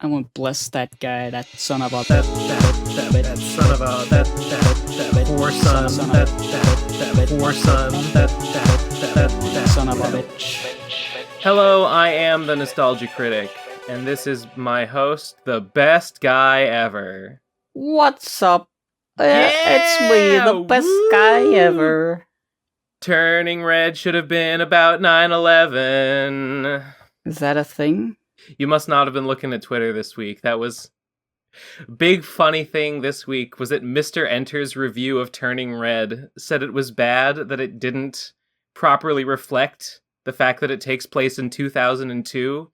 I won't bless that guy, that son of a that son of a that poor son, that poor son, that son of a bitch. Hello, I am the Nostalgia Critic, and this is my host, the best guy ever. What's up? Yeah, It's me, the best guy ever. Turning red should have been about 9/11. Is that a thing? You must not have been looking at Twitter this week. That was big funny thing this week was that Mr. Enter's review of Turning Red said it was bad that it didn't properly reflect the fact that it takes place in 2002,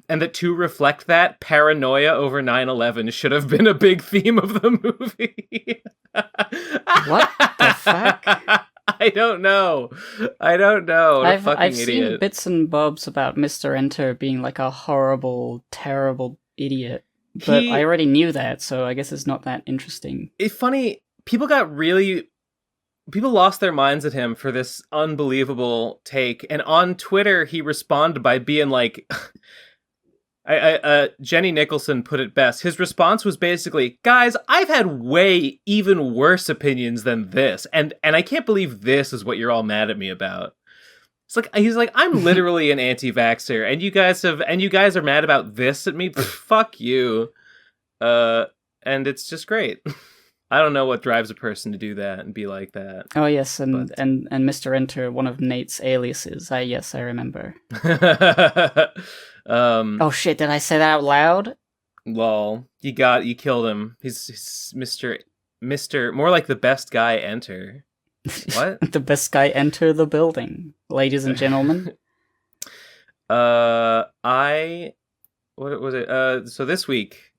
and that to reflect that, paranoia over 9/11 should have been a big theme of the movie. What the fuck? I don't know. I've Idiot. seen bits and bobs about Mr. Enter being like a horrible, terrible idiot. But I already knew that, so I guess it's not that interesting. It's funny, people lost their minds at him for this unbelievable take, and on Twitter he responded by being like, Jenny Nicholson put it best. His response was basically, guys, I've had way even worse opinions than this, and I can't believe this is what you're all mad at me about. It's like, he's like, I'm literally an anti-vaxxer, and you guys are mad about this at me? Fuck you. And it's just great. I don't know what drives a person to do that and be like that. Oh yes, and Mr. Enter, one of Nate's aliases. Yes, I remember. Oh shit, did I say that out loud? Lol. You killed him. He's Mr. More like the best guy enter. What? The best guy enter the building, ladies and gentlemen. What was it? So this week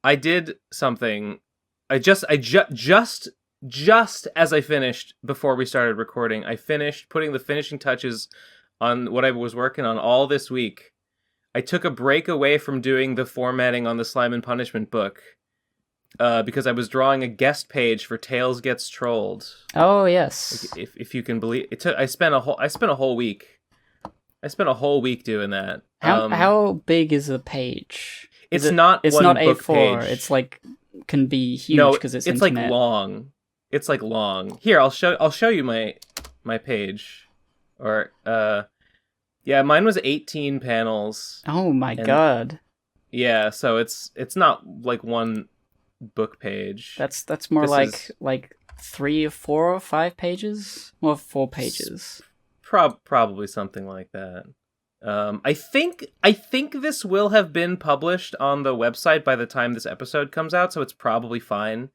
I did something. I just as I finished, before we started recording, I finished putting the finishing touches on what I was working on all this week. I took a break away from doing the formatting on the Slime and Punishment book because I was drawing a guest page for Tails Gets Trolled. Oh yes. If you can believe it, I spent a whole week. I spent a whole week doing that. How big is a page? It's not A4. page. It's like can be huge because it's internet. Like long. It's like long. Here, I'll show you my page. Or yeah, mine was 18 panels. Oh my god. Yeah, so it's not like one book page. That's more like 3 or 4 or 5 pages? Or 4 pages. Probably something like that. I think this will have been published on the website by the time this episode comes out, so it's probably fine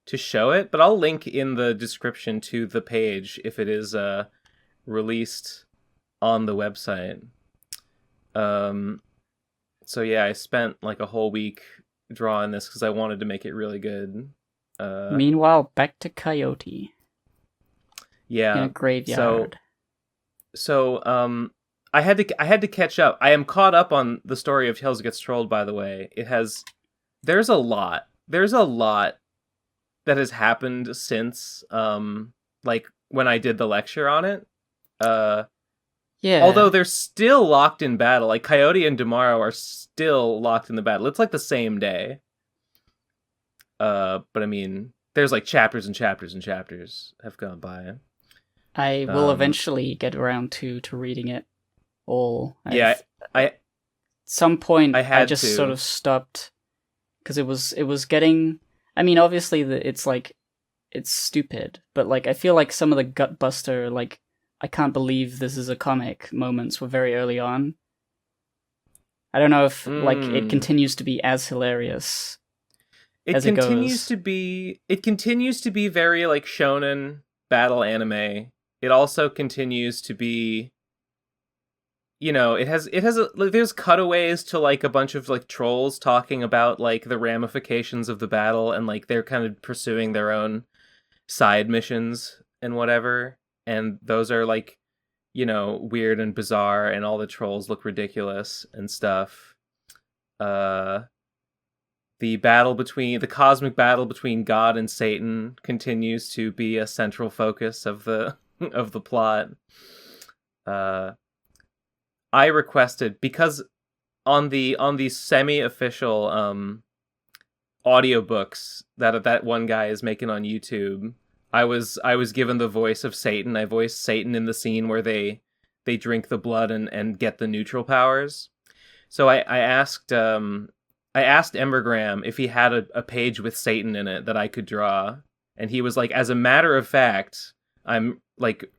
to show it, but I'll link in the description to the page if it is released on the website. So yeah, I spent like a whole week drawing this because I wanted to make it really good. Meanwhile, back to Coyote. Yeah. In a graveyard. So I had to catch up. I am caught up on the story of Tails Gets Trolled, by the way. There's a lot that has happened since like when I did the lecture on it. Yeah. Although they're still locked in battle. Like Coyote and Tomorrow are still locked in the battle. It's like the same day. But I mean, there's like chapters and chapters and chapters have gone by. I will eventually get around to reading it all. At some point I just to. sort of stopped because it was getting. I mean, obviously it's stupid, but like I feel like some of the gutbuster, like I can't believe this is a comic moments were very early on. I don't know if like it continues to be as hilarious. It continues to be very like shonen battle anime. It also continues to be, you know, there's cutaways to like a bunch of like trolls talking about like the ramifications of the battle, and like they're kind of pursuing their own side missions and whatever. And those are like, you know, weird and bizarre, and all the trolls look ridiculous and stuff. The cosmic battle between God and Satan continues to be a central focus of the plot. I requested, because on the semi-official audiobooks that one guy is making on YouTube, I was given the voice of Satan. I voiced Satan in the scene where they drink the blood and get the neutral powers. So I asked Embergram if he had a page with Satan in it that I could draw, and he was like, as a matter of fact, I'm like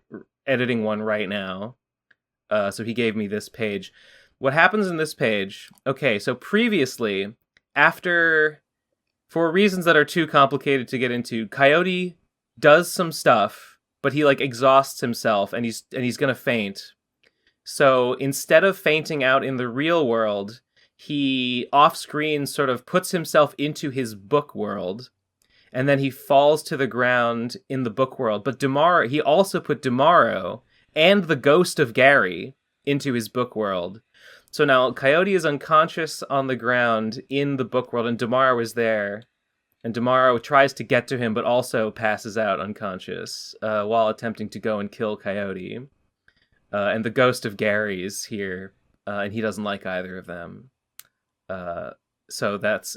editing one right now. So he gave me this page. What happens in this page? Okay, so previously, for reasons that are too complicated to get into, Coyote does some stuff, but he like exhausts himself and he's gonna faint. So instead of fainting out in the real world, he off-screen sort of puts himself into his book world, and then he falls to the ground in the book world. But he also put Demaro and the ghost of Gary into his book world. So now Coyote is unconscious on the ground in the book world, and Demaro is there. And Demaro tries to get to him, but also passes out unconscious while attempting to go and kill Coyote. And the ghost of Gary is here, and he doesn't like either of them. And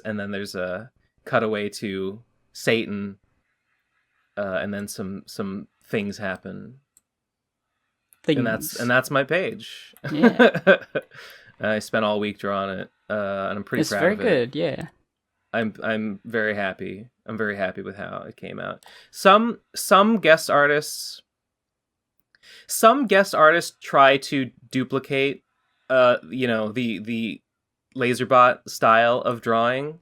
then there's a cutaway to Satan, and then some things happen. And that's my page. Yeah. I spent all week drawing it, and I'm pretty proud of it. It's very good, yeah. I'm very happy. I'm very happy with how it came out. Some guest artists try to duplicate the Laserbot style of drawing,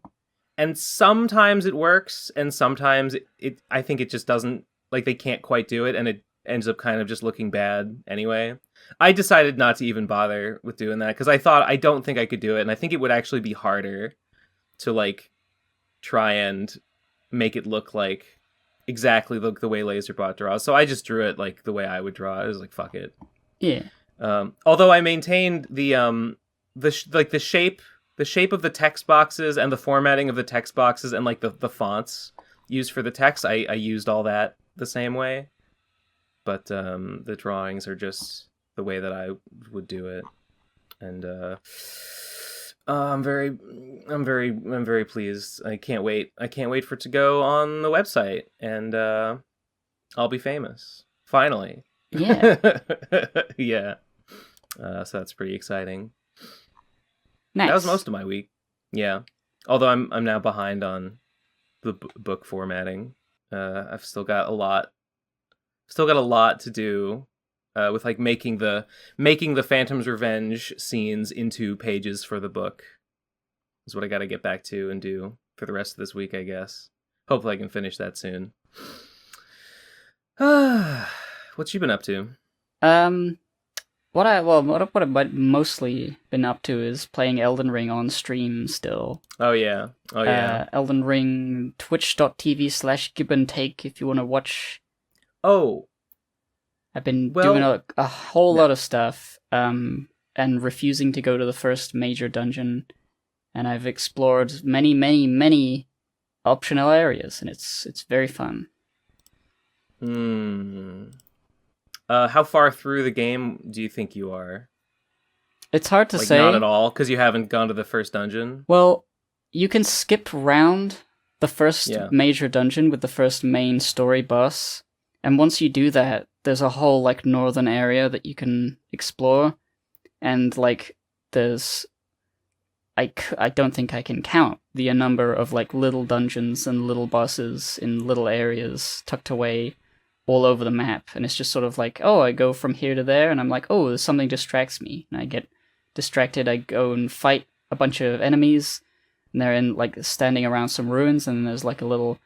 and sometimes it works, and sometimes I think it just doesn't, like, they can't quite do it, and it ends up kind of just looking bad anyway. I decided not to even bother with doing that because I don't think I could do it, and I think it would actually be harder to like try and make it look like exactly the way Laserbot draws. So I just drew it like the way I would draw it. I was like, fuck it. Yeah. Although I maintained the shape of the text boxes and the formatting of the text boxes and like the fonts used for the text, I used all that the same way. But the drawings are just the way that I would do it, and I'm very pleased. I can't wait for it to go on the website, and I'll be famous finally. Yeah. Yeah. So that's pretty exciting. Nice. That was most of my week. Yeah. Although I'm now behind on the book formatting. I've still got a lot to do with like making the Phantom's Revenge scenes into pages for the book. Is what I got to get back to and do for the rest of this week, I guess. Hopefully I can finish that soon. What's you been up to? What I've mostly been up to is playing Elden Ring on stream still. Oh yeah. Elden Ring, twitch.tv/giveandtake if you want to watch. Oh. I've been doing a whole lot of stuff, and refusing to go to the first major dungeon, and I've explored many, many, many optional areas, and it's very fun. How far through the game do you think you are? It's hard to say. Not at all, because you haven't gone to the first dungeon? Well, you can skip round the first major dungeon with the first main story boss, and once you do that, there's a whole, like, northern area that you can explore, and, like, there's... I don't think I can count the number of, like, little dungeons and little bosses in little areas tucked away all over the map, and it's just sort of like, oh, I go from here to there, and I'm like, oh, something distracts me, and I get distracted, I go and fight a bunch of enemies, and they're in, like, standing around some ruins, and there's, like, a little...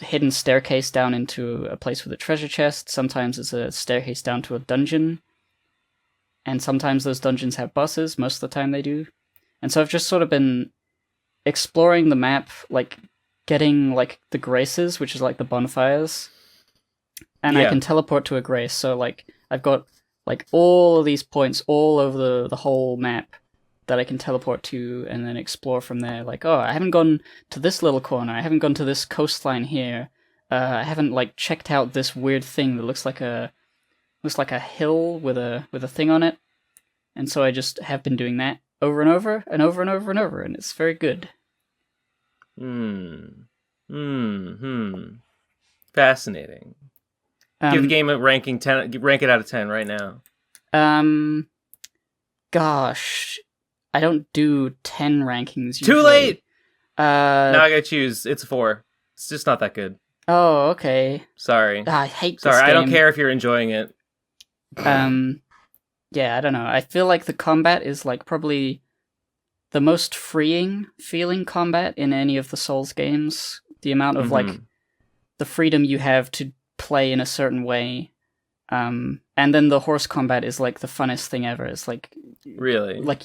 hidden staircase down into a place with a treasure chest. Sometimes it's a staircase down to a dungeon. And sometimes those dungeons have bosses. Most of the time they do. And so I've just sort of been exploring the map, like, getting, like, the graces, which is, like, the bonfires. And I can teleport to a grace. So, like, I've got, like, all of these points all over the whole map that I can teleport to and then explore from there. Like, oh, I haven't gone to this little corner. I haven't gone to this coastline here. I haven't, like, checked out this weird thing that looks like a hill with a thing on it. And so I just have been doing that over and over and over and over and over, and it's very good. Fascinating. Give the game a ranking 10. Rank it out of 10 right now. Gosh, I don't do 10 rankings usually. Too late! Now I gotta choose. It's a 4. It's just not that good. Oh, okay. Sorry. I hate this Sorry, game. I don't care if you're enjoying it. Yeah, I don't know. I feel like the combat is like probably the most freeing feeling combat in any of the Souls games. The amount of like the freedom you have to play in a certain way. And then the horse combat is like the funnest thing ever. It's like really like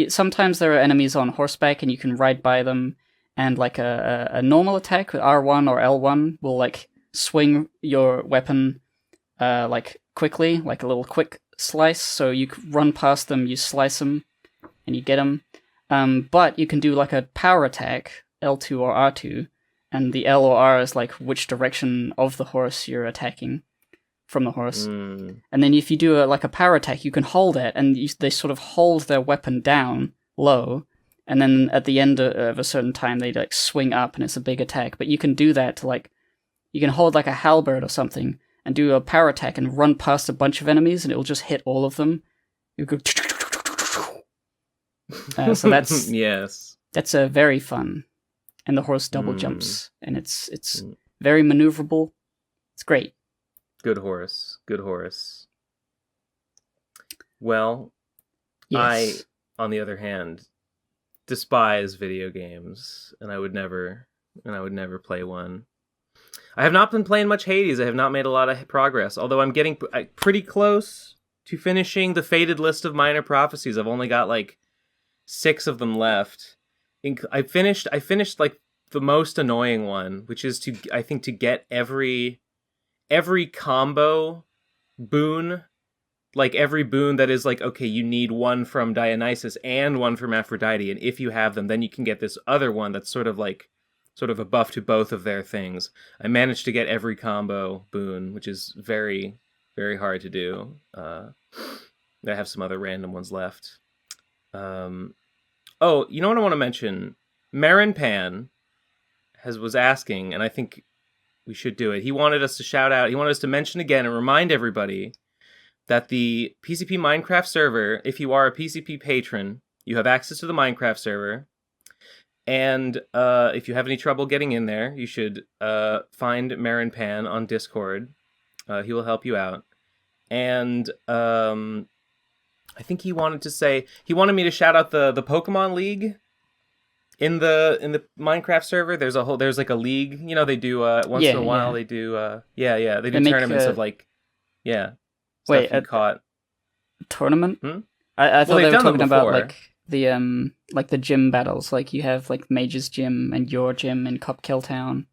sometimes there are enemies on horseback and you can ride by them, and like a normal attack with R1 or L1 will like swing your weapon like quickly, like a little quick slice, so you run past them, you slice them, and you get them. But you can do like a power attack, L2 or R2, and the L or R is like which direction of the horse you're attacking from the horse. And then if you do a power attack, you can hold it, and they sort of hold their weapon down low, and then at the end of a certain time they like swing up, and it's a big attack. But you can do that to like, you can hold like a halberd or something and do a power attack and run past a bunch of enemies, and it will just hit all of them. You go. So that's yes. That's very fun, and the horse double jumps, and it's very maneuverable. It's great. Good horse. Good horse. Well, yes. I, on the other hand, despise video games, and I would never play one. I have not been playing much Hades. I have not made a lot of progress, although I'm getting pretty close to finishing the Fated List of Minor Prophecies. I've only got like 6 of them left. I finished like the most annoying one, which is to get every combo boon, like every boon that is like, okay, you need one from Dionysus and one from Aphrodite, and if you have them, then you can get this other one that's sort of a buff to both of their things. I managed to get every combo boon, which is very, very hard to do. I have some other random ones left. Oh, you know what I want to mention? Marin Pan was asking, and I think we should do it. He wanted us to mention again and remind everybody that the PCP Minecraft server, if you are a PCP patron, you have access to the Minecraft server. And if you have any trouble getting in there, you should find Marin Pan on Discord. He will help you out. And I think he wanted me to shout out the Pokemon League in the Minecraft server. There's like a league, you know, they do once in a while they do they do tournaments of like wait, stuff you caught. Tournament? I thought they were talking about like the gym battles, like you have like Mage's Gym and your gym in Copkill Town.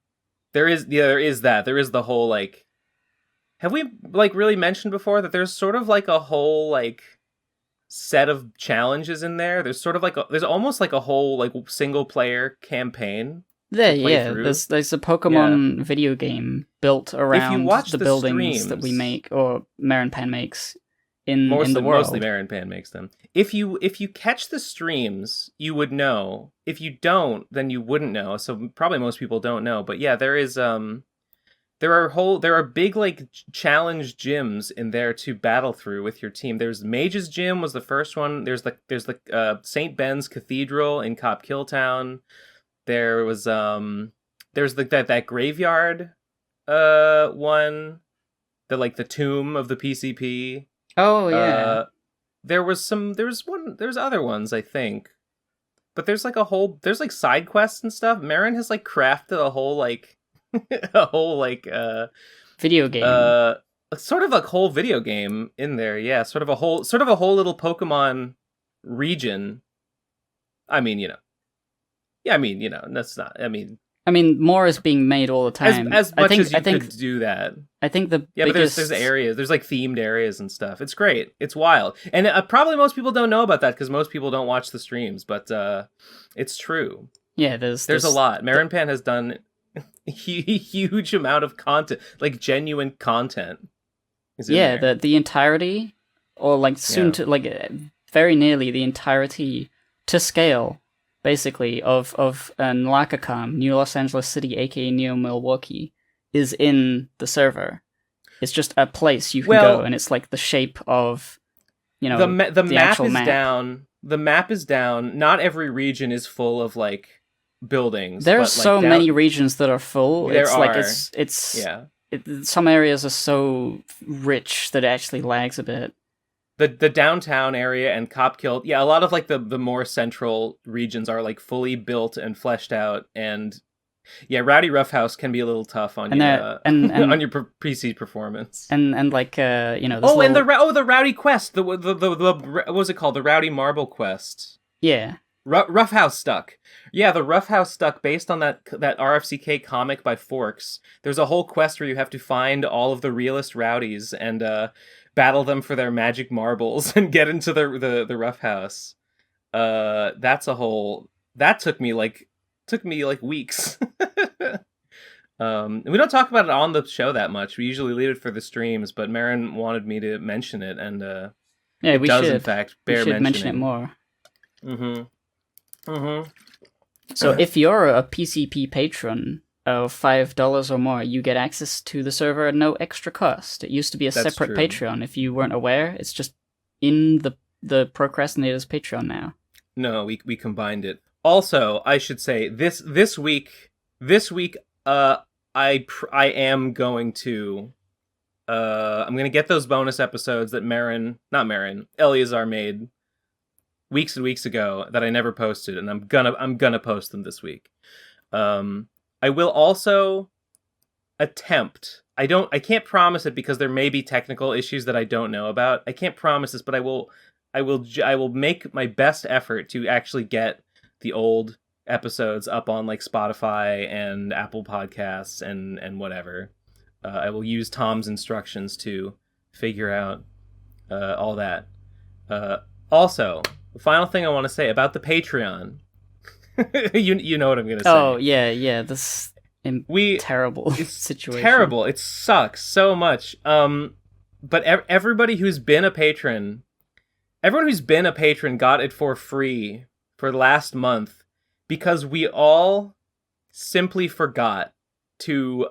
There is that. There is the whole like, have we like really mentioned before that there's sort of like a whole like set of challenges in there? There's sort of like there's almost like a whole like single player campaign. There's a Pokemon video game built around the buildings streams, that we make, or Marin Pan makes in the world. Mostly Marin Pan makes them. If you catch the streams, you would know. If you don't, then you wouldn't know. So probably most people don't know. But yeah, there are big like challenge gyms in there to battle through with your team. There's Mage's Gym was the first one. There's the St. Ben's Cathedral in Copkill Town. There was there's that graveyard one, the tomb of the PCP. Oh yeah. There's other ones, I think. But there's like side quests and stuff. Marin has like crafted a whole video game. Sort of a whole video game in there, yeah. Sort of a whole little Pokemon region. I mean, that's not. I mean, more is being made all the time. As much as you could do that. I think the biggest... but there's areas. There's like themed areas and stuff. It's great. It's wild, and probably most people don't know about that because most people don't watch the streams. But it's true. Yeah, there's a lot. Marin Pan has done a huge amount of content, like genuine content. The entirety or like soon to like very nearly the entirety to scale, basically of NLACACOM, New Los Angeles City, aka Neo Milwaukee, is in the server. It's just a place you can go, and it's like the shape of, you know, the map is map. down. The map is down. Not every region is full of like buildings. There's so many regions that are full. There it's are. Like it's some areas are so rich that it actually lags a bit. The downtown area and Copkill, a lot of like the more central regions are like fully built and fleshed out, and Rowdy Roughhouse can be a little tough on on your PC performance. And like you know. The Rowdy Quest, the what was it called? The Rowdy Marble Quest. Yeah. Roughhouse Stuck. Yeah, the Roughhouse Stuck, based on that RFCK comic by Forks. There's a whole quest where you have to find all of the realist rowdies and battle them for their magic marbles and get into the Roughhouse. That took me like weeks. We don't talk about it on the show that much. We usually leave it for the streams, but Marin wanted me to mention it, and we does should. In fact bear we should mentioning. Mention it more. Mm-hmm. So if you're a PCP patron of $5 or more, you get access to the server at no extra cost. It used to be a separate Patreon. If you weren't aware, it's just in the Procrastinators Patreon now. No, we combined it. Also, I should say this week I am going to I'm going to get those bonus episodes that Eleazar made weeks and weeks ago that I never posted, and I'm gonna post them this week. I will also attempt. I can't promise it because there may be technical issues that I don't know about. I can't promise this, but I will make my best effort to actually get the old episodes up on like Spotify and Apple Podcasts and whatever. I will use Tom's instructions to figure out all that. Also, the final thing I want to say about the Patreon. you know what I'm going to say. Oh, yeah, this terrible situation. Terrible. It sucks so much. But everybody who's been a patron, got it for free for last month because we all simply forgot to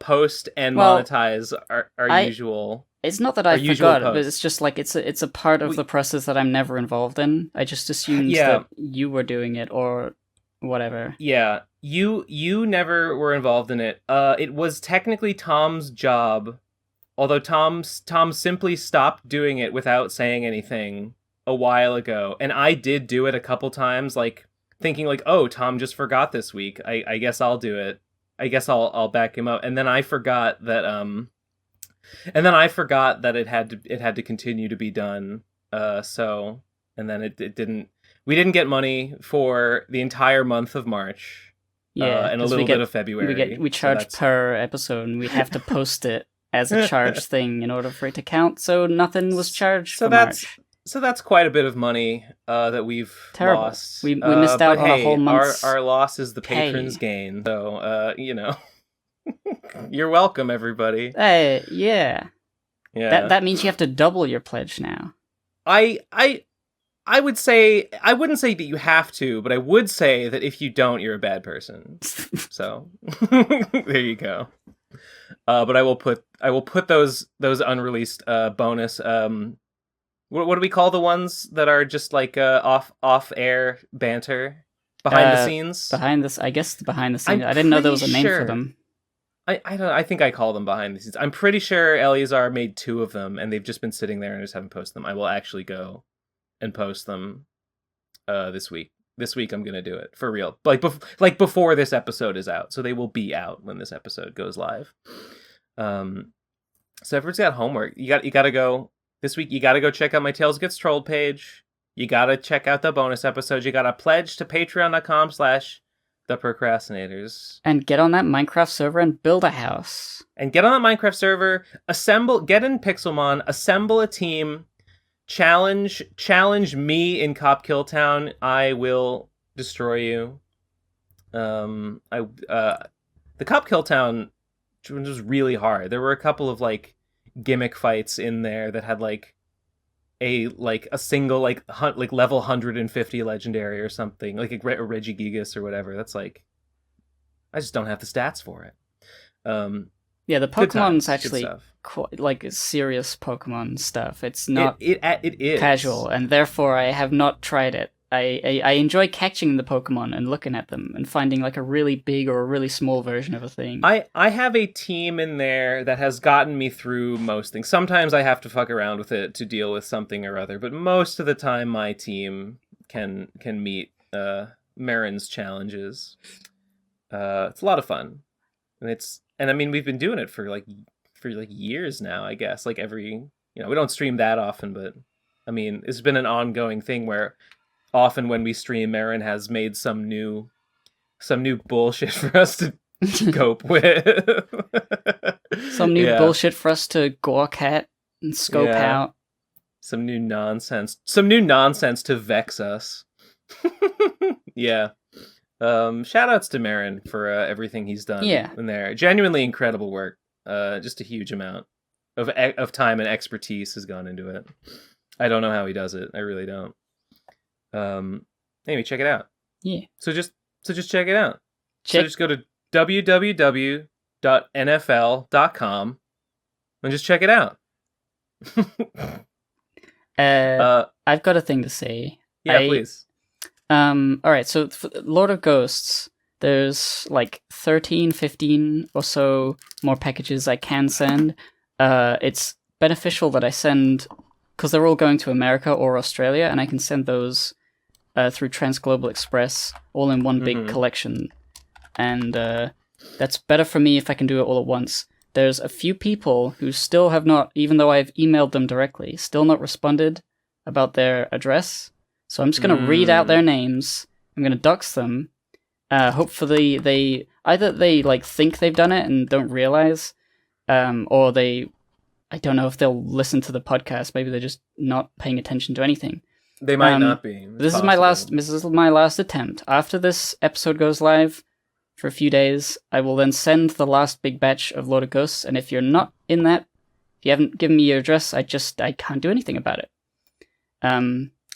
post and monetize our usual. It's not that I forgot, but it's just like it's a part of the process that I'm never involved in. I just assumed that you were doing it or whatever. Yeah, you never were involved in it. It was technically Tom's job, although Tom simply stopped doing it without saying anything a while ago, and I did do it a couple times, like thinking like, oh, Tom just forgot this week. I guess I'll do it. I guess I'll back him up, and then I forgot that it had to continue to be done. So, and then it didn't. We didn't get money for the entire month of March. Yeah, and a little bit of February. We charge per episode, and we have to post it as a charged thing in order for it to count. So nothing was charged for March. So that's quite a bit of money that we've lost. We missed out on a whole month. Our loss is the patrons' gain. So you're welcome, everybody. Hey, yeah. That means you have to double your pledge now. I would say, I wouldn't say that you have to, but I would say that if you don't, you're a bad person. So there you go. But I will put those unreleased bonus. What do we call the ones that are just like off air banter behind the scenes? I guess behind the scenes. I didn't know there was a name for them. I don't know. I think I call them behind the scenes. I'm pretty sure Eleazar made 2 of them, and they've just been sitting there and just haven't posted them. I will actually go and post them this week. This week I'm gonna do it for real, like before this episode is out, so they will be out when this episode goes live. So everyone's got homework. You gotta go this week. You gotta go check out my Tales Gets Trolled page. You gotta check out the bonus episodes. You gotta pledge to patreon.com/the Procrastinators. And get on that Minecraft server and build a house. And get on that Minecraft server, get in Pixelmon, assemble a team, challenge me in Copkill Town. I will destroy you. The Copkill Town was really hard. There were a couple of like gimmick fights in there that had like a single like level 150 legendary or something, like a Regigigas or whatever. That's like, I just don't have the stats for it. Yeah, the Good times, Pokemon's good actually stuff. like serious Pokemon stuff. It's not It is casual, and therefore I have not tried it. I enjoy catching the Pokemon and looking at them and finding like a really big or a really small version of a thing. I have a team in there that has gotten me through most things. Sometimes I have to fuck around with it to deal with something or other, but most of the time my team can meet Marin's challenges. It's a lot of fun. And I mean, we've been doing it for years now, I guess. Like we don't stream that often, but I mean, it's been an ongoing thing where often when we stream, Marin has made some new bullshit for us to cope with. Some new bullshit for us to gawk at and scope out. Some new nonsense to vex us. Yeah. Shout outs to Marin for everything he's done in there. Genuinely incredible work. Just a huge amount of time and expertise has gone into it. I don't know how he does it. I really don't. Anyway, check it out. Yeah. So just check it out. So just go to www.nfl.com and just check it out. I've got a thing to say. Yeah, please. Alright, so for Lord of Ghosts, there's like 13, 15 or so more packages I can send. It's beneficial that I send, because they're all going to America or Australia, and I can send those through Transglobal Express, all in one big collection. And that's better for me if I can do it all at once. There's a few people who still have not, even though I've emailed them directly, still not responded about their address. So I'm just going to read out their names. I'm going to dox them. Hopefully they like think they've done it and don't realize, or I don't know if they'll listen to the podcast. Maybe they're just not paying attention to anything. They might not be. This is my last attempt. After this episode goes live for a few days, I will then send the last big batch of Lord of Ghosts. And if you're not in that, if you haven't given me your address, I can't do anything about it.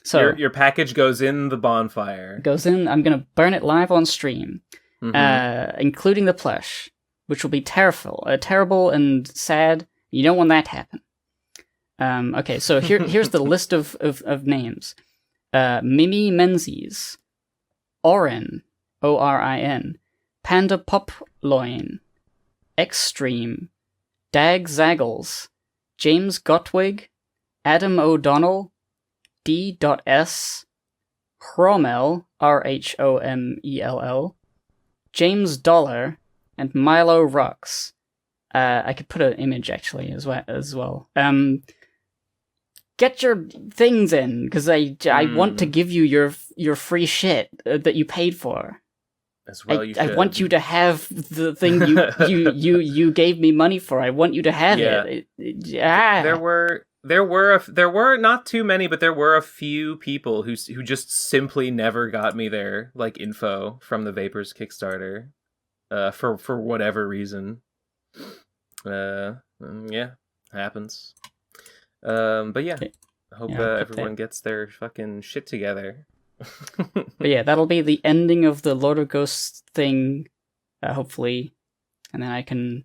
So your package goes in the bonfire. Goes in. I'm gonna burn it live on stream, including the plush, which will be terrible and sad. You don't want that to happen. Okay, so here's the list of names: Mimi Menzies, Orin, Orin, Panda Poploin, Extreme, Dag Zaggles, James Gottwig, Adam O'Donnell, D.S, Hromel, Rhomell, James Dollar, and Milo Rux. I could put an image actually as well. Get your things in, because I want to give you your free shit that you paid for. As well, you should. I want you to have the thing you gave me money for. I want you to have it. There were not too many, but there were a few people who just simply never got me their like info from the Vapors Kickstarter, for whatever reason. Yeah, happens. But yeah, I hope everyone gets their fucking shit together. But yeah, that'll be the ending of the Lord of Ghosts thing, hopefully, and then I can.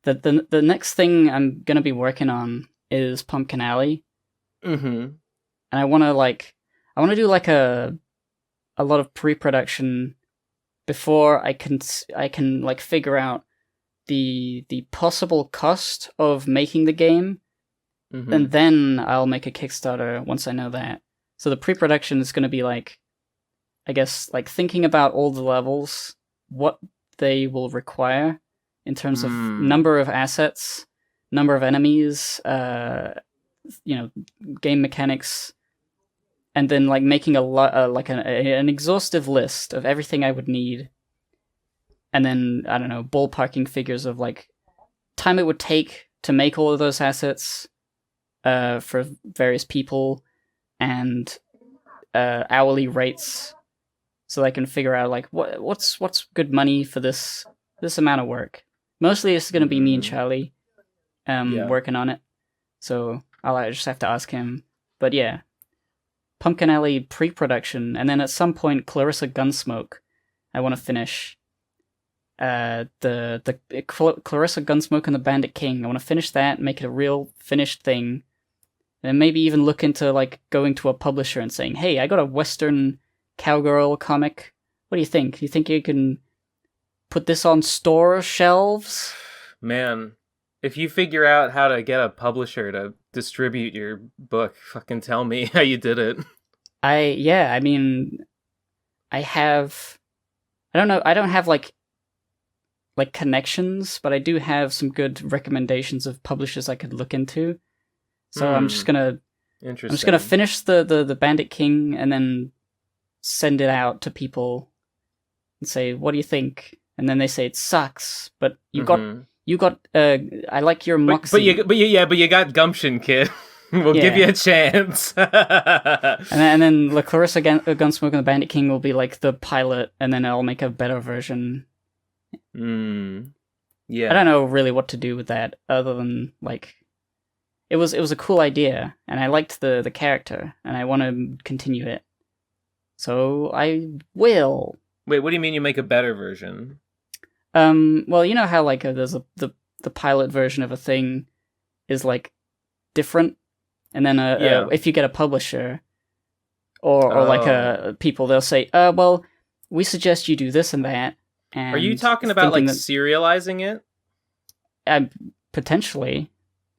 The next thing I'm gonna be working on is Pumpkin Alley. And I want to do like a lot of pre-production before I can like figure out the possible cost of making the game, and then I'll make a Kickstarter once I know that. So the pre-production is going to be like, I guess, like thinking about all the levels, what they will require in terms of number of assets, number of enemies, game mechanics, and then like making an exhaustive list of everything I would need, and then I don't know, ballparking figures of like time it would take to make all of those assets for various people, and hourly rates, so I can figure out like what's good money for this amount of work. Mostly it's going to be me and Charlie working on it, so I'll just have to ask him But yeah, Pumpkin Alley pre-production, and then at some point Clarissa Gunsmoke. I want to finish. Clarissa Gunsmoke and the Bandit King. I want to finish that, make it a real finished thing, and maybe even look into like going to a publisher and saying, "Hey, I got a Western cowgirl comic. What do you think? Do you think you can put this on store shelves?" Man, if you figure out how to get a publisher to distribute your book, fucking tell me how you did it. I mean, I don't know, I don't have like connections, but I do have some good recommendations of publishers I could look into. So I'm just gonna finish the Bandit King and then send it out to people and say, "What do you think?" And then they say it sucks, but you got I like your moxie. But you got gumption, kid. We'll give you a chance. and then La Clarissa Gunsmoke and the Bandit King will be like the pilot, and then I'll make a better version. Yeah. I don't know really what to do with that other than like it was a cool idea, and I liked the character, and I want to continue it. So I will. Wait, what do you mean you make a better version? Well, you know how like there's the pilot version of a thing is like different, and then if you get a publisher or like people, they'll say, well, we suggest you do this and that. And are you talking about like serializing it? Potentially.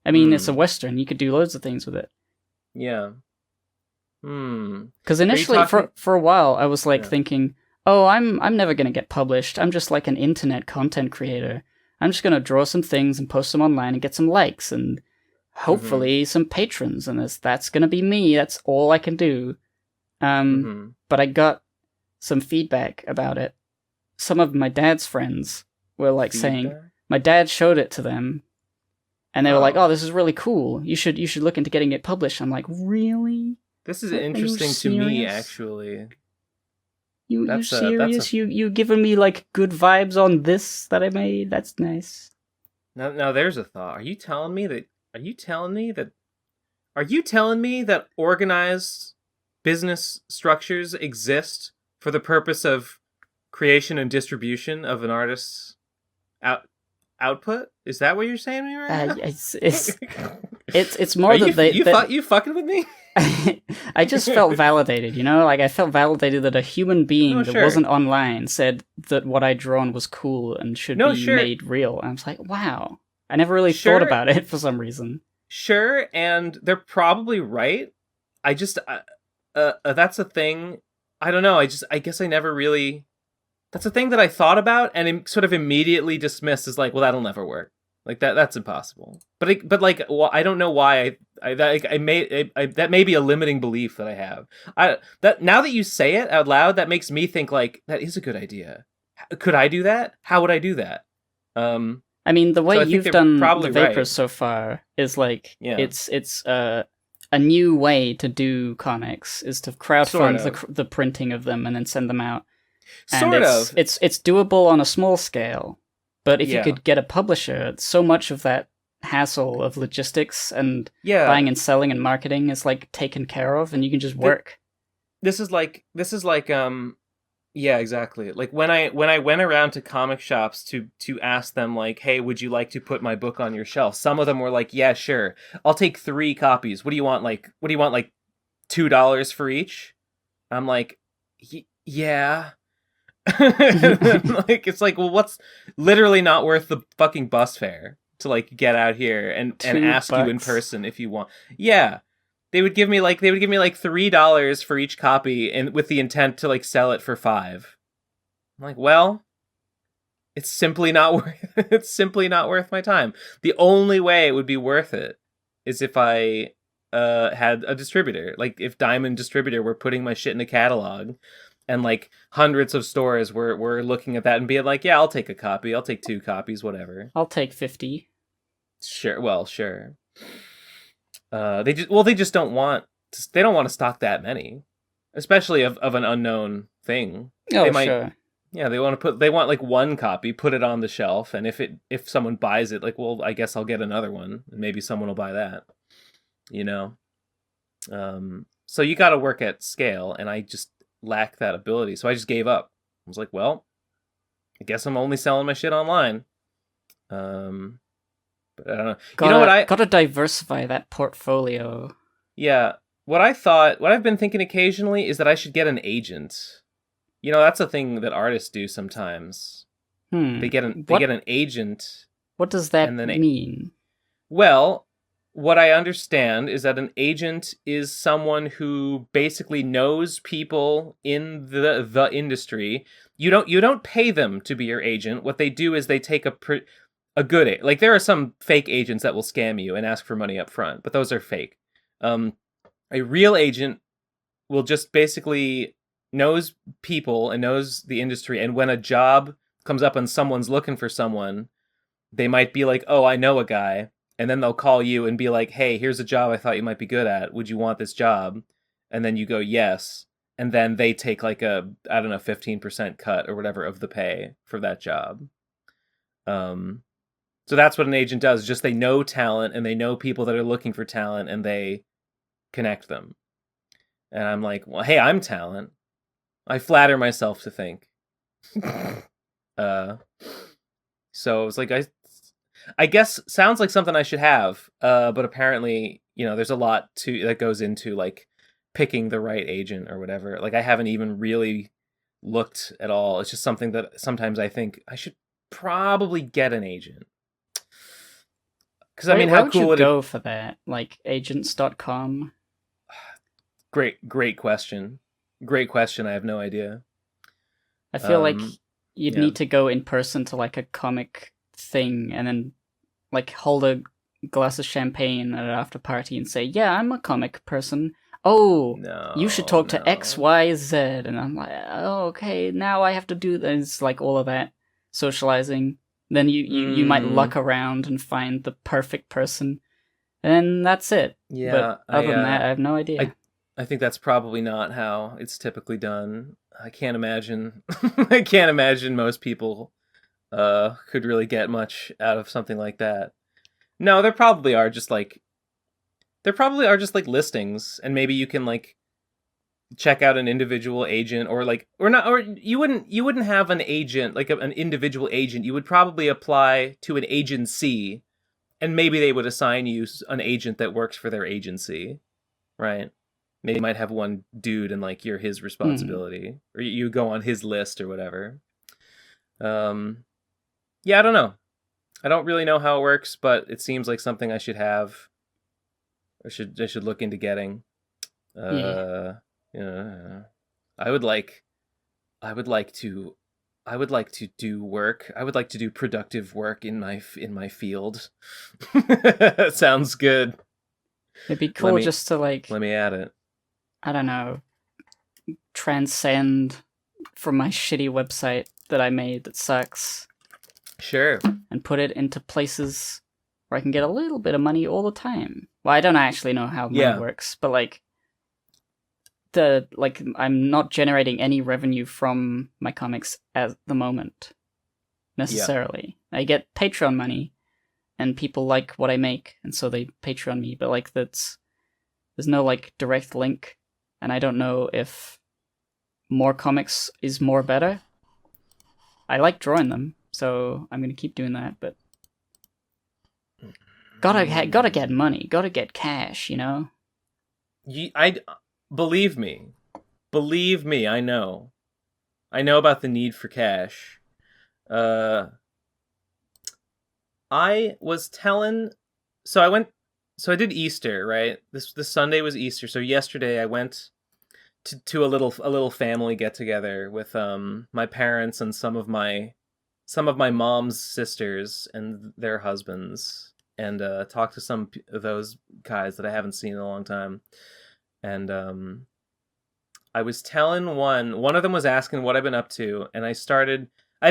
I mean, it's a Western. You could do loads of things with it. Yeah. Because initially, for a while, I was like thinking, oh, I'm never gonna get published. I'm just like an internet content creator. I'm just gonna draw some things and post them online and get some likes and hopefully some patrons. And that's gonna be me. That's all I can do. But I got some feedback about it. Some of my dad's friends were like saying, my dad showed it to them, and they were like, "Oh, this is really cool. You should look into getting it published." I'm like, "Really? This is interesting to me, actually." You serious? You giving me like good vibes on this that I made? That's nice. Now there's a thought. Are you telling me that organized business structures exist for the purpose of creation and distribution of an artist's output? Is that what you're saying to me right now? It's more that you fucking with me? I just felt validated, you know? Like, I felt validated that a human being that wasn't online said that what I'd drawn was cool and should be made real. And I was like, wow. I never really thought about it for some reason. Sure, and they're probably right. I just... that's a thing... I don't know, I guess I never really... That's a thing that I thought about and sort of immediately dismissed as like, well, that'll never work. Like that's impossible. But like, well, I don't know why that may be a limiting belief that I have. That now that you say it out loud, that makes me think like that is a good idea. Could I do that? How would I do that? I mean, the way you've done the Vapors so far is like it's a new way to do comics is to crowdfund the printing of them and then send them out. And it's doable on a small scale, but if you could get a publisher, so much of that hassle of logistics and buying and selling and marketing is like taken care of, and you can just work. This is like yeah, exactly. Like when I went around to comic shops to ask them like, hey, would you like to put my book on your shelf? Some of them were like, yeah, sure, I'll take 3 copies. What do you want? Like $2 for each? I'm like, yeah. Like it's like, well, what's literally not worth the fucking bus fare to like get out here and ask you in person if you want. Yeah, they would give me like $3 for each copy and with the intent to like sell it for $5. I'm like, well, it's simply not worth my time. The only way it would be worth it is if I had a distributor, like if Diamond Distributor were putting my shit in a catalog. And like hundreds of stores were looking at that and being like, yeah, I'll take a copy. I'll take 2 copies, whatever. I'll take 50. Sure. Well, sure. They just don't want to stock that many, especially of an unknown thing. Oh, sure. Yeah, they want like 1 copy, put it on the shelf, and if someone buys it, like, well, I guess I'll get another one, and maybe someone will buy that. You know. So you got to work at scale, and I just lack that ability. So I just gave up. I was like, well, I guess I'm only selling my shit online. But I don't know. You know what Gotta diversify that portfolio. Yeah, what I've been thinking occasionally is that I should get an agent. You know, that's a thing that artists do sometimes. They get an agent. What does that and then mean? Well, what I understand is that an agent is someone who basically knows people in the industry. You don't pay them to be your agent. What they do is they take a good like there are some fake agents that will scam you and ask for money up front, but those are fake. A real agent will just basically knows people and knows the industry, and when a job comes up and someone's looking for someone, they might be like, "Oh, I know a guy." And then they'll call you and be like, "Hey, here's a job I thought you might be good at. Would you want this job?" And then you go, "Yes." And then they take like a, I don't know, 15% cut or whatever of the pay for that job. So that's what an agent does. Just they know talent and they know people that are looking for talent and they connect them. And I'm like, well, hey, I'm talent. I flatter myself to think. So it was like, I guess sounds like something I should have. But apparently, there's a lot that goes into like picking the right agent or whatever. Like I haven't even really looked at all. It's just something that sometimes I think I should probably get an agent. Because I mean, how cool would you go for that? Like agents.com? Great question. Great question. I have no idea. I feel like you'd need to go in person to like a comic thing and then like hold a glass of champagne at an after party and say, "Yeah, I'm a comic person. Oh, no, you should talk to X, Y, Z." And I'm like, "Oh, okay, now I have to do this." Like all of that socializing. Then you might luck around and find the perfect person, and that's it. Yeah. But other than that, I have no idea. I think that's probably not how it's typically done. I can't imagine. I can't imagine most people could really get much out of something like that. No, there probably are just like listings, and maybe you can like check out an individual agent or you wouldn't have an agent like an individual agent. You would probably apply to an agency, and maybe they would assign you an agent that works for their agency, right? Maybe you might have one dude and like you're his responsibility, or you go on his list or whatever. Yeah, I don't know. I don't really know how it works, but it seems like something I should have. I should look into getting. Yeah. I would like to do work. I would like to do productive work in my field. Sounds good. It'd be cool just to like. Let me add it. I don't know. Transcend from my shitty website that I made that sucks. Sure. And put it into places where I can get a little bit of money all the time. Well, I don't actually know how money works, but like I'm not generating any revenue from my comics at the moment necessarily. I get Patreon money and people like what I make and so they Patreon me, but like there's no like direct link, and I don't know if more comics is more better. I like drawing them, so I'm gonna keep doing that, but gotta get money, gotta get cash, Believe me, I know about the need for cash. I was telling, so I did Easter, right? This Sunday was Easter. So yesterday I went to a little family get together with my parents and some of my mom's sisters and their husbands, and talked to some of those guys that I haven't seen in a long time. And I was telling one of them was asking what I've been up to, and I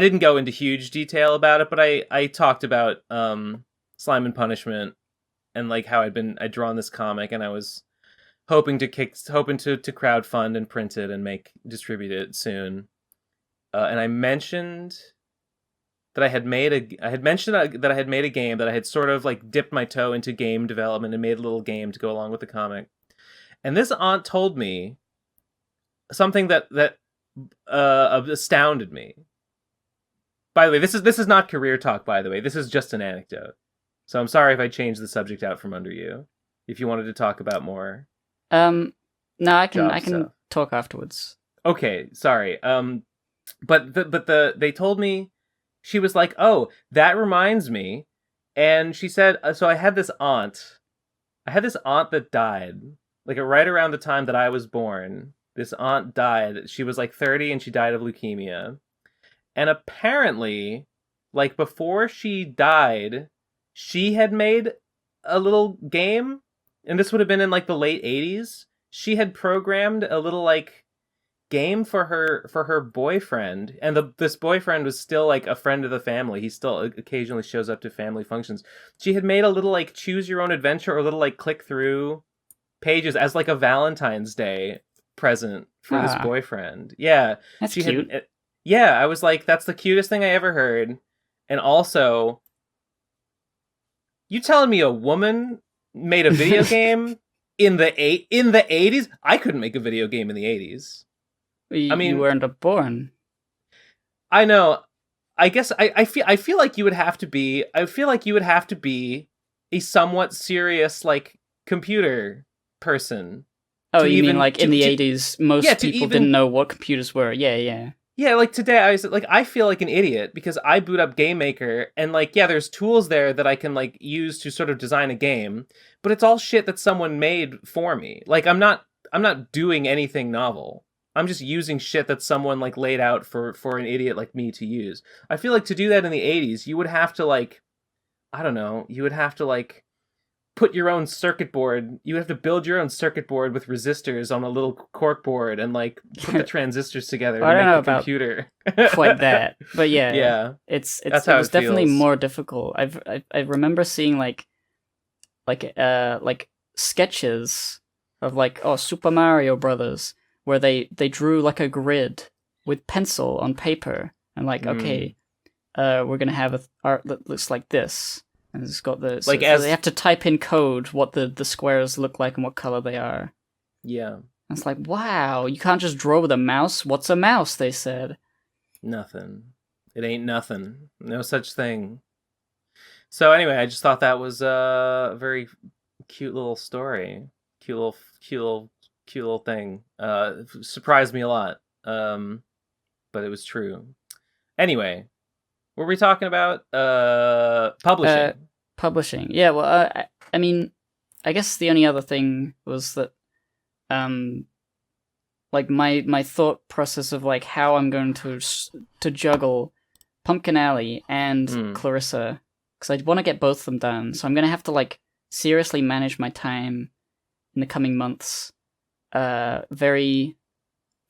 didn't go into huge detail about it, but I talked about Slime and Punishment and like how I'd drawn this comic, and I was hoping to crowdfund and print it and distribute it soon. And I mentioned that I had made a game that I had sort of like dipped my toe into game development and made a little game to go along with the comic. And this aunt told me something that astounded me. By the way, this is not career talk, by the way. This is just an anecdote. So I'm sorry if I changed the subject out from under you. If you wanted to talk about more. No, I can stuff. talk afterwards. Okay, sorry. But they told me, she was like, "Oh, that reminds me." And she said, so I had this aunt that died, like right around the time that I was born. This aunt died. She was like 30 and she died of leukemia. And apparently, like before she died, she had made a little game, and this would have been in like the late 80s. She had programmed a little like game for her boyfriend, and this boyfriend was still like a friend of the family. He still occasionally shows up to family functions. She had made a little like choose your own adventure, or a little like click through pages as like a Valentine's Day present for this boyfriend. Yeah, that's cute. Yeah, I was like, that's the cutest thing I ever heard. And also, you telling me a woman made a video game in the 80s? I couldn't make a video game in the 80s. I mean, you weren't born. I know. I guess I feel like you would have to be. I feel like you would have to be a somewhat serious like computer person. Oh, you mean like in the 80s, most people didn't know what computers were. Yeah. Yeah, like today I feel like an idiot because I boot up Game Maker and like, yeah, there's tools there that I can like use to sort of design a game, but it's all shit that someone made for me. Like I'm not doing anything novel. I'm just using shit that someone like laid out for an idiot like me to use. I feel like to do that in the 80s, you would have to like, I don't know, you would have to like put your own circuit board. You have to build your own circuit board with resistors on a little cork board and like put the transistors together to make a computer. Quite that, but yeah, it was definitely more difficult. I remember seeing like sketches of like Super Mario Brothers where they drew like a grid with pencil on paper and like okay, we're gonna have art that looks like this. And it's got the so they have to type in code what the squares look like and what color they are. Yeah. And it's like, wow, you can't just draw with a mouse. What's a mouse? They said. Nothing. It ain't nothing. No such thing. So anyway, I just thought that was a very cute little story. Cute little thing. Surprised me a lot. But it was true. Anyway. What were we talking about? Publishing. Publishing. Yeah, well, I mean, I guess the only other thing was that, like, my thought process of, like, how I'm going to juggle Pumpkin Alley and Clarissa, because I want to get both of them done, so I'm going to have to, like, seriously manage my time in the coming months, very,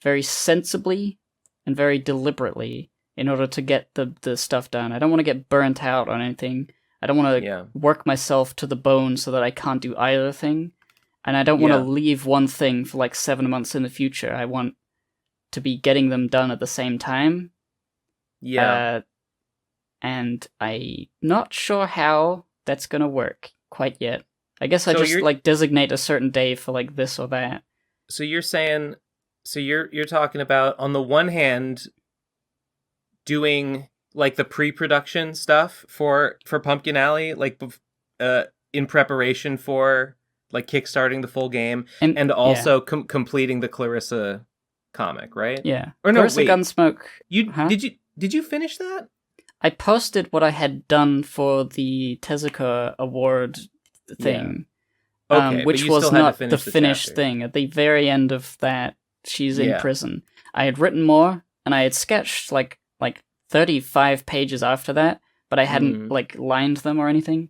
very sensibly and very deliberately, in order to get the stuff done. I don't want to get burnt out on anything. I don't want to work myself to the bone so that I can't do either thing. And I don't want to leave one thing for like 7 months in the future. I want to be getting them done at the same time. Yeah. And I'm not sure how that's going to work quite yet. I guess I just like designate a certain day for like this or that. So you're saying, you're talking about, on the one hand, doing like the pre-production stuff for Pumpkin Alley, like in preparation for like kickstarting the full game, and also completing the Clarissa comic, right? Yeah. Or no, Clarissa Gunsmoke. Did you finish that? I posted what I had done for the Tezuka Award thing, which was not the finished thing. At the very end of that, she's in prison. I had written more, and I had sketched like 35 pages after that, but I hadn't like lined them or anything.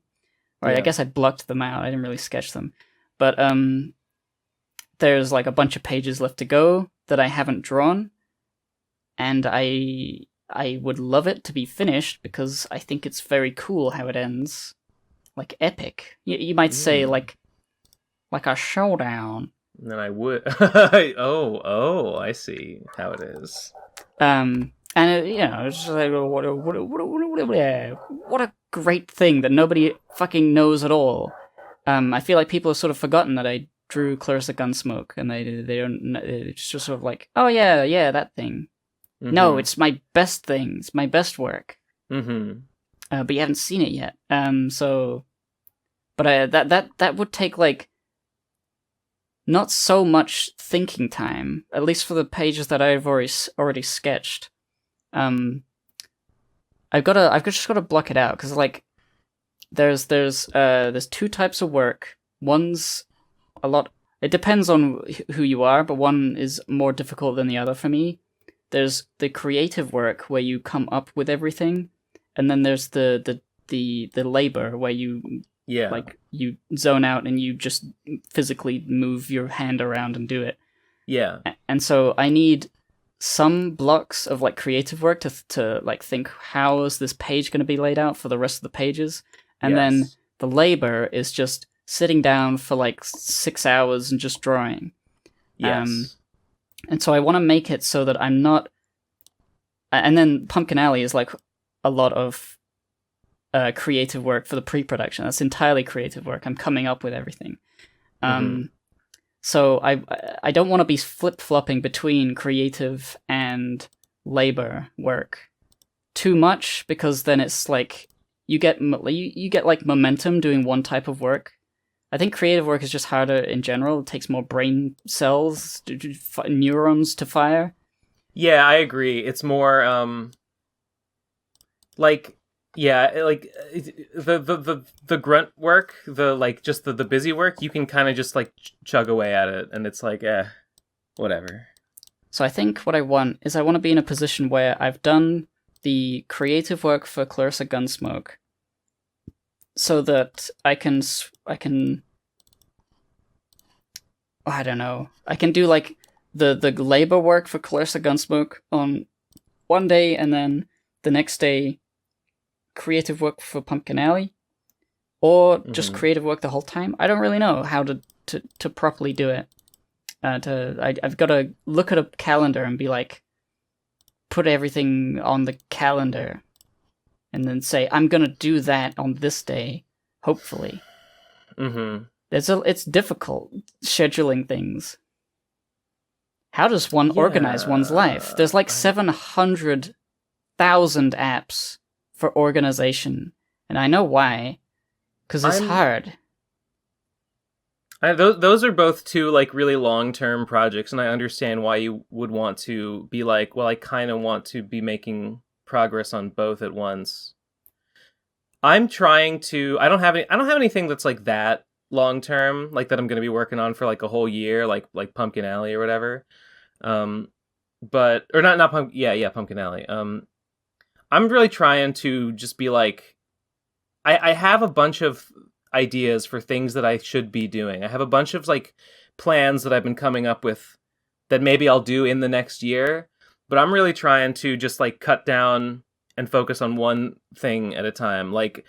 Or I guess I blocked them out. I didn't really sketch them. But there's like a bunch of pages left to go that I haven't drawn, and I would love it to be finished because I think it's very cool how it ends, like epic. You might say like a showdown. And then I would. I see how it is. And it's just like what a great thing that nobody fucking knows at all. I feel like people have sort of forgotten that I drew Clarissa Gunsmoke, and they don't. It's just sort of like, oh yeah, that thing. Mm-hmm. No, it's my best thing. It's my best work. Mm-hmm. But you haven't seen it yet. But that would take like not so much thinking time, at least for the pages that I've already sketched. I've just got to block it out, because like there's two types of work. One's a lot. It depends on who you are, but one is more difficult than the other for me. There's the creative work where you come up with everything, and then there's the labor where you like you zone out and you just physically move your hand around and do it. Yeah. And so I need some blocks of like creative work to like think, how is this page going to be laid out for the rest of the pages, and then the labor is just sitting down for like 6 hours and just drawing. Yes. And so I want to make it so that I'm not. And then Pumpkin Alley is like a lot of creative work for the pre-production. That's entirely creative work. I'm coming up with everything. So I don't want to be flip-flopping between creative and labor work too much, because then it's like you get like momentum doing one type of work. I think creative work is just harder in general. It takes more brain cells, neurons to fire. Yeah, I agree. It's more like the grunt work, the like just the busy work, you can kind of just like chug away at it, and it's like whatever. So I think what I want is I want to be in a position where I've done the creative work for Clarissa Gunsmoke, so that I can I don't know, I can do like the labor work for Clarissa Gunsmoke on one day, and then the next day creative work for Pumpkin Alley, or just creative work the whole time. I don't really know how to properly do it. I've got to look at a calendar and be like, put everything on the calendar, and then say, I'm gonna do that on this day, hopefully. It's difficult scheduling things. How does one organize one's life? There's like 700,000 apps for organization, and I know why, because it's hard. Those are both two like really long-term projects, and I understand why you would want to be like, well, I kind of want to be making progress on both at once. I'm trying to. I don't have anything that's like that long-term, like that I'm going to be working on for like a whole year, like Pumpkin Alley or whatever. But or not Pumpkin Alley. I'm really trying to just be like, I have a bunch of ideas for things that I should be doing. I have a bunch of like plans that I've been coming up with that maybe I'll do in the next year, but I'm really trying to just like cut down and focus on one thing at a time. Like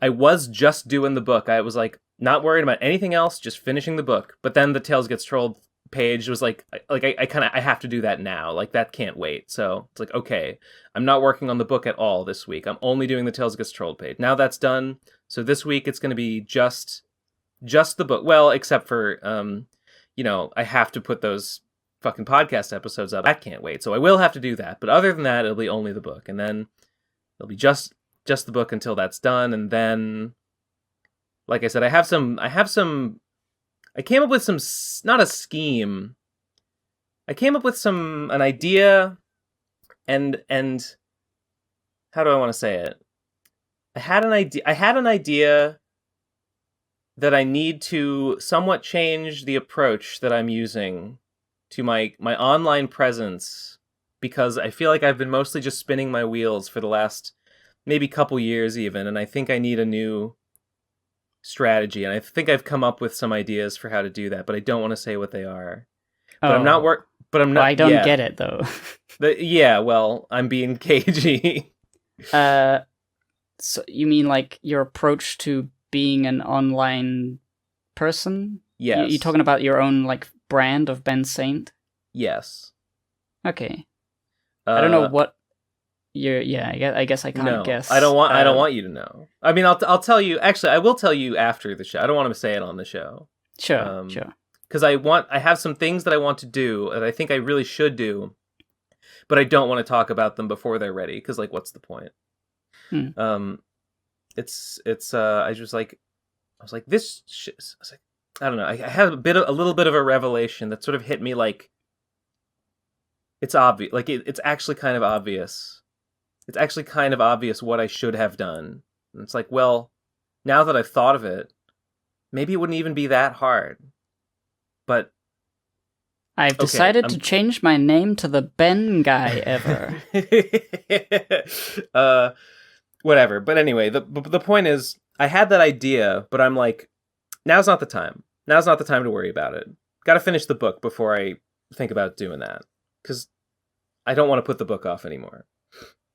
I was just doing the book. I was like not worried about anything else, just finishing the book. But then the Tales Gets Trolled page was like I have to do that now. Like that can't wait. So it's like, okay, I'm not working on the book at all this week. I'm only doing the Tales Gets Trolled page. Now that's done. So this week it's going to be just the book. Well, except for I have to put those fucking podcast episodes up. I can't wait. So I will have to do that. But other than that, it'll be only the book, and then it'll be just the book until that's done. And then, like I said, I came up with some, not a scheme. I came up with an idea, and how do I want to say it? I had an idea that I need to somewhat change the approach that I'm using to my online presence, because I feel like I've been mostly just spinning my wheels for the last maybe couple years even, and I think I need a new strategy, and I think I've come up with some ideas for how to do that, but I don't want to say what they are. But I'm not Well, I don't get it though. Well, I'm being cagey. So you mean like your approach to being an online person? Yes. You're talking about your own like brand of Ben Saint? Yes. Okay. I don't know what I guess I can't guess. I don't want you to know. I mean, I'll tell you. Actually, I will tell you after the show. I don't want to say it on the show. Sure. because I have some things that I want to do that I think I really should do, but I don't want to talk about them before they're ready, because like, what's the point? It's I was like, this shit. I was like, I don't know. I had a little bit of a revelation that sort of hit me like, it's obvious. Like it's actually kind of obvious. It's actually kind of obvious what I should have done. And it's like, well, now that I've thought of it, maybe it wouldn't even be that hard. But I've decided to change my name to the Ben guy ever. Whatever. But anyway, the point is, I had that idea, but I'm like, now's not the time. Now's not the time to worry about it. Got to finish the book before I think about doing that, because I don't want to put the book off anymore.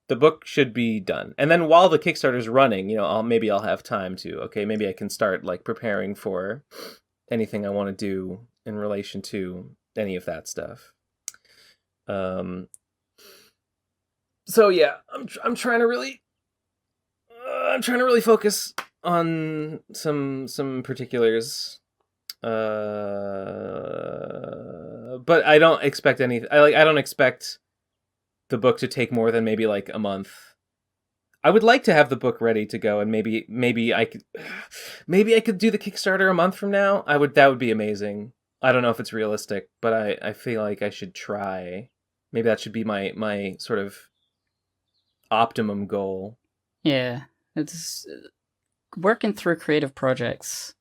The book should be done. And then while the Kickstarter's running, maybe I'll have time to, maybe I can start like preparing for anything I want to do in relation to any of that stuff. So yeah, I'm trying to really focus on some particulars. But I don't expect I don't expect the book to take more than maybe like a month. I would like to have the book ready to go, and maybe I could do the Kickstarter a month from now. That would be amazing. I don't know if it's realistic, but I feel like I should try. Maybe that should be my sort of optimum goal. Yeah, it's working through creative projects.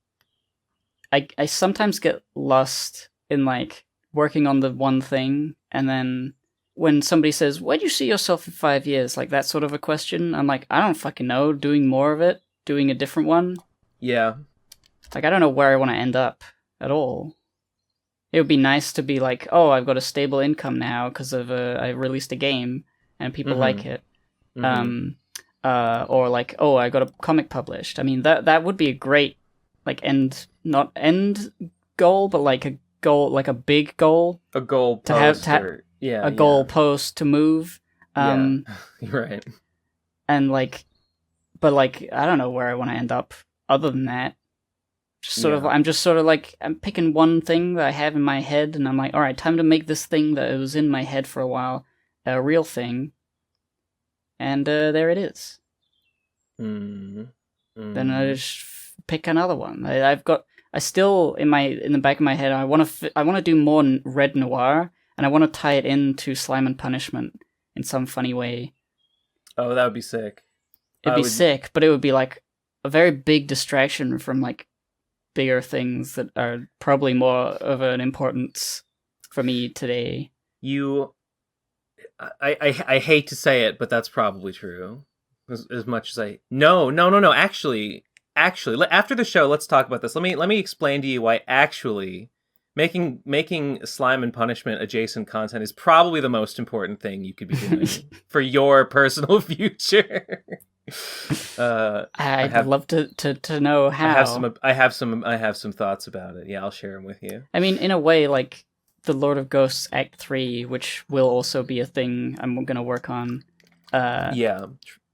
I sometimes get lost in like working on the one thing, and then when somebody says, "Where do you see yourself in 5 years?" like that sort of a question, I'm like, I don't fucking know. Doing more of it, doing a different one. Yeah. Like, I don't know where I want to end up at all. It would be nice to be like, oh, I've got a stable income now because of I released a game and people like it. Or like, oh, I got a comic published. I mean, that would be a great like not end goal, but like a goal, like a big goal. A goal to have a goal post to move. You're right. And like, but like, I don't know where I want to end up other than that. I'm just sort of like, I'm picking one thing that I have in my head, and I'm like, all right, time to make this thing that was in my head for a while a real thing. And there it is. Then I just pick another one. I still in the back of my head, I want to do more Red Noir, and I want to tie it into Slime and Punishment in some funny way. Oh, that would be sick. It'd be sick, but it would be like a very big distraction from like bigger things that are probably more of an importance for me today. I hate to say it, but that's probably true. As much as no. Actually, after the show, let's talk about this. Let me explain to you why actually making Slime and Punishment adjacent content is probably the most important thing you could be doing for your personal future. I'd love to know how. I have some thoughts about it. Yeah, I'll share them with you. I mean, in a way, like the Lord of Ghosts Act 3, which will also be a thing I'm going to work on.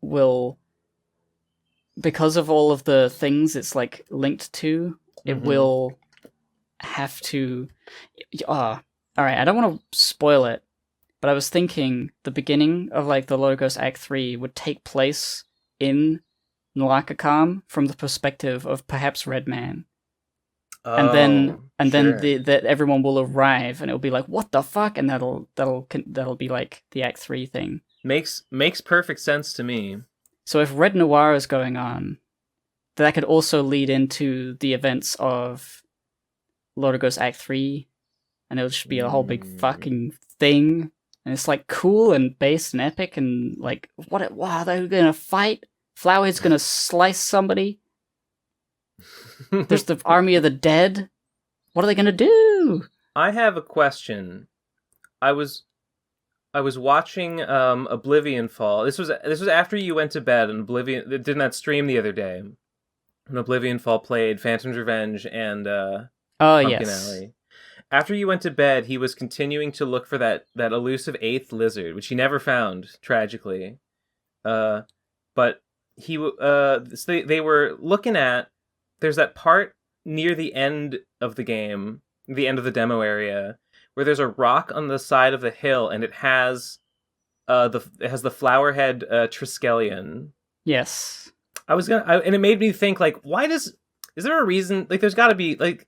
Will, because of all of the things it's like linked to, it will have to. All right, I don't want to spoil it, but I was thinking the beginning of like the Lord of Ghosts Act 3 would take place in Nalakakam from the perspective of perhaps Redman. And then that everyone will arrive, and it'll be like, what the fuck? And that'll be like the Act 3 thing. Makes perfect sense to me. So if Red Noir is going on, that could also lead into the events of Lord of Ghosts Act 3, and it'll just be a whole big fucking thing. And it's like cool and based and epic, and like, wow, they're gonna fight? Flowerhead's gonna slice somebody? There's the army of the dead? What are they gonna do? I have a question. I was watching Oblivion Fall. This was after you went to bed, and Oblivion did that stream the other day. And Oblivion Fall played Phantom's Revenge and Pumpkin Alley. After you went to bed, he was continuing to look for that elusive 8th lizard, which he never found, tragically. But they were looking at, there's that part near the end of the game the end of the demo area, where there's a rock on the side of the hill, and it has the flowerhead Triskelion. Yes. And it made me think, like, is there a reason? Like, there's got to be, like,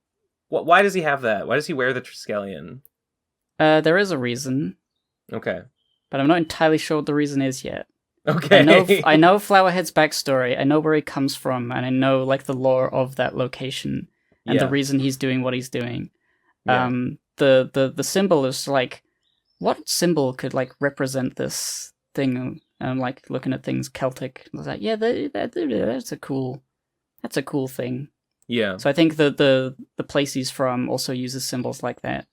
why does he have that? Why does he wear the Triskelion? There is a reason. Okay. But I'm not entirely sure what the reason is yet. Okay. I know Flowerhead's backstory. I know where he comes from, and I know like the lore of that location and the reason he's doing what he's doing. Yeah. The symbol is like, what symbol could like represent this thing? And I'm like looking at things Celtic. I was like, yeah, that's a cool thing. Yeah. So I think the place he's from also uses symbols like that.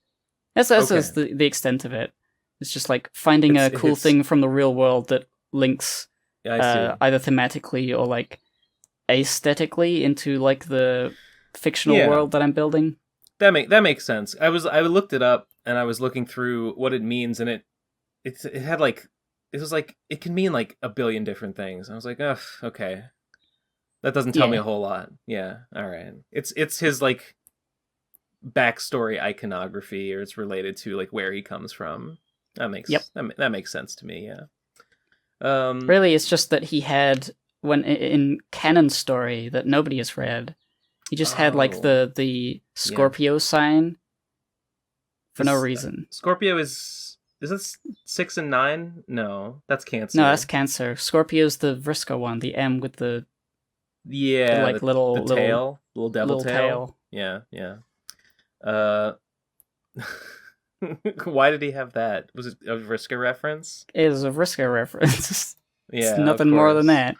That's the extent of it. It's just like finding a cool thing from the real world that links either thematically or like aesthetically into like the fictional world that I'm building. That makes sense. I looked it up and I was looking through what it means, and it had like, it was like, it can mean like a billion different things. I was like, oh, okay. That doesn't tell me a whole lot. Yeah, all right. It's his like backstory iconography, or it's related to like where he comes from. That makes sense to me. Yeah. Really, it's just that he had, when in canon story that nobody has read, he just had like the Scorpio sign for no reason. Scorpio is this 6 and 9? No, that's Cancer. No, that's Cancer. Scorpio's the Vriska one, the M with the like little tail, little devil tail. Yeah. Why did he have that? Was it a Vriska reference? It was a Vriska reference. It's nothing more than that.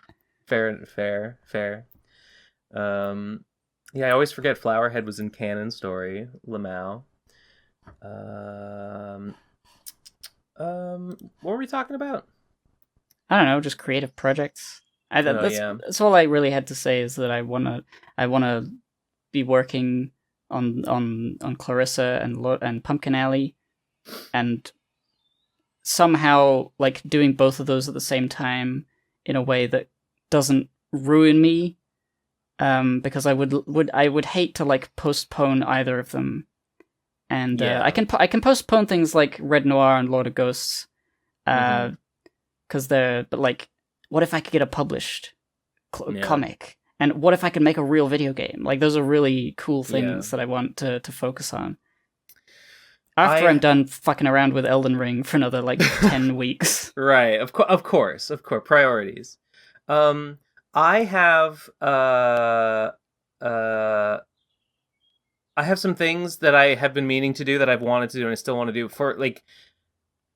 Fair. Yeah, I always forget Flowerhead was in canon story. Lamau. What were we talking about? I don't know, just creative projects. That's all I really had to say, is that I wanna be working on Clarissa and Pumpkin Alley, and somehow like doing both of those at the same time in a way that doesn't ruin me, because I would hate to like postpone either of them, and I can postpone things like Red Noir and Lord of Ghosts, because but like, what if I could get a published comic? And what if I could make a real video game? Like, those are really cool things that I want to focus on. After I'm done fucking around with Elden Ring for another, like, 10 weeks. Right, of course. Priorities. I have some things that I have been meaning to do that I've wanted to do and I still want to do, for, like,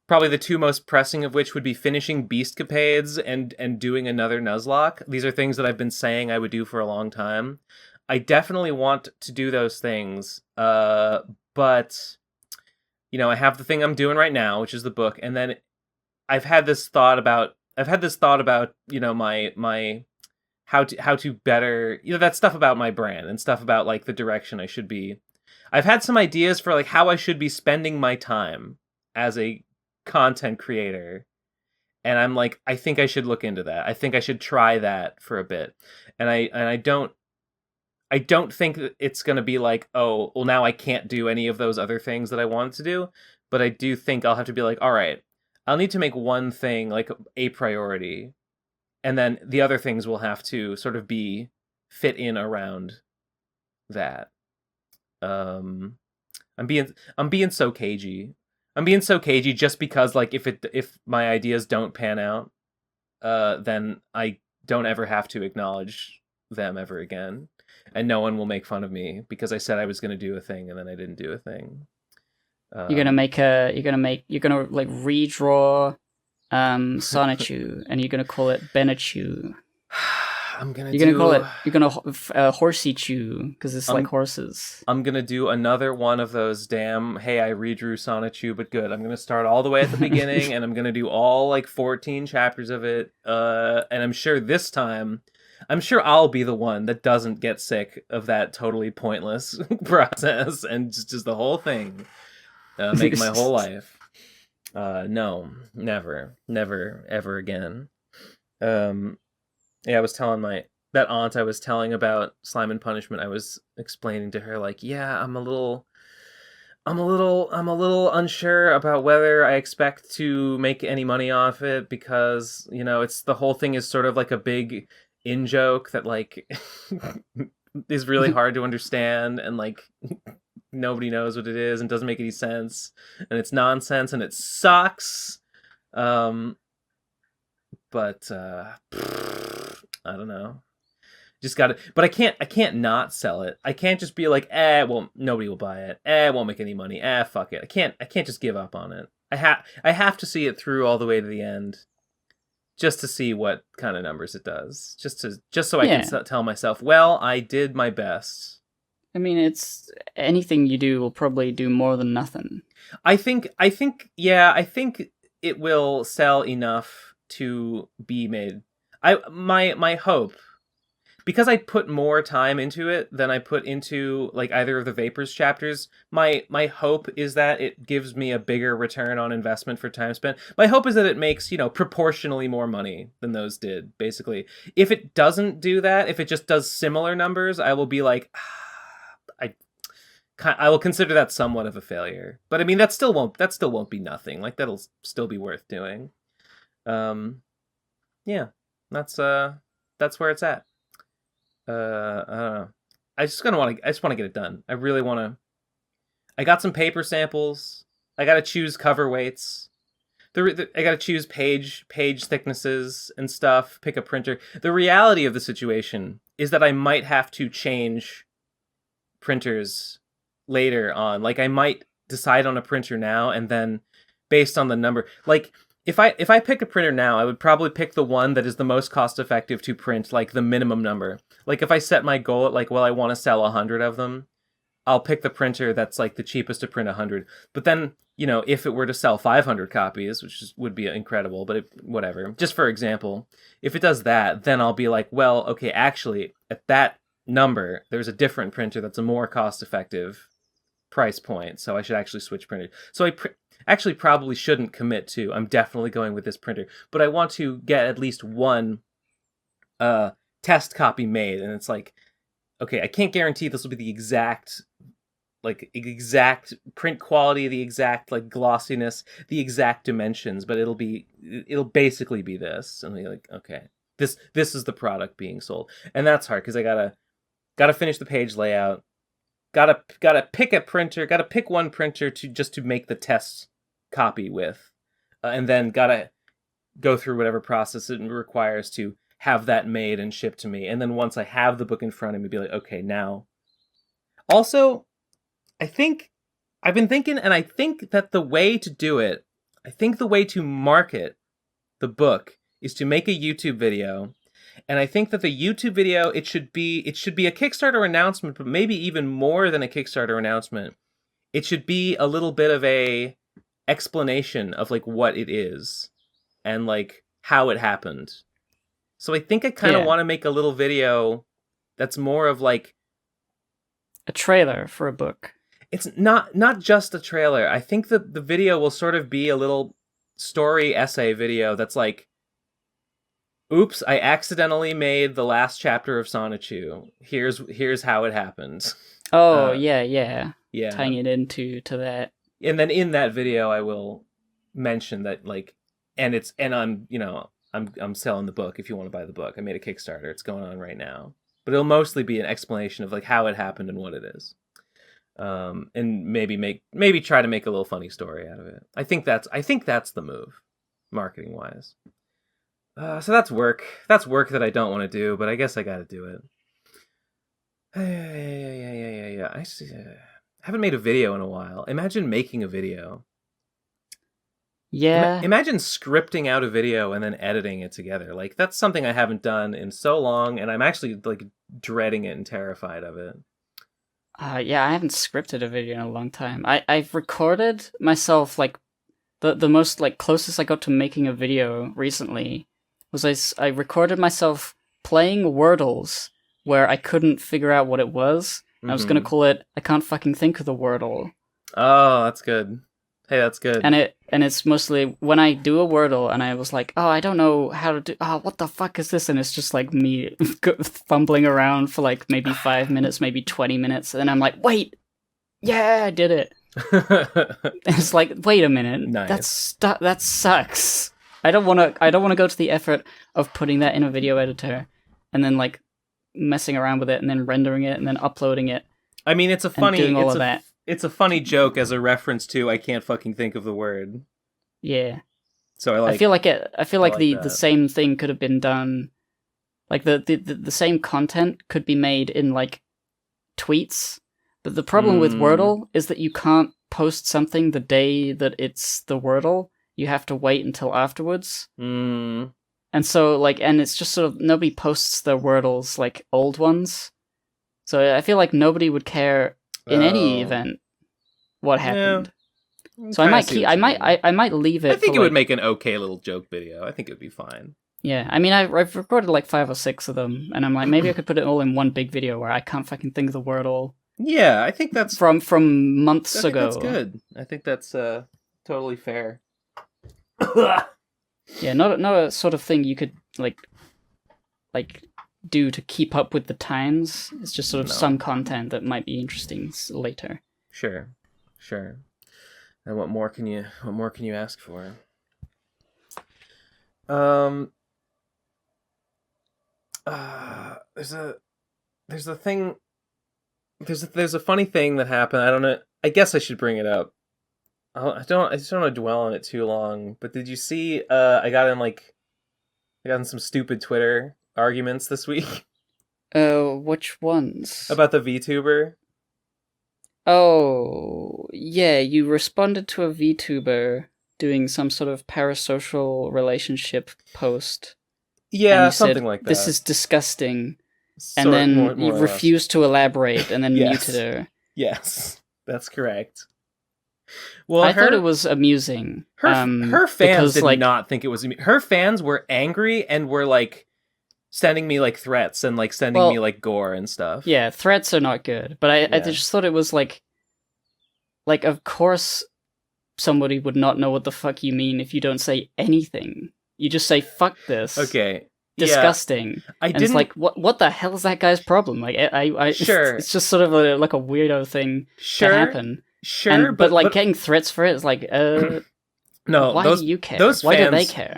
probably the two most pressing of which would be finishing Beastcapades and doing another Nuzlocke. These are things that I've been saying I would do for a long time. I definitely want to do those things, but, you know, I have the thing I'm doing right now, which is the book, and then I've had this thought about, you know, my how to better, you know, that stuff about my brand and stuff about like the direction I should be. I've had some ideas for like how I should be spending my time as a content creator, and I'm like, I think I should look into that. I think I should try that for a bit, and I don't think that it's gonna be like, oh, well, now I can't do any of those other things that I wanted to do, but I do think I'll have to be like, all right, I'll need to make one thing like a priority, and then the other things will have to sort of be fit in around that. I'm being so cagey. I'm being so cagey just because, like, if my ideas don't pan out, then I don't ever have to acknowledge them ever again, and no one will make fun of me because I said I was going to do a thing and then I didn't do a thing. You're gonna like redraw Sonichu, and you're gonna call it Benachu. You're gonna Horsey Chew, because it's like horses. I'm gonna do another one of those damn, hey, I redrew Sonichu, but good. I'm gonna start all the way at the beginning, and I'm gonna do all like 14 chapters of it. And I'm sure this time, I'll be the one that doesn't get sick of that totally pointless process and just the whole thing, make my whole life. No, never, ever again. Yeah, I was telling that aunt I was telling about Slime and Punishment, I was explaining to her, like, yeah, I'm a little I'm a little unsure about whether I expect to make any money off it because, it's the whole thing is sort of like a big in joke that like is really hard to understand and like nobody knows what it is and doesn't make any sense and it's nonsense and it sucks. But I don't know. Just got to, but I can't not sell it. I can't just be like, well, nobody will buy it. It won't make any money. Fuck it. I can't just give up on it. I have to see it through all the way to the end, just to see what kind of numbers it does. Just so I can tell myself, well, I did my best. I mean, it's anything you do will probably do more than nothing. I think it will sell enough to be made. My hope, because I put more time into it than I put into like either of the Vapors chapters, my hope is that it gives me a bigger return on investment for time spent. My hope is that it makes, proportionally more money than those did, basically. If it doesn't do that, if it just does similar numbers, I will be like, I will consider that somewhat of a failure. But I mean, that still won't be nothing. Like that'll still be worth doing. Yeah, that's where it's at. I don't know. I just want to get it done. I really want to. I got some paper samples. I got to choose cover weights. I got to choose page thicknesses and stuff. Pick a printer. The reality of the situation is that I might have to change printers later on. Like I might decide on a printer now, and then based on the number, like. If I pick a printer now, I would probably pick the one that is the most cost effective to print, like the minimum number. Like if I set my goal at like, well, I want to sell 100 of them, I'll pick the printer that's like the cheapest to print 100. But then, if it were to sell 500 copies, would be incredible, but whatever. Just for example, if it does that, then I'll be like, well, okay, actually at that number, there's a different printer that's a more cost effective price point. So I should actually switch printers. So actually probably shouldn't commit to, I'm definitely going with this printer, but I want to get at least one test copy made. And it's like, okay, I can't guarantee this will be the exact print quality, the exact like glossiness, the exact dimensions, but it'll basically be this. And be like, okay, this is the product being sold. And that's hard because I gotta finish the page layout. Gotta pick a printer. Gotta pick one printer to make the test copy with, and then gotta go through whatever process it requires to have that made and shipped to me. And then once I have the book in front of me, be like, okay, now. Also, I've been thinking, and I think that the way to do it, I think the way to market the book is to make a YouTube video. And I think that the YouTube video, it should be a Kickstarter announcement, but maybe even more than a Kickstarter announcement. It should be a little bit of a explanation of like what it is and like how it happened. So I think I kind of want to make a little video that's more of like a trailer for a book. It's not just a trailer. I think that the video will sort of be a little story essay video that's like, oops, I accidentally made the last chapter of Sonichu. Here's how it happened. Oh, yeah. Tying it into that. And then in that video I will mention that like and I'm selling the book if you want to buy the book. I made a Kickstarter. It's going on right now. But it'll mostly be an explanation of like how it happened and what it is. And maybe try to make a little funny story out of it. I think that's the move, marketing wise. So that's work. That's work that I don't want to do, but I guess I got to do it. Yeah. I haven't made a video in a while. Imagine making a video. Yeah. Imagine scripting out a video and then editing it together. Like that's something I haven't done in so long, and I'm actually like dreading it and terrified of it. Yeah, I haven't scripted a video in a long time. I've recorded myself like the most like closest I got to making a video recently was I recorded myself playing Wordles where I couldn't figure out what it was. Mm-hmm. I was gonna call it I Can't Fucking Think of the Wordle. Oh, that's good. Hey, that's good. And it's mostly when I do a Wordle and I was like, oh, I don't know how to do. Oh, what the fuck is this? And it's just like me fumbling around for like maybe 5 minutes, maybe 20 minutes, and I'm like, wait, yeah, I did it. It's like, wait a minute, Nice. that sucks. I don't want to go to the effort of putting that in a video editor and then like messing around with it and then rendering it and then uploading it. I mean, it's a funny doing all of that. It's a funny joke as a reference to I can't fucking think of the word. Yeah. So I feel like the that. same thing could have been done. Like the same content could be made in like tweets, but the problem with Wordle is that you can't post something the day that it's the Wordle. You have to wait until afterwards. Mm. And so like, and it's just sort of nobody posts their Wordles like old ones. So I feel like nobody would care in any event what happened. Yeah. So I might leave it. I think for, it would like, make an okay little joke video. I think it would be fine. Yeah, I mean, I've recorded like 5 or 6 of them, and I'm like, maybe I could put it all in one big video where I can't fucking think of the word all. Yeah, I think that's from months ago. That's good. I think that's totally fair. Yeah, not a sort of thing you could like do to keep up with the times. It's just sort of some content that might be interesting later. Sure. And what more can you ask for? There's a funny thing that happened. I don't know. I guess I should bring it up. I just don't want to dwell on it too long. But did you see? I got in some stupid Twitter arguments this week. Which ones? About the VTuber. Oh, yeah, you responded to a VTuber doing some sort of parasocial relationship post. Yeah, something like that. This is disgusting. And then you refused to elaborate and then muted her. Yes, that's correct. Well, I thought it was amusing. Her fans did not think it was amusing. Her fans were angry and were like sending me like threats and like sending me like gore and stuff. Yeah, threats are not good. But I just thought it was like of course somebody would not know what the fuck you mean if you don't say anything. You just say fuck this. Okay. Disgusting. Yeah. It's like what the hell is that guy's problem? Like I sure. It's just sort of like a weirdo thing to happen. Sure, but getting threats for it is like no, why do you care? Why do they care?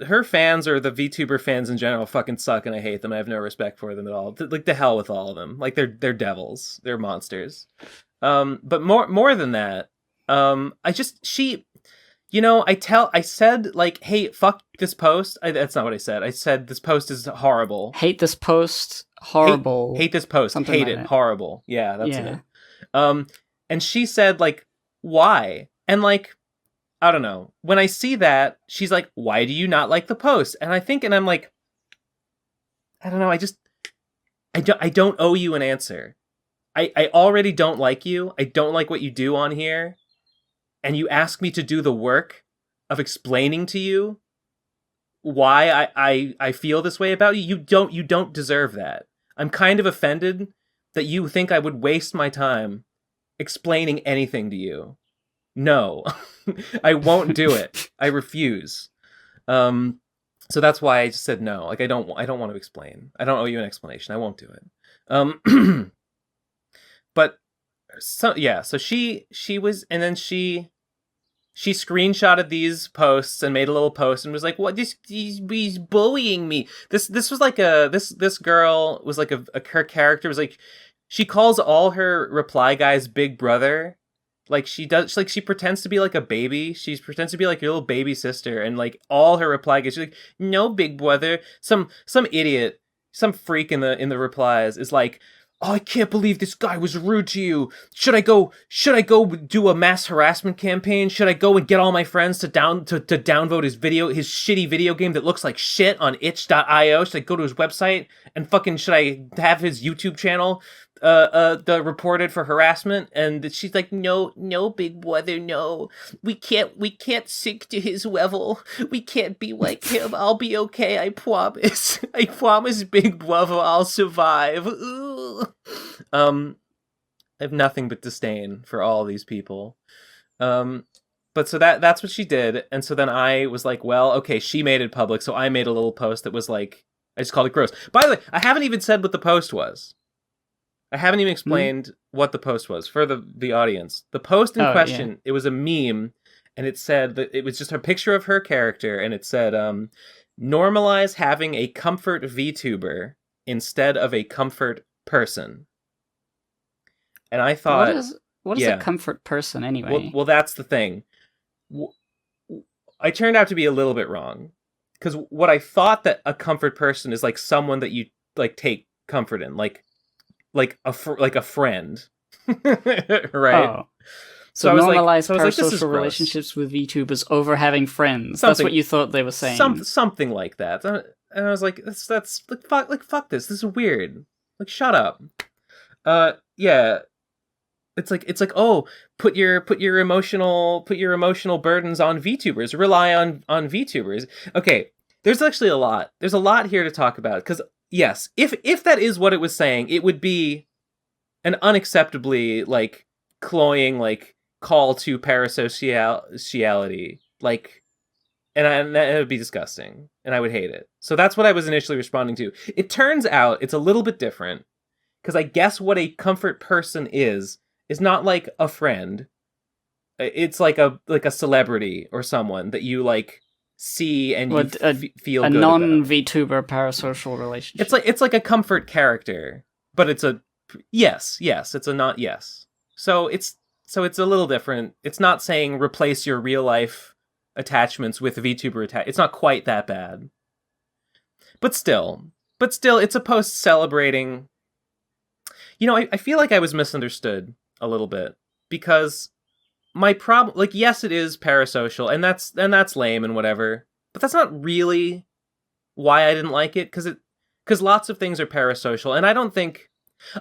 Her fans or the VTuber fans in general fucking suck and I hate them. I have no respect for them at all. Like the hell with all of them. Like they're devils. They're monsters. But more than that, I said like, hey, fuck this post. That's not what I said. I said this post is horrible. Hate this post. Horrible. Hate this post. Something hate like it. That. Horrible. Yeah, that's it. And she said like, why? And like, I don't know. When I see that, she's like, why do you not like the post? And I'm like, I don't know. I don't owe you an answer. I already don't like you. I don't like what you do on here. And you ask me to do the work of explaining to you why I feel this way about you. You don't deserve that. I'm kind of offended that you think I would waste my time explaining anything to you. No, I won't do it. I refuse. So that's why I just said no. Like I don't want to explain. I don't owe you an explanation. I won't do it. But so she was, and then she screenshotted these posts and made a little post and was like, "What? He's bullying me." This was like this girl was like her character was like, she calls all her reply guys big brother. Like she pretends to be like a baby. She pretends to be like your little baby sister, and like all her reply guys, she's like, "No, big brother." Some idiot, some freak in the replies is like, "Oh, I can't believe this guy was rude to you. Should I go do a mass harassment campaign? Should I go and get all my friends to downvote his shitty video game that looks like shit on itch.io? Should I go to his website and should I have his YouTube channel reported for harassment?" And she's like, no, big brother, no. We can't sink to his level. We can't be like him. I'll be okay, I promise. I promise, big brother, I'll survive. Ooh. I have nothing but disdain for all these people. But so that's what she did, and so then I was like, well, okay, she made it public, so I made a little post that was like, I just called it gross. By the way, I haven't even said what the post was. I haven't even explained what the post was for the audience. The post in question, it was a meme, and it said that it was just a picture of her character, and it said, normalize having a comfort VTuber instead of a comfort person. And I thought... What is a comfort person, anyway? Well, that's the thing. I turned out to be a little bit wrong. Because what I thought that a comfort person is like someone that you like take comfort in, like a friend, right? Oh. So I was normalize parasocial relationships with VTubers over having friends. That's what you thought they were saying. Something like that. And I was like, that's fuck this. This is weird. Like, shut up. Yeah. It's like, oh, put your emotional burdens on VTubers. Rely on VTubers. Okay, there's actually a lot. There's a lot here to talk about, because yes, if that is what it was saying, it would be an unacceptably like cloying like call to parasociality, like, and it would be disgusting, and I would hate it. So that's what I was initially responding to. It turns out it's a little bit different, because I guess what a comfort person is not like a friend. It's like a celebrity or someone that you like see and you feel good about. A non-VTuber parasocial relationship. It's like a comfort character, but it's a yes. It's a not yes. So it's a little different. It's not saying replace your real life attachments with VTuber attach. It's not quite that bad. But still, it's a post celebrating. You know, I feel like I was misunderstood a little bit, because my problem, like, yes, it is parasocial, and that's lame and whatever, but that's not really why I didn't like it, because lots of things are parasocial, and I don't think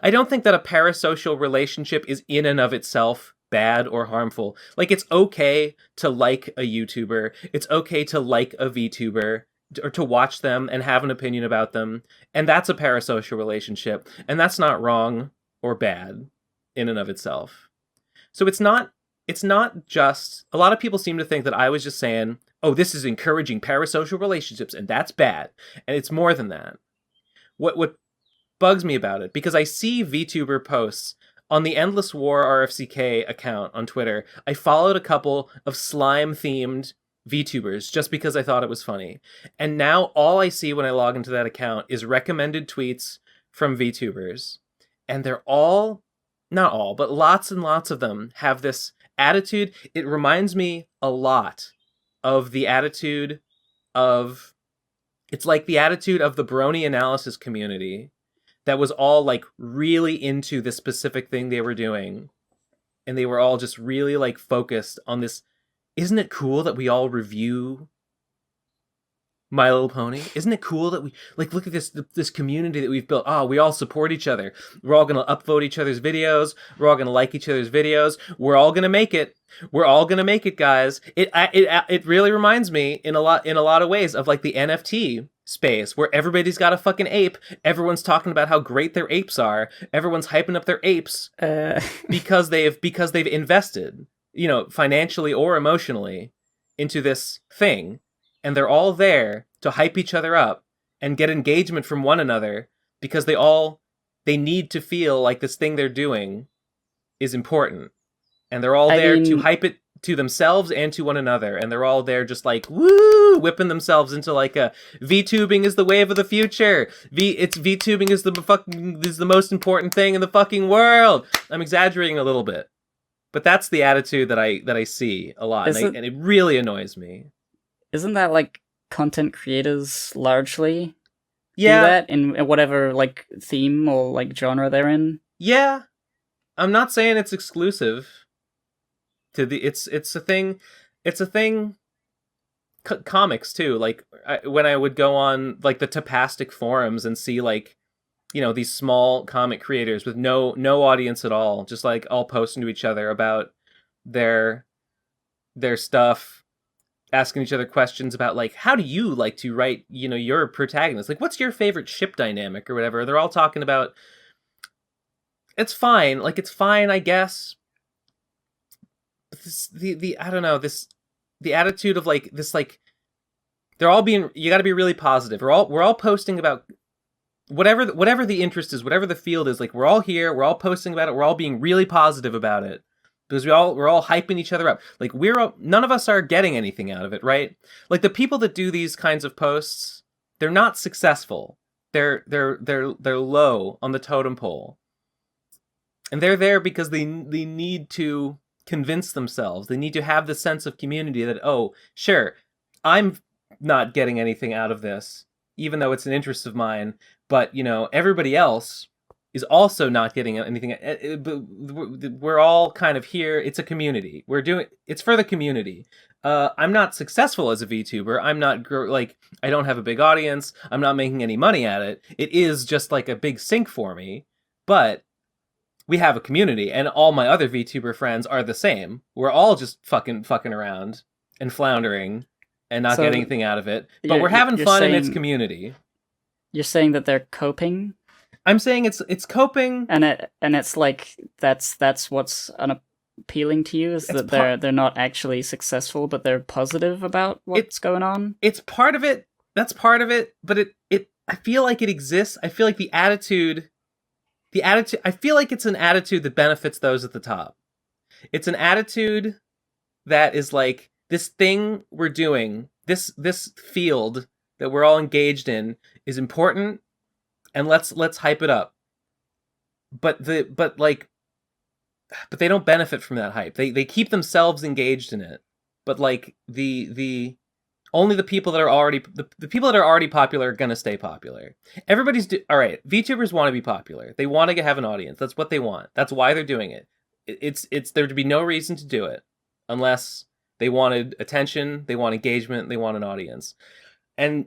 that a parasocial relationship is in and of itself bad or harmful. Like, it's okay to like a YouTuber, it's okay to like a VTuber, or to watch them and have an opinion about them, and that's a parasocial relationship, and that's not wrong or bad in and of itself. So it's not just, a lot of people seem to think that I was just saying, oh, this is encouraging parasocial relationships and that's bad. And it's more than that. What bugs me about it, because I see VTuber posts on the Endless War RFCK account on Twitter. I followed a couple of slime themed VTubers just because I thought it was funny. And now all I see when I log into that account is recommended tweets from VTubers. And they're all, not all, but lots and lots of them have this attitude. It reminds me a lot of the attitude of, it's like the attitude of the Brony analysis community that was all like really into this specific thing they were doing. And they were all just really like focused on this. Isn't it cool that we all review My Little Pony? Isn't it cool that we like look at this community that we've built? Oh, we all support each other. We're all gonna upvote each other's videos. We're all gonna like each other's videos. We're all gonna make it. We're all gonna make it, guys. It really reminds me in a lot of ways of like the NFT space where everybody's got a fucking ape. Everyone's talking about how great their apes are. Everyone's hyping up their apes because they've invested, you know, financially or emotionally into this thing. And they're all there to hype each other up and get engagement from one another because they need to feel like this thing they're doing is important. And they're all there to hype it to themselves and to one another. And they're all there just like, woo, whipping themselves into like a VTubing is the wave of the future. VTubing is the most important thing in the fucking world. I'm exaggerating a little bit. But that's the attitude that I see a lot. And it really annoys me. Isn't that like content creators largely do that in whatever like theme or like genre they're in? Yeah, I'm not saying it's exclusive to the. It's a thing. It's a thing. Comics too. Like when I would go on like the Tapastic forums and see like, you know, these small comic creators with no audience at all, just like all posting to each other about their stuff. Asking each other questions about like, how do you like to write, you know, your protagonist? Like, what's your favorite ship dynamic or whatever? They're all talking about. It's fine, like it's fine, I guess. The I don't know, the attitude of like this, like they're all being. You got to be really positive. We're all posting about whatever the interest is, whatever the field is, like we're all here, we're all posting about it, we're all being really positive about it because we're all hyping each other up. Like none of us are getting anything out of it, right? Like the people that do these kinds of posts, they're not successful. They're low on the totem pole. And they're there because they need to convince themselves. They need to have the sense of community that, oh, sure, I'm not getting anything out of this, even though it's an interest of mine, but, you know, everybody else is also not getting anything. We're all kind of here. It's a community. It's for the community. I'm not successful as a VTuber. I'm not I don't have a big audience. I'm not making any money at it. It is just like a big sink for me, but we have a community, and all my other VTuber friends are the same. We're all just fucking around and floundering and not getting anything out of it, but we're having fun in its community. You're saying that they're coping? I'm saying it's coping, and it's like that's what's unappealing to you, is that they're not actually successful, but they're positive about what's going on. It's part of it. That's part of it, but it I feel like it exists. I feel like the attitude. I feel like it's an attitude that benefits those at the top. It's an attitude that is like, this thing we're doing, this field that we're all engaged in is important, and let's hype it up. But they don't benefit from that hype. They keep themselves engaged in it. But like the only the people that are already the people that are already popular are gonna stay popular. All right. VTubers want to be popular. They want to have an audience. That's what they want. That's why they're doing it. It's there to be no reason to do it unless they wanted attention, they want engagement, they want an audience, and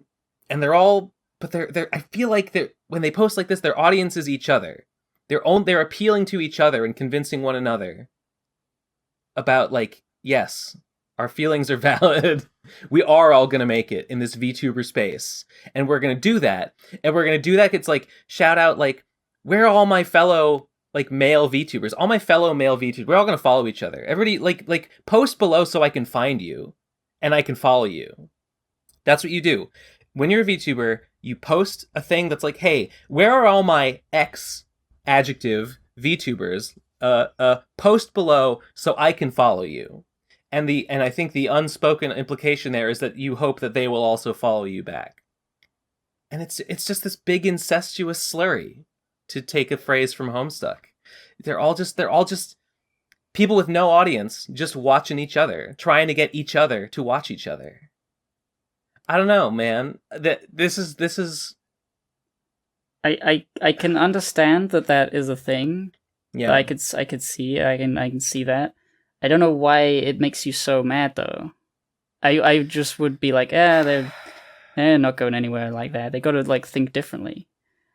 they're all. But they're. I feel like when they post like this, their audience is each other. They're appealing to each other and convincing one another about, like, yes, our feelings are valid. We are all going to make it in this VTuber space. And we're going to do that. And we're going to do that. It's like, shout out, like, where are all my fellow, like, male VTubers? All my fellow male VTubers. We're all going to follow each other. Everybody, like, post below so I can find you. And I can follow you. That's what you do. When you're a VTuber, you post a thing that's like, hey, where are all my adjective VTubers? Post below so I can follow you. And I think the unspoken implication there is that you hope that they will also follow you back. And it's just this big incestuous slurry, to take a phrase from Homestuck. They're all just people with no audience, just watching each other, trying to get each other to watch each other. I don't know, man. This is. I can understand that is a thing. Yeah, I can see that. I don't know why it makes you so mad though. I just would be like, they're not going anywhere like that. They got to like think differently,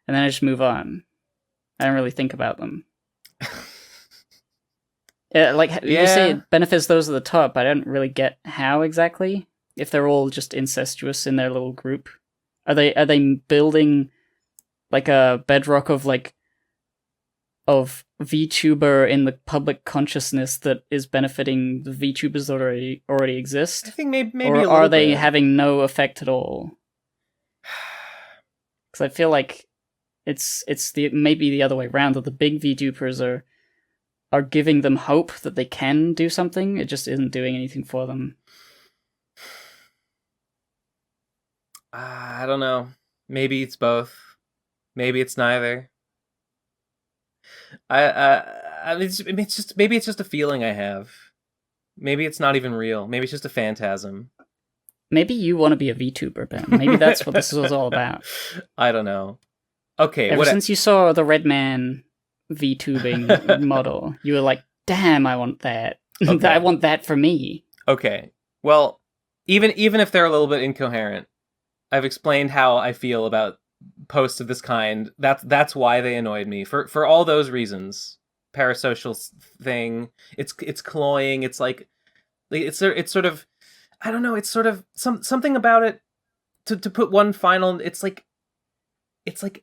and then I just move on. I don't really think about them. You say it benefits those at the top. I don't really get how exactly. If they're all just incestuous in their little group, are they building like a bedrock of VTuber in the public consciousness that is benefiting the VTubers that already exist? I think maybe or a little are they bit. having no effect at all? Because I feel like it's maybe the other way around, that the big VTubers are giving them hope that they can do something. It just isn't doing anything for them. I don't know. Maybe it's both. Maybe it's neither. Maybe it's just a feeling I have. Maybe it's not even real. Maybe it's just a phantasm. Maybe you want to be a VTuber, Ben. Maybe that's what this was all about. I don't know. Okay. Ever since you saw the Red Man VTubing model, you were like, damn, I want that. Okay. I want that for me. Okay. Well, even if they're a little bit incoherent, I've explained how I feel about posts of this kind. That's why they annoyed me, for all those reasons. Parasocial thing. It's cloying. It's like it's sort of, I don't know. It's sort of something about it. To put one final, it's a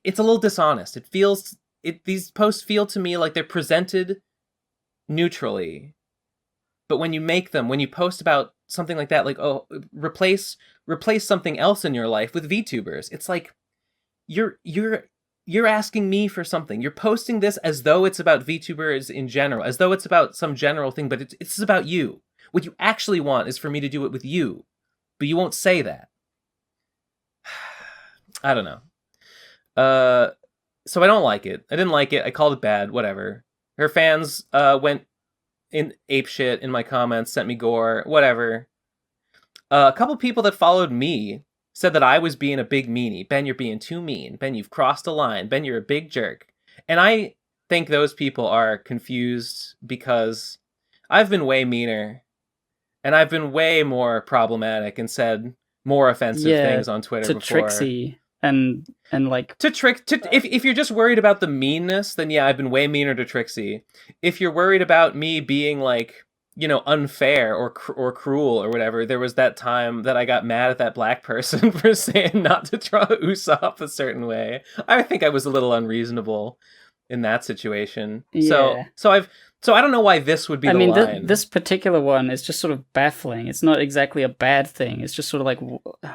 little dishonest. These posts feel to me like they're presented neutrally, but when you post about something like that, like, oh, replace something else in your life with VTubers, it's like you're you're asking me for something. You're posting this as though it's about VTubers in general, as though it's about some general thing, but it's about you. What you actually want is for me to do it with you, but you won't say that. I don't know. So I don't like it. I didn't like it. I called it bad. Whatever. Her fans went in apeshit in my comments, sent me gore. Whatever. A couple people that followed me said that I was being a big meanie. Ben, you're being too mean. Ben, you've crossed a line. Ben, you're a big jerk. And I think those people are confused because I've been way meaner. And I've been way more problematic and said more offensive things on Twitter before. Trixie and like if you're just worried about the meanness, then yeah, I've been way meaner to Trixie. If you're worried about me being like, you know, unfair or cruel or whatever, there was that time that I got mad at that black person for saying not to draw Usopp a certain way. I think I was a little unreasonable in that situation. Yeah. So I don't know why this would be the line. This particular one is just sort of baffling. It's not exactly a bad thing. It's just sort of like,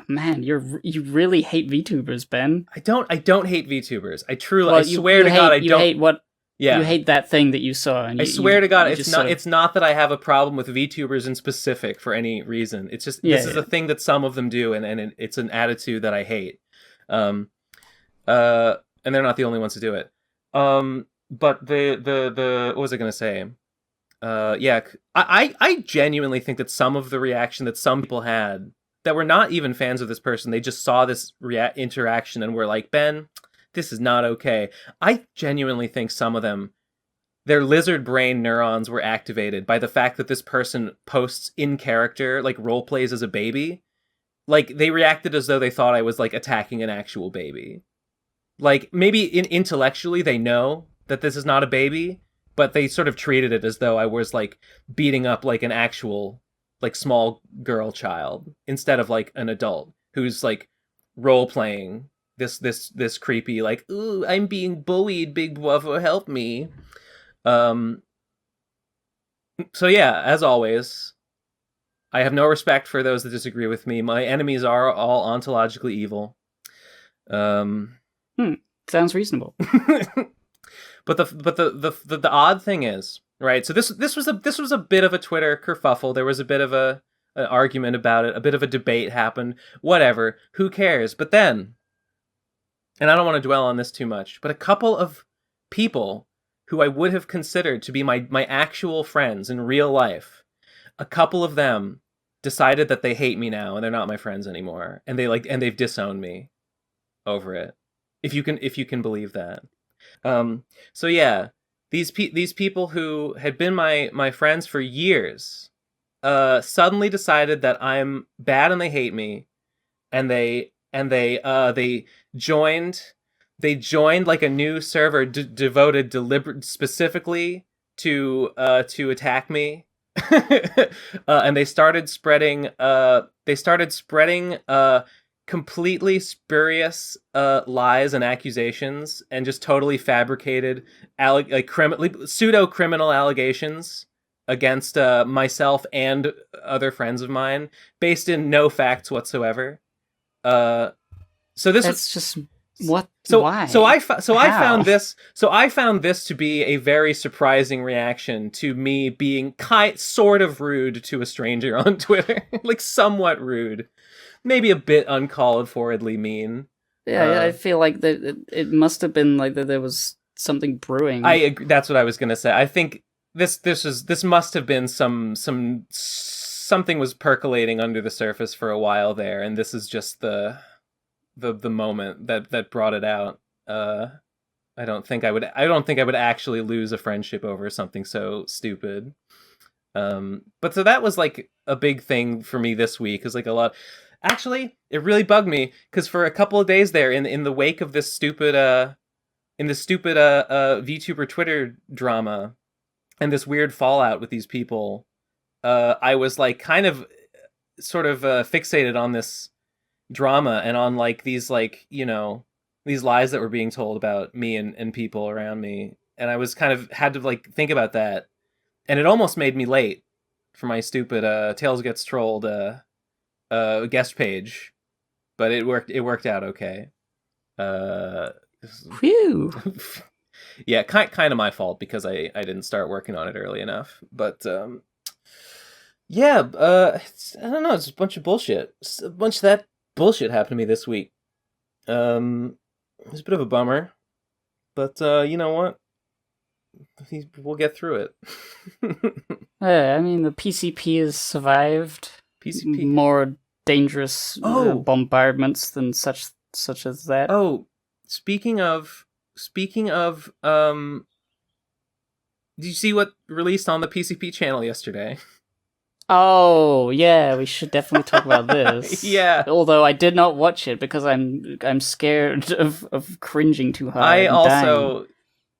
man, you really hate VTubers, Ben. I don't hate VTubers. I truly, I swear to God, I don't. Hate what? Yeah. You hate that thing that you saw. And I swear to God, it's not that I have a problem with VTubers in specific for any reason. It's just this is a thing that some of them do, and it's an attitude that I hate. And they're not the only ones to do it. But the what was I gonna say? I genuinely think that some of the reaction that some people had that were not even fans of this person, they just saw this interaction and were like, Ben, this is not okay. I genuinely think some of them, their lizard brain neurons were activated by the fact that this person posts in character, like role plays as a baby. Like they reacted as though they thought I was like attacking an actual baby. Like maybe intellectually they know that this is not a baby, but they sort of treated it as though I was like beating up like an actual like small girl child instead of like an adult who's like role playing this creepy like, ooh, I'm being bullied, big brother, help me. So yeah, as always, I have no respect for those that disagree with me. My enemies are all ontologically evil. Sounds reasonable. But the odd thing is, right? So this was a bit of a Twitter kerfuffle. There was a bit of an argument about it. A bit of a debate happened. Whatever. Who cares? But then, and I don't want to dwell on this too much, but a couple of people who I would have considered to be my actual friends in real life, a couple of them decided that they hate me now and they're not my friends anymore, and they've disowned me over it. If you can believe that. So yeah, these people who had been my friends for years, suddenly decided that I'm bad and they hate me, and they joined like a new server devoted specifically to attack me, and they started spreading completely spurious lies and accusations, and just totally fabricated pseudo criminal allegations against myself and other friends of mine, based in no facts whatsoever. So this That's just what. Why? I found this to be a very surprising reaction to me being sort of rude to a stranger on Twitter, like somewhat rude. Maybe a bit uncalled forwardly mean. Yeah, I feel like it must have been like that there was something brewing. I agree, that's what I was gonna say. I think this must have been something was percolating under the surface for a while there, and this is just the moment that brought it out. I don't think I would actually lose a friendship over something so stupid. But so that was like a big thing for me this week. Is like a lot. Actually, it really bugged me because for a couple of days there, in the wake of this stupid VTuber Twitter drama and this weird fallout with these people, I was like kind of sort of fixated on this drama and on like these like, you know, these lies that were being told about me and people around me, and I was kind of had to like think about that, and it almost made me late for my stupid Tails Gets Trolled guest page, but it worked out okay. Whew. Yeah, kind of my fault because I didn't start working on it early enough. But yeah, I don't know. It's a bunch of bullshit. A bunch of that bullshit happened to me this week. It's a bit of a bummer, but you know what? We'll get through it. Yeah, I mean, the PCP has survived PCP. more dangerous bombardments than such as that. Oh, speaking of, did you see what released on the PCP channel yesterday? Oh, yeah, we should definitely talk about this. Yeah. Although I did not watch it because I'm scared of cringing too hard. I also dying.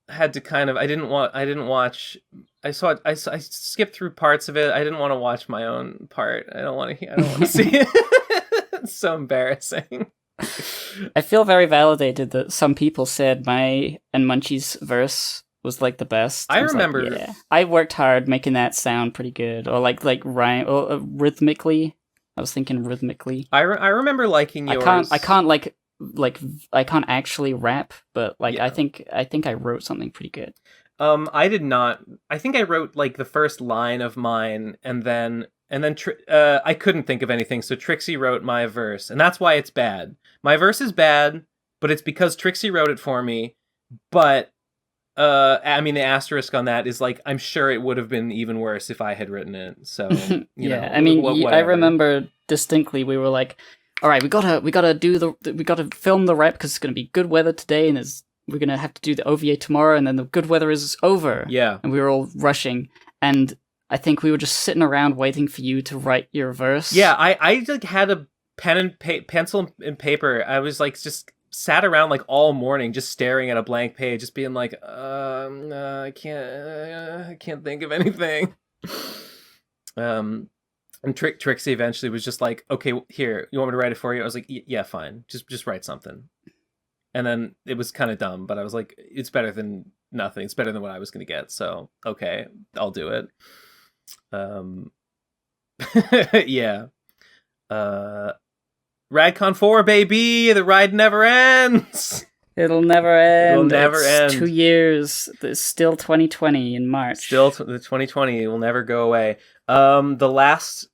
had to kind of I didn't watch. I saw it. I skipped through parts of it. I didn't want to watch my own part. I don't want to see it. It's so embarrassing. I feel very validated that some people said my and Munchie's verse was like the best. I remember. Like, yeah, I worked hard making that sound pretty good, or like rhyme, or rhythmically. I was thinking rhythmically. I remember liking yours. I can't I can't actually rap, but like yeah. I think I wrote something pretty good. I did not. I think I wrote like the first line of mine, and then I couldn't think of anything, so Trixie wrote my verse, and that's why it's bad. My verse is bad, but it's because Trixie wrote it for me. But I mean, the asterisk on that is like I'm sure it would have been even worse if I had written it. So you know, I mean, I remember distinctly we were like, all right, we gotta film the rap because it's gonna be good weather today, and we're gonna have to do the OVA tomorrow, and then the good weather is over. Yeah, and we were all rushing, and I think we were just sitting around waiting for you to write your verse. Yeah, I like had a pen and pencil and paper. I was like just sat around like all morning just staring at a blank page, just being like, I can't think of anything. And Trixie eventually was just like, okay, here, you want me to write it for you? I was like, yeah, fine, just write something. And then it was kind of dumb, but I was like, it's better than nothing. It's better than what I was going to get. So, okay, I'll do it. Yeah. RadCon 4, baby! The ride never ends! It'll never end. It'll never end. 2 years. It's still 2020 in March. Still the 2020. It will never go away. This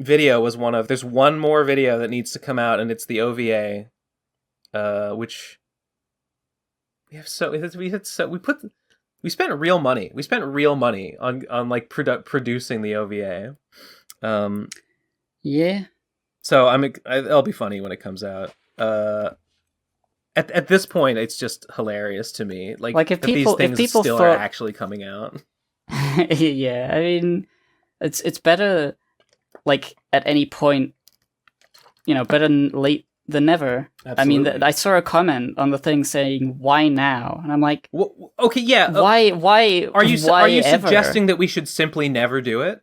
video was one of... There's one more video that needs to come out, and it's the OVA. Which... We spent real money. We spent real money on like producing the OVA. Yeah. So it'll be funny when it comes out. At this point, it's just hilarious to me. Like if these things still are actually coming out. Yeah, I mean, it's better. Like at any point, better late than never. Absolutely. I mean, I saw a comment on the thing saying, "Why now?" And I'm like, well, okay, yeah. Why? Are you ever? suggesting that we should simply never do it?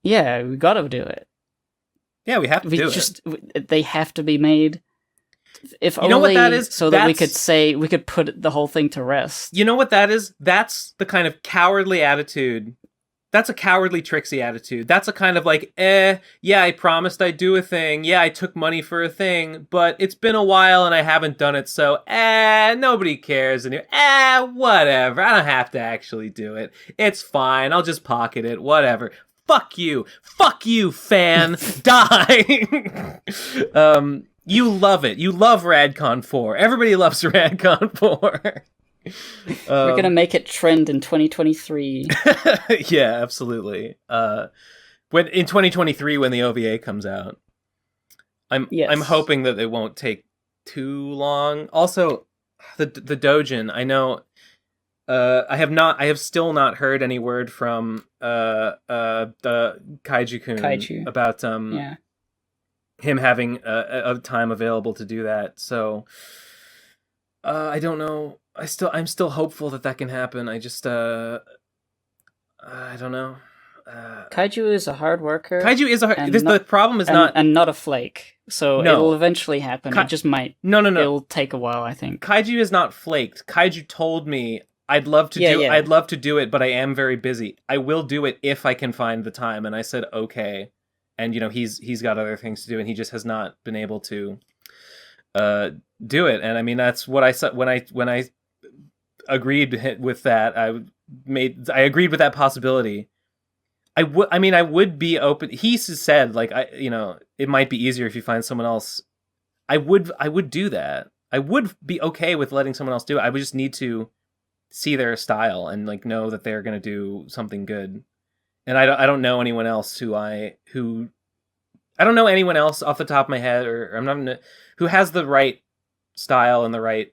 Yeah, we gotta do it. Yeah, we have to do it. They have to be made. If you know what that is, so that we could put the whole thing to rest. You know what that is? That's the kind of cowardly attitude. That's a cowardly Trixie attitude. That's a kind of like, yeah, I promised I'd do a thing. Yeah, I took money for a thing, but it's been a while and I haven't done it, so nobody cares. And whatever. I don't have to actually do it. It's fine. I'll just pocket it. Whatever. Fuck you, fan. Die. You love it. You love RadCon 4. Everybody loves RadCon 4. We're gonna make it trend in 2023. Yeah, absolutely. When in 2023, when the OVA comes out, I'm hoping that it won't take too long. Also, the Dojin. I know. I have still not heard any word from the Kaiju-kun about him having a time available to do that. So I don't know. I'm still hopeful that can happen. I just I don't know. Kaiju is a hard worker. The problem is not a flake. So it'll eventually happen. It just might. No. It'll take a while, I think. Kaiju is not flaked. Kaiju told me I'd love to do it, but I am very busy. I will do it if I can find the time. And I said okay. And he's got other things to do, and he just has not been able to. do it. And I mean, that's what I said when I agreed with that. I agreed with that possibility. I would be open. He said, like, it might be easier if you find someone else. I would do that. I would be okay with letting someone else do it. I would just need to see their style and like know that they're gonna do something good. And I don't know anyone else who I don't know anyone else off the top of my head, or I'm not who has the right style and the right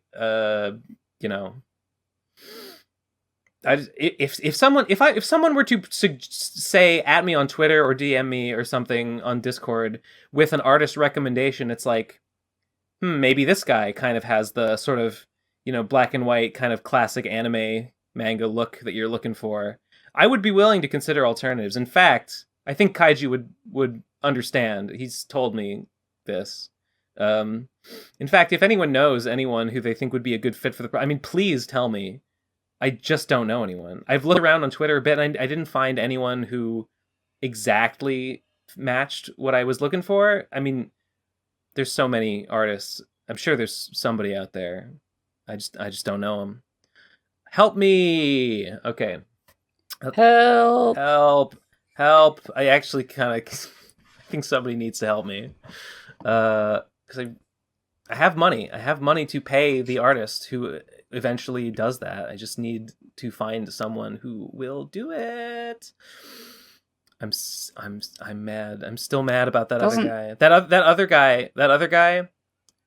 if someone were to say at me on Twitter or DM me or something on Discord with an artist recommendation, it's like, maybe this guy kind of has the sort of, black and white kind of classic anime manga look that you're looking for. I would be willing to consider alternatives. In fact, I think Kaiji would understand. He's told me this. In fact, if anyone knows anyone who they think would be a good fit for please tell me. I just don't know anyone. I've looked around on Twitter a bit, and I didn't find anyone who exactly matched what I was looking for. I mean, there's so many artists. I'm sure there's somebody out there. I just don't know them. Help me! Okay. Help! I actually kind of think somebody needs to help me. Because I have money. I have money to pay the artist who eventually does that. I just need to find someone who will do it. I'm mad. I'm still mad about that other guy. That other guy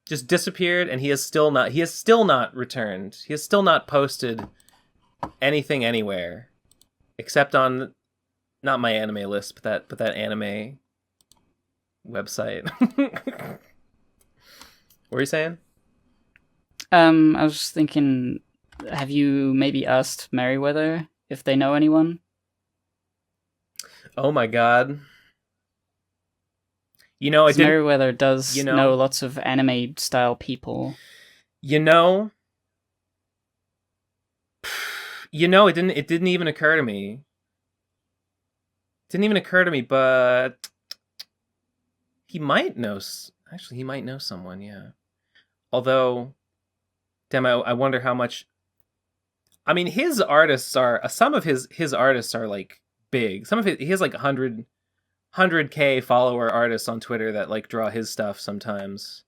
just disappeared, and he has still not returned. He has still not posted anything anywhere except on not my anime list, but that anime website. What were you saying? I was just thinking, have you maybe asked Merriweather if they know anyone? Oh my god. Merriweather does know lots of anime style people. It didn't even occur to me. But he might know. Actually, he might know someone, yeah. Although, damn, I wonder how much. I mean, his artists are some of his artists are like big. He has like 100K follower artists on Twitter that like draw his stuff sometimes.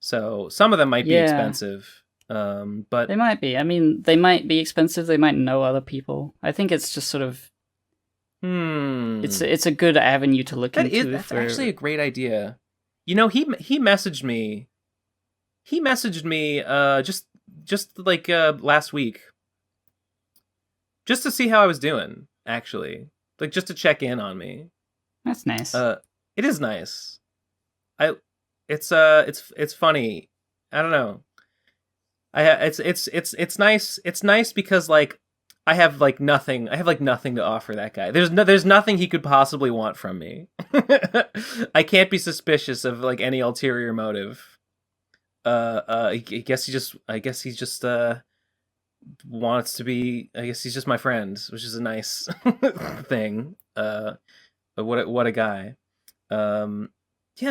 So some of them might be expensive. But they might be. I mean, they might be expensive. They might know other people. I think it's just sort of. It's a good avenue to look into. That's actually a great idea. He messaged me. He messaged me just like last week. Just to see how I was doing, actually. Like just to check in on me. That's nice. It is nice. It's funny. I don't know. It's nice. It's nice because like I have like nothing to offer that guy. There's nothing he could possibly want from me. I can't be suspicious of like any ulterior motive. I guess he just wants to be. I guess he's just my friend, which is a nice thing. What a guy. Yeah,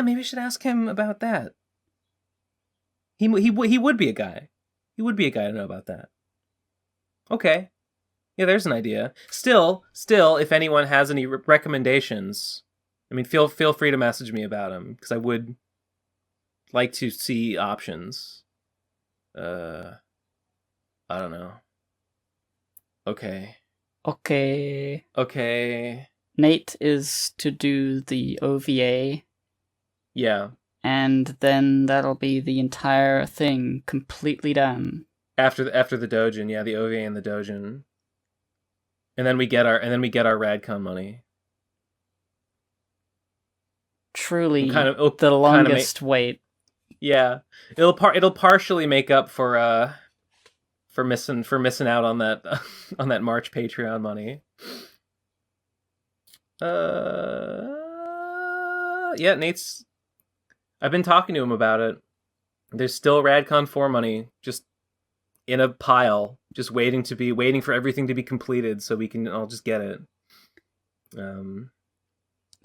maybe I should ask him about that. He would be a guy. He would be a guy to know about that. Okay. Yeah, there's an idea. Still, if anyone has any recommendations, I mean, feel free to message me about them because I would like to see options. I don't know. Okay. Nate is to do the OVA. Yeah. And then that'll be the entire thing completely done. After the Dojin, yeah, the OVA and the Dojin. And then we get our Radcon money. Truly, the longest wait. Yeah, it'll partially make up for missing out on that on that March Patreon money. Yeah, Nate's. I've been talking to him about it. There's still Radcon 4 money just in a pile, just waiting for everything to be completed so we can all just get it.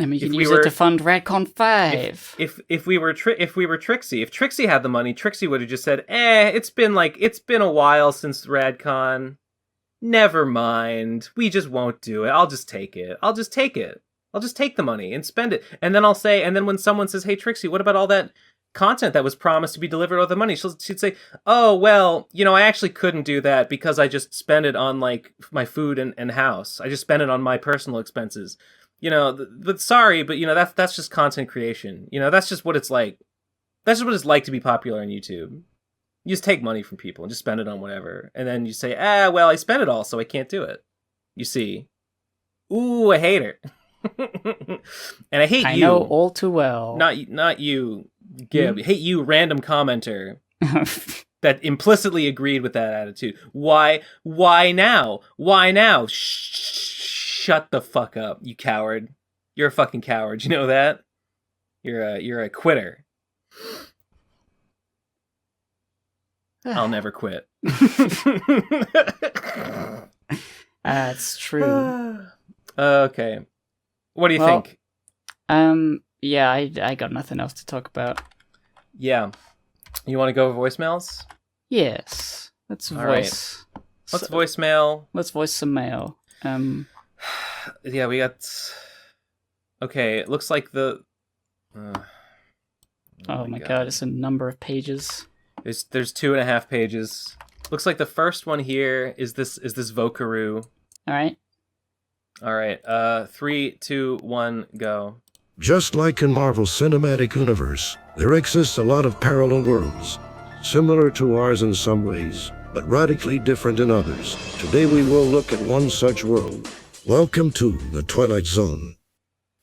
And we can use it to fund Radcon 5. If we were Trixie, if Trixie had the money, Trixie would have just said, it's been a while since Radcon. Never mind. We just won't do it. I'll just take it. I'll just take the money and spend it. And then when someone says, hey, Trixie, what about all that content that was promised to be delivered with the money? She'd say, oh, well, I actually couldn't do that because I just spent it on my food and house. I just spent it on my personal expenses. But sorry, but that's just content creation. That's just what it's like. That's just what it's like to be popular on YouTube. You just take money from people and just spend it on whatever. And then you say, well, I spent it all, so I can't do it. You see? Ooh, I hate her. And I hate you. I know all too well. Not you, Gib. I hate you, random commenter. That implicitly agreed with that attitude. Why now? Why now? Shut the fuck up, you coward. You're a fucking coward. You know that? You're a quitter. I'll never quit. That's true. Okay. What do you think? Yeah, I got nothing else to talk about. Yeah. You want to go voicemails? Yes. Let's voice. Right. Let's voicemail. Let's voice some mail. Yeah, we got... Okay, it looks like the... Oh my god, it's a number of pages. There's 2.5 pages. Looks like the first one here is this Vokaroo. Alright. 3, 2, 1, go. Just like in Marvel's cinematic universe, there exists a lot of parallel worlds, similar to ours in some ways, but radically different in others. Today we will look at one such world. Welcome to the Twilight Zone.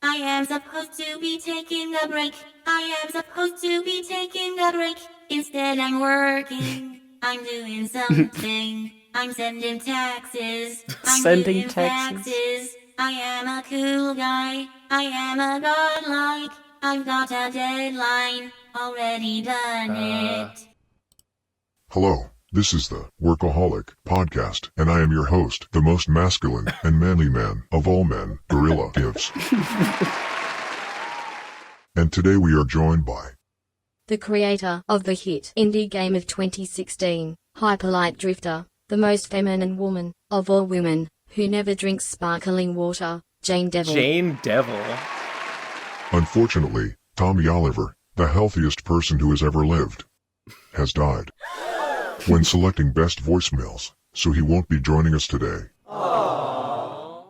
I am supposed to be taking a break. I am supposed to be taking a break. Instead I'm working. I'm doing something. I'm sending taxes. I'm Sending doing taxes. I am a cool guy. I am a godlike. I've got a deadline. Already done it. Hello, this is the Workaholic Podcast, and I am your host, the most masculine and manly man of all men, Gorilla Gibbs. And today we are joined by the creator of the hit indie game of 2016, Hyperlight Drifter, the most feminine woman of all women, who never drinks sparkling water, Jane Devil. Jane Devil. Unfortunately, Tommy Oliver, the healthiest person who has ever lived, has died when selecting best voicemails, so he won't be joining us today. Aww.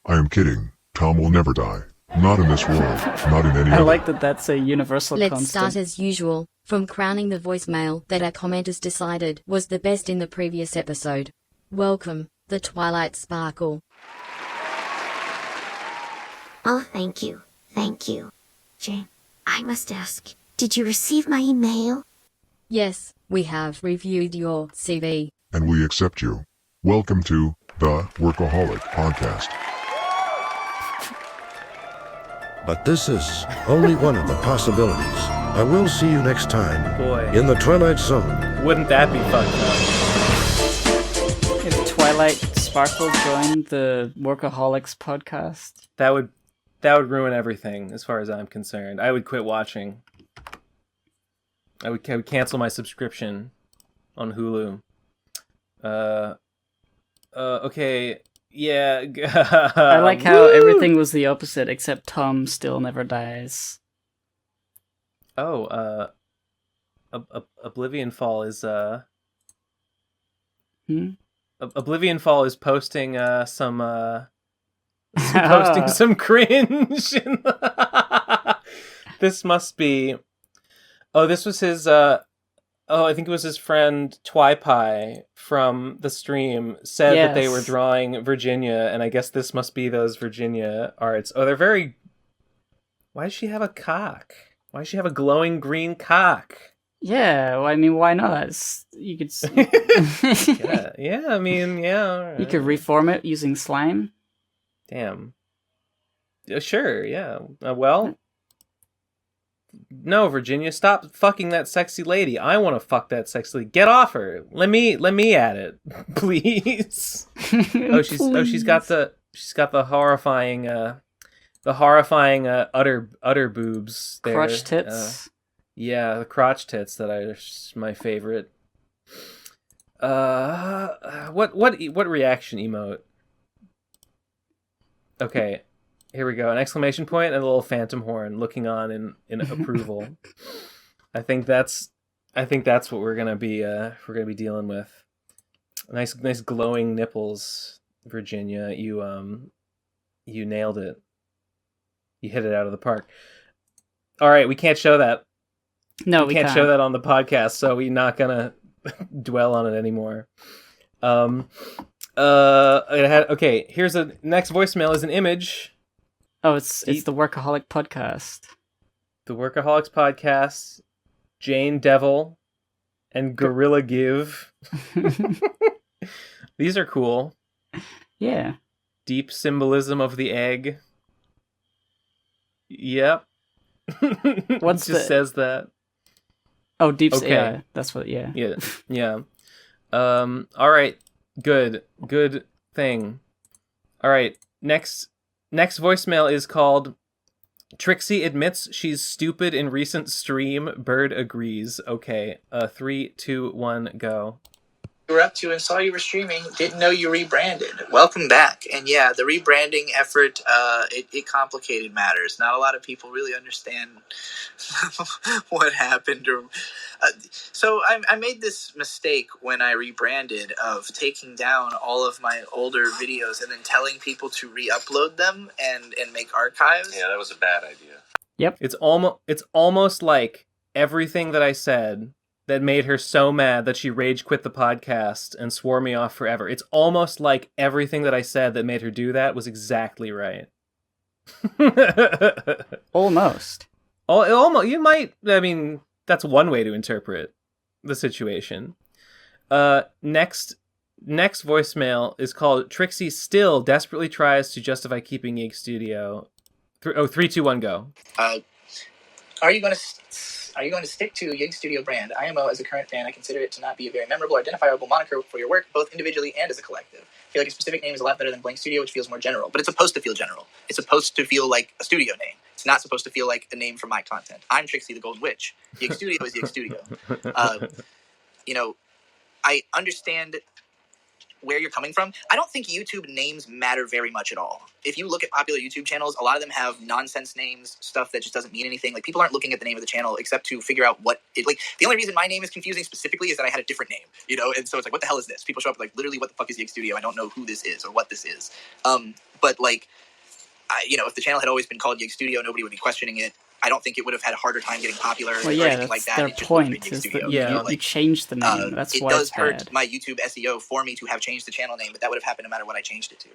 I am kidding. Tom will never die. Not in this world, not in any other. I like that that's a universal Let's constant. start as usual, from crowning the voicemail that our commenters decided was the best in the previous episode. Welcome, the Twilight Sparkle. Oh, thank you. Thank you. Jane, I must ask, did you receive my email? Yes, we have reviewed your CV. And we accept you. Welcome to the Workaholic Podcast. But this is only one of the possibilities. I will see you next time Boy. in the Twilight Zone. Wouldn't that be fucked up? If Twilight Sparkle joined the Workaholics podcast, That would ruin everything as far as I'm concerned. I would quit watching. I would cancel my subscription on Hulu. Okay. Yeah. I like how everything was the opposite except Tom still never dies. Oh, Oblivion Fall is Oblivion Fall is posting some cringe. This must be. Oh, this was his. I think it was his friend Twypie from the stream said that they were drawing Virginia, and I guess this must be those Virginia arts. Oh, they're very. Why does she have a cock? Why does she have a glowing green cock? Yeah, well, I mean, why not? You could. Yeah. I mean, yeah. You could reform it using slime. Damn. Sure. Yeah. Well. No, Virginia, stop fucking that sexy lady. I want to fuck that sexy lady. Get off her. Let me at it, please. She's got the horrifying the horrifying utter boobs there. Crotch tits. Yeah, the crotch tits that are my favorite. What reaction emote? Okay, here we go. An exclamation point and a little phantom horn looking on in approval. I think that's what we're gonna be dealing with. Nice glowing nipples, Virginia. You nailed it. You hit it out of the park. All right, we can't show that. No, we can't show that on the podcast, so we're not gonna dwell on it anymore. Okay, here's a next voicemail is an image. Oh, it's the Workaholic podcast. The Workaholics podcast, Jane Devil, and Gorilla Give. These are cool. Yeah. Deep symbolism of the egg. Yep. What's just says that. Oh, deep. Okay. Yeah, that's what. Yeah. Yeah. All right. Good thing. All right. Next voicemail is called Trixie admits she's stupid in recent stream. Bird agrees. Okay. 3, 2, 1, go. You were up to and saw you were streaming, didn't know you rebranded. Welcome back. And yeah, the rebranding effort, it complicated matters. Not a lot of people really understand what happened. So I made this mistake when I rebranded of taking down all of my older videos and then telling people to re-upload them and make archives. Yeah, that was a bad idea. Yep. It's almost like everything that I said that made her so mad that she rage quit the podcast and swore me off forever. It's almost like everything that I said that made her do that was exactly right. Almost. Almost. You might. I mean, that's one way to interpret the situation. Next voicemail is called Trixie still desperately tries to justify keeping Yig Studio. 3, 2, 1, go. Are you going to stick to Yig Studio brand? IMO, as a current fan, I consider it to not be a very memorable, identifiable moniker for your work, both individually and as a collective. I feel like a specific name is a lot better than Blank Studio, which feels more general. But it's supposed to feel general. It's supposed to feel like a studio name. It's not supposed to feel like a name for my content. I'm Trixie the Golden Witch. Yig Studio is Yig Studio. I understand where you're coming from. I don't think YouTube names matter very much at all. If you look at popular YouTube channels, a lot of them have nonsense names, stuff that just doesn't mean anything. Like, people aren't looking at the name of the channel except to figure out what it, like, the only reason my name is confusing specifically is that I had a different name, and so it's like, what the hell is this? People show up like, literally, what the fuck is Yig Studio? I don't know who this is or what this is. But like, if the channel had always been called Yig Studio, nobody would be questioning it. I don't think it would have had a harder time getting popular or anything like that. Their it just point Yig is Studio, that you changed the name. That's why it does it's hurt bad. my YouTube SEO for me to have changed the channel name, but that would have happened no matter what I changed it to.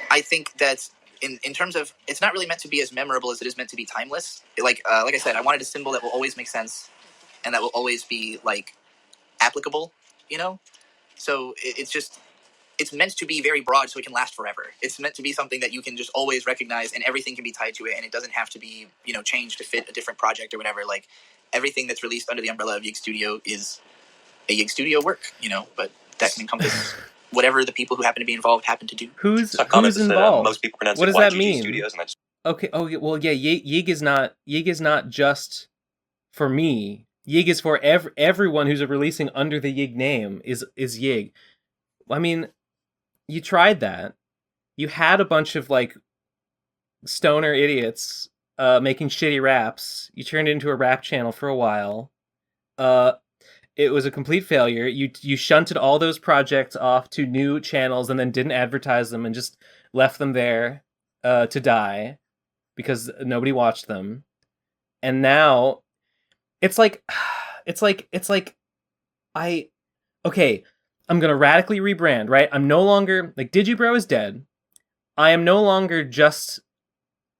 I think that in terms of, it's not really meant to be as memorable as it is meant to be timeless. Like I said, I wanted a symbol that will always make sense and that will always be like applicable. So it's meant to be very broad so it can last forever. It's meant to be something that you can just always recognize and everything can be tied to it, and it doesn't have to be, changed to fit a different project or whatever. Like, everything that's released under the umbrella of Yig Studio is a Yig Studio work, but that can encompass whatever the people who happen to be involved happen to do. Who's involved? Most people pronounce what it does that YGG mean? Studios, and that's Okay. Oh, well, yeah. Yig is not just for me. Yig is for everyone who's releasing under the Yig name is Yig. I mean, you tried that. You had a bunch of like stoner idiots making shitty raps. You turned it into a rap channel for a while. It was a complete failure. You shunted all those projects off to new channels and then didn't advertise them and just left them there to die because nobody watched them. And now it's like I'm gonna radically rebrand, right? I'm no longer like Digibro is dead. I am no longer just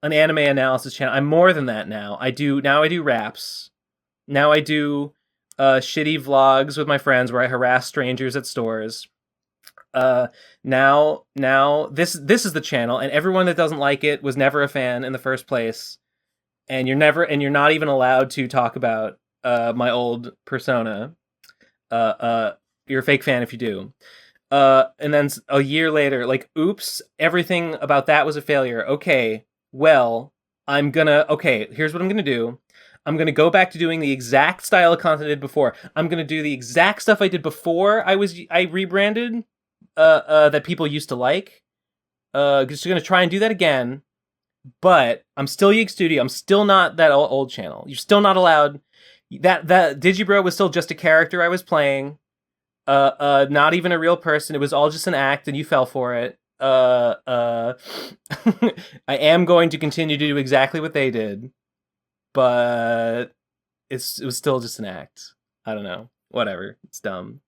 an anime analysis channel. I'm more than that now. I do raps. Now I do shitty vlogs with my friends where I harass strangers at stores. Now this is the channel, and everyone that doesn't like it was never a fan in the first place. And you're not even allowed to talk about my old persona. You're a fake fan if you do. And then a year later, like, oops, everything about that was a failure. Okay, well, here's what I'm gonna do. I'm gonna go back to doing the exact style of content I did before. I'm gonna do the exact stuff I did before I rebranded, that people used to like. Just gonna try and do that again. But I'm still Yeek Studio. I'm still not that old channel. You're still not allowed. That Digibro was still just a character I was playing. Not even a real person. It was all just an act, and you fell for it. I am going to continue to do exactly what they did, but it was still just an act. I don't know. Whatever. It's dumb.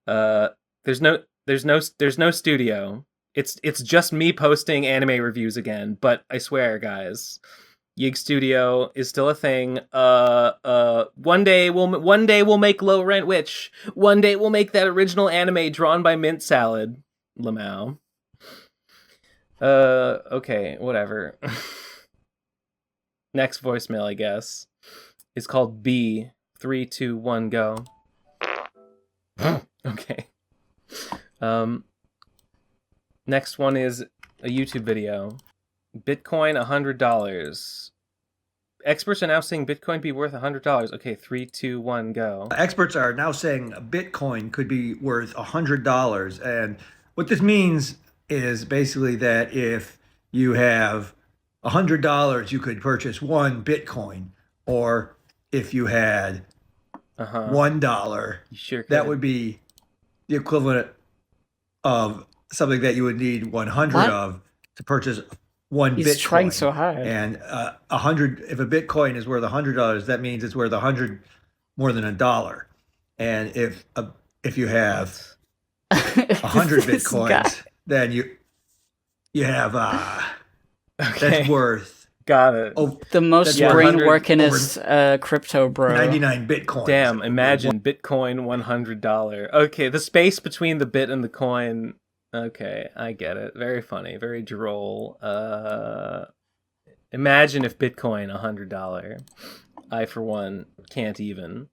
There's no studio. It's just me posting anime reviews again. But I swear, guys, Yig Studio is still a thing. One day we'll make Low Rent Witch. One day we'll make that original anime drawn by Mint Salad. Lamau. Okay, whatever. Next voicemail, I guess, is called B. 3, 2, 1, go. Okay. Next one is a YouTube video. Bitcoin $100. Experts are now saying Bitcoin be worth $100. Okay, 3, 2, 1, go. Experts are now saying Bitcoin could be worth $100. And what this means is basically that if you have $100, you could purchase one Bitcoin. Or if you had $1, You sure could. that would be the equivalent of something that you would need 100 What? of to purchase one He's Bitcoin. trying so hard. And 100, if a Bitcoin is worth $100, that means it's worth 100 more than $1. And if you have 100 This Bitcoins, guy. then you have Okay. that's worth Got it. The most That's brain 100 workingest crypto bro. 99 Bitcoins. Damn, imagine Bitcoin $100. Okay, the space between the bit and the coin. Okay, I get it. Very funny, very droll. Imagine if Bitcoin $100. I, for one, can't even.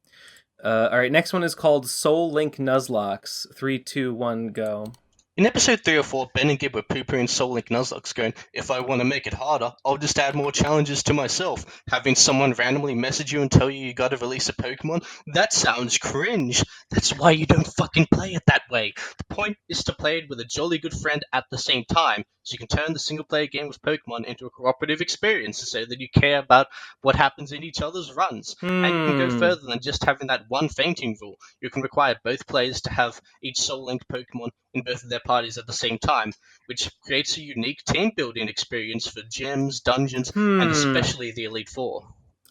All right, next one is called Soul Link Nuzlocke. 3, 2, 1, go. In episode 3 or 4, Ben and Gilbert poo-pooing Soul Link Nuzlocke going, if I want to make it harder, I'll just add more challenges to myself. Having someone randomly message you and tell you gotta release a Pokemon? That sounds cringe. That's why you don't fucking play it that way. The point is to play it with a jolly good friend at the same time, so you can turn the single-player game with Pokemon into a cooperative experience so that you care about what happens in each other's runs. And you can go further than just having that one fainting rule. You can require both players to have each Soul-linked Pokemon in both of their parties at the same time, which creates a unique team-building experience for gyms, dungeons, and especially the Elite Four.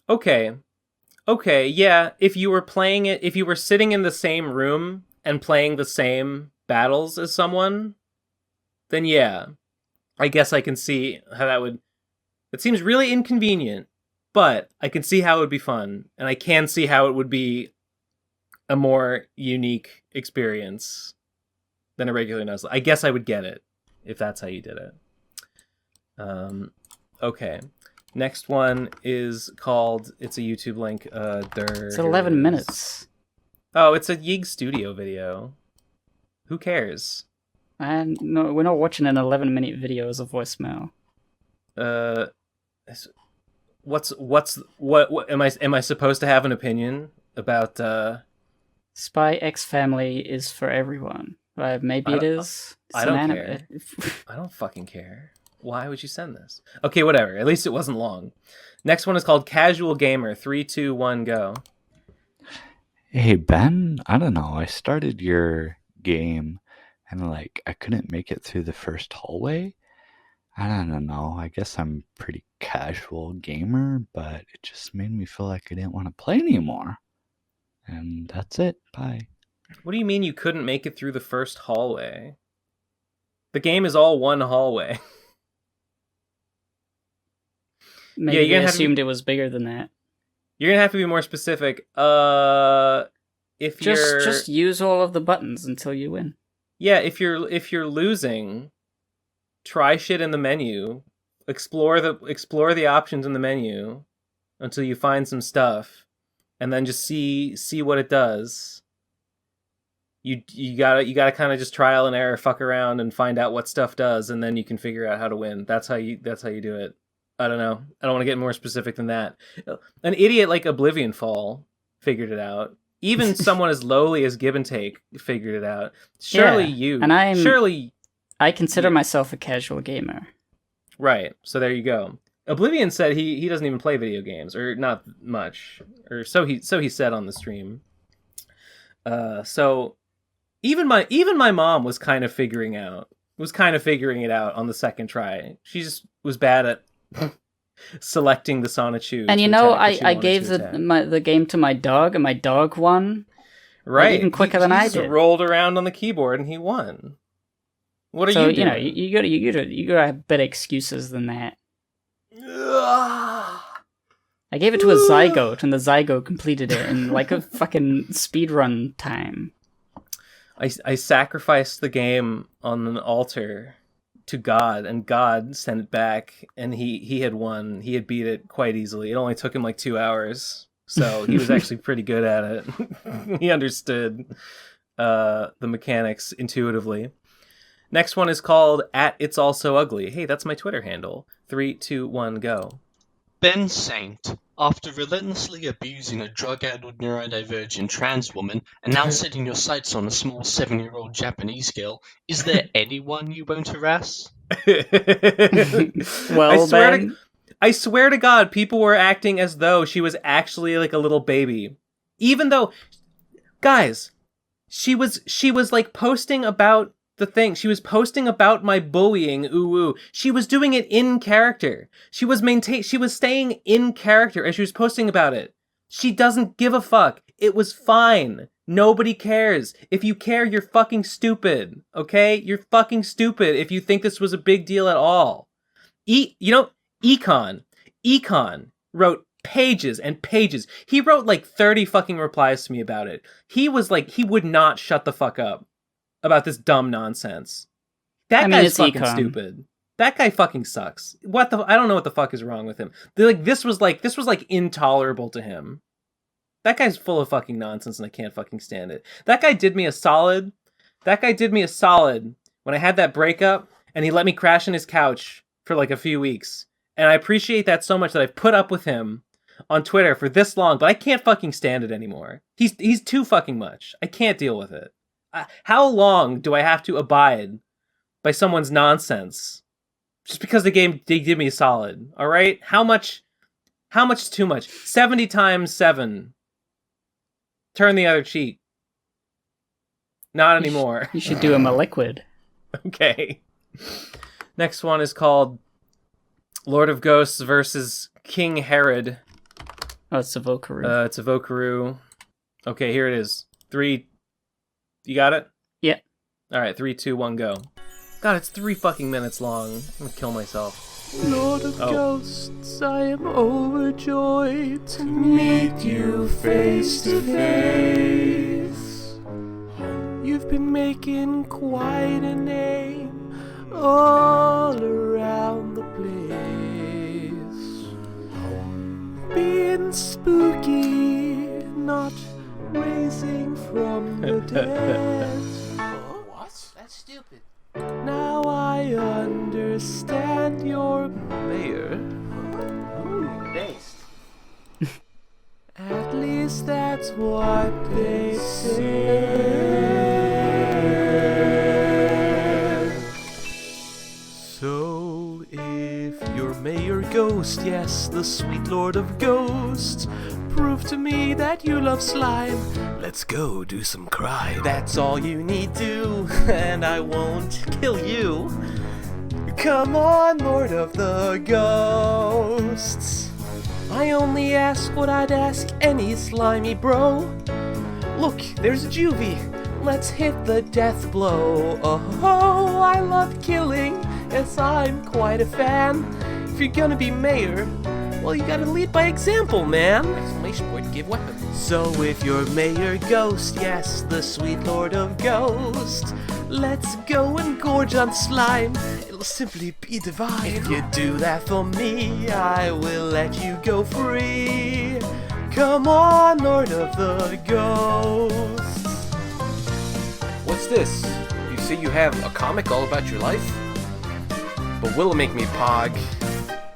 Okay, yeah. If you were playing it, if you were sitting in the same room and playing the same battles as someone, then yeah, I guess I can see how that would. It seems really inconvenient, but I can see how it would be fun, and I can see how it would be a more unique experience than a regular Nuzlocke. I guess I would get it if that's how you did it. Okay. Next one is called, it's a YouTube link. It's 11 minutes. Oh, it's a Yig Studio video. Who cares? And no, we're not watching an 11-minute video as a voicemail. What am I supposed to have an opinion about Spy X Family is for everyone. Maybe it is. It's I an don't anime. care. I don't fucking care. Why would you send this? Okay, whatever. At least it wasn't long. Next one is called Casual Gamer. 3, 2, 1, go. Hey, Ben, I don't know. I started your game and, I couldn't make it through the first hallway. I don't know. I guess I'm pretty casual gamer, but it just made me feel like I didn't want to play anymore. And that's it. Bye. What do you mean you couldn't make it through the first hallway? The game is all one hallway. Maybe you're they gonna assumed it was bigger than that. You're gonna have to be more specific. If you're Just use all of the buttons until you win. Yeah, if you're losing, try shit in the menu. Explore the options in the menu until you find some stuff, and then just see what it does. you gotta kind of just trial and error, fuck around, and find out what stuff does, and then you can figure out how to win. That's how you do it. I don't know. I don't want to get more specific than that. An idiot like Oblivion Fall figured it out. Even someone as lowly as Give and Take figured it out. Surely you. And I consider you. myself a casual gamer. Right. So there you go. Oblivion said he doesn't even play video games, or not much, or so he said on the stream. So even my mom was kind of figuring it out on the second try. She just was bad at selecting the Sonichu. And I gave the game to my dog, and my dog won. Right, even quicker than I did. Rolled around on the keyboard and he won. What are you doing? So you gotta have better excuses than that. I gave it to a Zygote, and the Zygote completed it in like a fucking speedrun time. I sacrificed the game on an altar to God, and God sent it back, and he had won. He had beat it quite easily. It only took him like 2 hours, so he was actually pretty good at it. He understood the mechanics intuitively. Next one is called @It'sAlsoUgly. Hey, that's my Twitter handle. 3, 2, 1, go. Ben Saint, after relentlessly abusing a drug-addled neurodivergent trans woman and now setting your sights on a small 7-year-old Japanese girl, is there anyone you won't harass? Well, I swear to God, people were acting as though she was actually like a little baby. Even though, guys, she was like posting about the thing. She was posting about my bullying, ooh. She was doing it in character. She was staying in character as she was posting about it. She doesn't give a fuck. It was fine. Nobody cares. If you care, you're fucking stupid. Okay? You're fucking stupid if you think this was a big deal at all. Econ wrote pages and pages. He wrote like 30 fucking replies to me about it. He was like, he would not shut the fuck up about this dumb nonsense. Guy's fucking stupid. That guy fucking sucks. I don't know what the fuck is wrong with him. This was like intolerable to him. That guy's full of fucking nonsense, and I can't fucking stand it. That guy did me a solid. When I had that breakup, and he let me crash on his couch for like a few weeks. And I appreciate that so much that I've put up with him on Twitter for this long, but I can't fucking stand it anymore. He's too fucking much. I can't deal with it. How long do I have to abide by someone's nonsense just because they did me a solid? All right, how much is too much? 70 times 7. Turn the other cheek. Not anymore. You should do him a liquid. Okay. Next one is called Lord of Ghosts versus King Herod. Oh, it's a Vokaru. It's a Vokaru. Okay, here it is. 3. You got it? Yeah. All right, 3, 2, 1, go. God, it's 3 fucking minutes long. I'm gonna kill myself. Lord of Ghosts, I am overjoyed to meet you face to face. You've been making quite a name all around the place. Being spooky, not raising from the dead. What? That's stupid. Now I understand your mayor. Ooh, based. At least that's what they say. So if you're Mayor Ghost, yes, the sweet Lord of Ghosts, prove to me that you love slime. Let's go do some crime. That's all you need to, and I won't kill you. Come on, Lord of the Ghosts. I only ask what I'd ask any slimy bro. Look, there's a juvie. Let's hit the death blow. Oh, I love killing. Yes, I'm quite a fan. If you're gonna be mayor, well, you gotta lead by example, man. Exclamation point, give weapon. So if you're Mayor Ghost, yes, the sweet Lord of Ghosts, let's go and gorge on slime. It'll simply be divine. If you do that for me, I will let you go free. Come on, Lord of the Ghosts. what's this? You say you have a comic all about your life? But will it make me pog?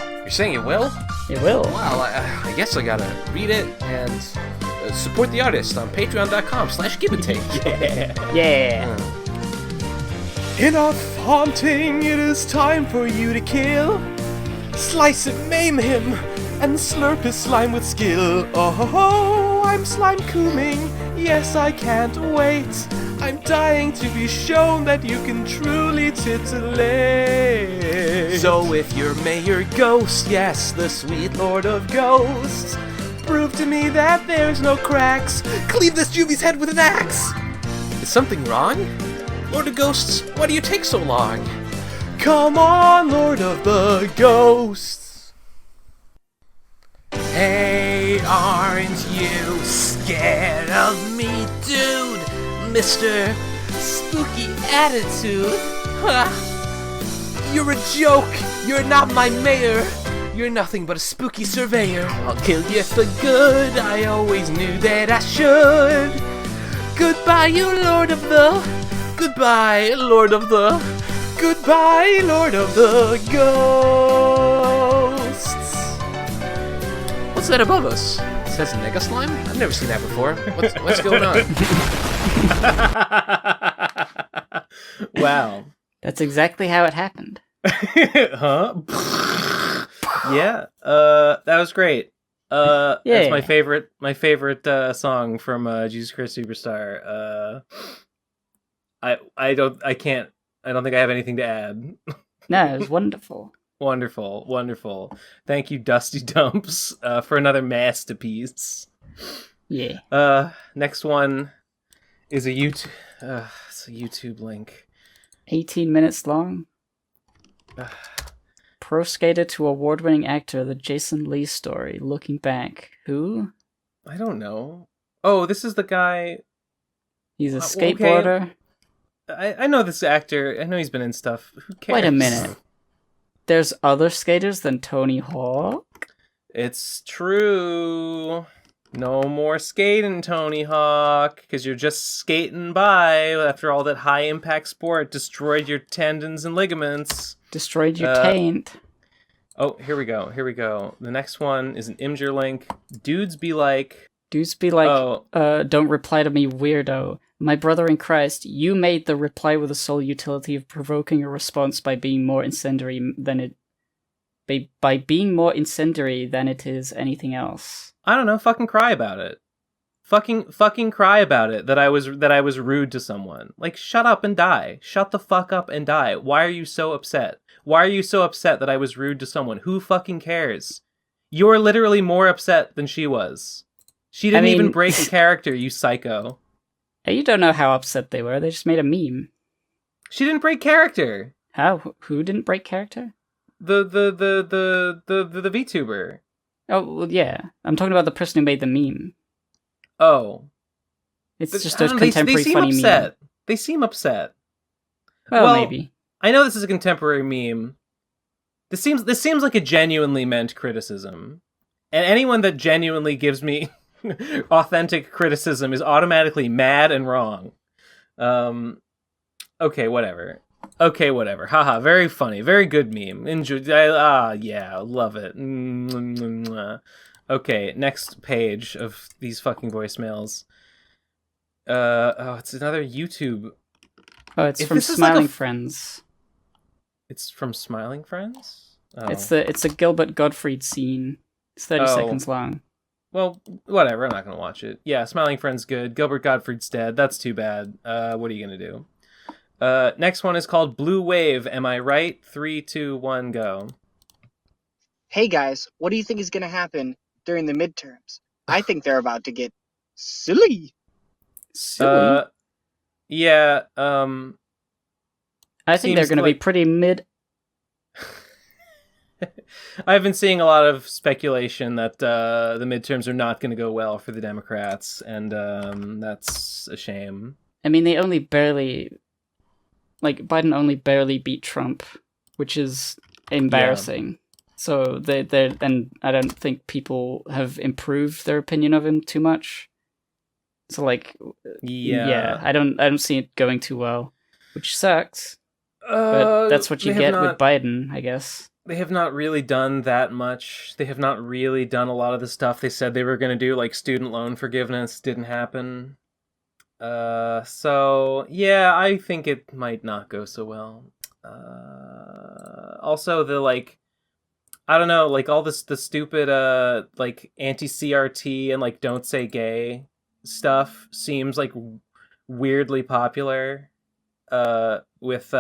You're saying it will? It will. Well, I guess I gotta read it and support the artist on patreon.com/giveandtake. Yeah. Enough haunting, it is time for you to kill. Slice and maim him, and slurp his slime with skill. Oh, I'm slime cooming, yes, I can't wait. I'm dying to be shown that you can truly titillate. So if you're Mayor Ghost, yes, the sweet Lord of Ghosts, prove to me that there's no cracks. Cleave this juvie's head with an axe. Is something wrong? Lord of Ghosts, why do you take so long? Come on, Lord of the Ghosts. Hey, aren't you scared of me, dude? Mr. Spooky Attitude. Ha! You're a joke. You're not my mayor. You're nothing but a spooky surveyor. I'll kill you for good. I always knew that I should. Goodbye, you Lord of the... Goodbye, Lord of the... Goodbye, Lord of the Ghosts. What's that above us? It says Nega Slime? I've never seen that before. What's going on? Wow. That's exactly how it happened. Huh? Yeah. That was great. That's my favorite song from Jesus Christ Superstar. I don't think I have anything to add. No, it was wonderful. Wonderful. Thank you, Dusty Dumps, for another masterpiece. Yeah. Next one is a YouTube. It's a YouTube link. 18 minutes long. Pro skater to award-winning actor, the Jason Lee story. Looking back, who? I don't know. Oh, this is the guy. He's a skateboarder. Okay. I know this actor. I know he's been in stuff. Who cares? Wait a minute. There's other skaters than Tony Hawk? It's true. No more skating, Tony Hawk, because you're just skating by after all that high-impact sport destroyed your tendons and ligaments. Destroyed your taint. Oh, here we go. The next one is an Imgur link. Dudes be like, don't reply to me, weirdo. My brother in Christ, you made the reply with the sole utility of provoking a response by being more incendiary than it is anything else. I don't know, fucking cry about it. Fucking cry about it that I was rude to someone. Like, shut up and die. Shut the fuck up and die. Why are you so upset? Why are you so upset that I was rude to someone? Who fucking cares? You're literally more upset than she was. She didn't even break a character, you psycho. You don't know how upset they were. They just made a meme. She didn't break character. How? Who didn't break character? The VTuber. Oh, well, yeah. I'm talking about the person who made the meme. Oh. It's just a contemporary funny meme. They seem upset. Well, maybe. I know this is a contemporary meme. This seems like a genuinely meant criticism. And anyone that genuinely gives me authentic criticism is automatically mad and wrong. Okay, whatever. Haha, very funny. Very good meme. Enjoy. Yeah, love it. Okay, next page of these fucking voicemails. It's another YouTube. Oh, it's from Smiling Friends. It's from Smiling Friends? Oh. It's a Gilbert Gottfried scene. It's 30 seconds long. Well, whatever. I'm not gonna watch it. Yeah, Smiling Friend's good. Gilbert Gottfried's dead. That's too bad. What are you gonna do? Next one is called Blue Wave. Am I right? 3, 2, 1, go. Hey guys, what do you think is gonna happen during the midterms? I think they're about to get silly. Silly? Yeah, I think they're going to be pretty mid. I've been seeing a lot of speculation that the midterms are not going to go well for the Democrats, and that's a shame. I mean, they only barely... Biden only barely beat Trump, which is embarrassing. Yeah. So and I don't think people have improved their opinion of him too much. So like, Yeah. I don't see it going too well, which sucks. But that's what you get with Biden, I guess. They have not really done that much. They have not really done a lot of the stuff they said they were going to do, like student loan forgiveness didn't happen. So yeah, I think it might not go so well. Also the like, I don't know, like all this the stupid like anti-CRT and like don't say gay stuff seems like weirdly popular with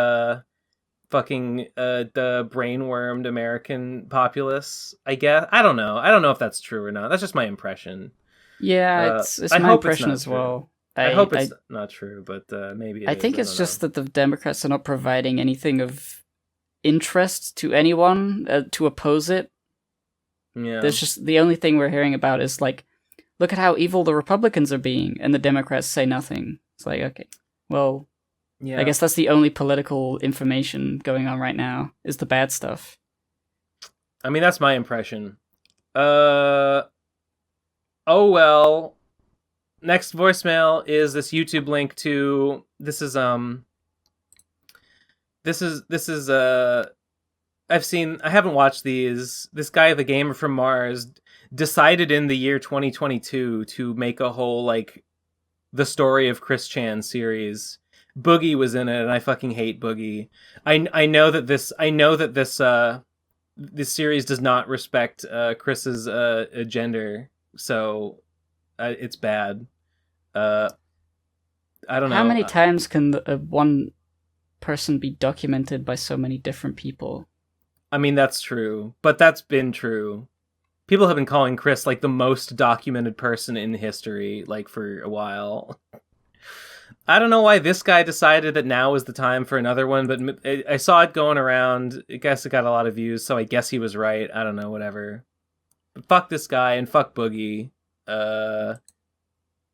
fucking the brainwormed American populace, I guess. I don't know if that's true or not. That's just my impression. Yeah, it's my impression as well. I hope it's not true, but maybe I think it's just that the Democrats are not providing anything of interest to anyone to oppose it. Yeah. There's just the only thing we're hearing about is like, look at how evil the Republicans are being, and the Democrats say nothing. It's like, okay, well, yeah. I guess that's the only political information going on right now, is the bad stuff. I mean, that's my impression. Oh well. Next voicemail is this YouTube link to this is I haven't watched these. This guy, the gamer from Mars, decided in the year 2022 to make a whole like the story of Chris Chan series. Boogie was in it, and I fucking hate Boogie. I know that this series does not respect Chris's gender, so it's bad. I don't know. How many times can one person be documented by so many different people? I mean, that's true, but that's been true. People have been calling Chris like the most documented person in history, like for a while. I don't know why this guy decided that now was the time for another one, but I saw it going around. I guess it got a lot of views, so I guess he was right. I don't know, whatever. But fuck this guy and fuck Boogie.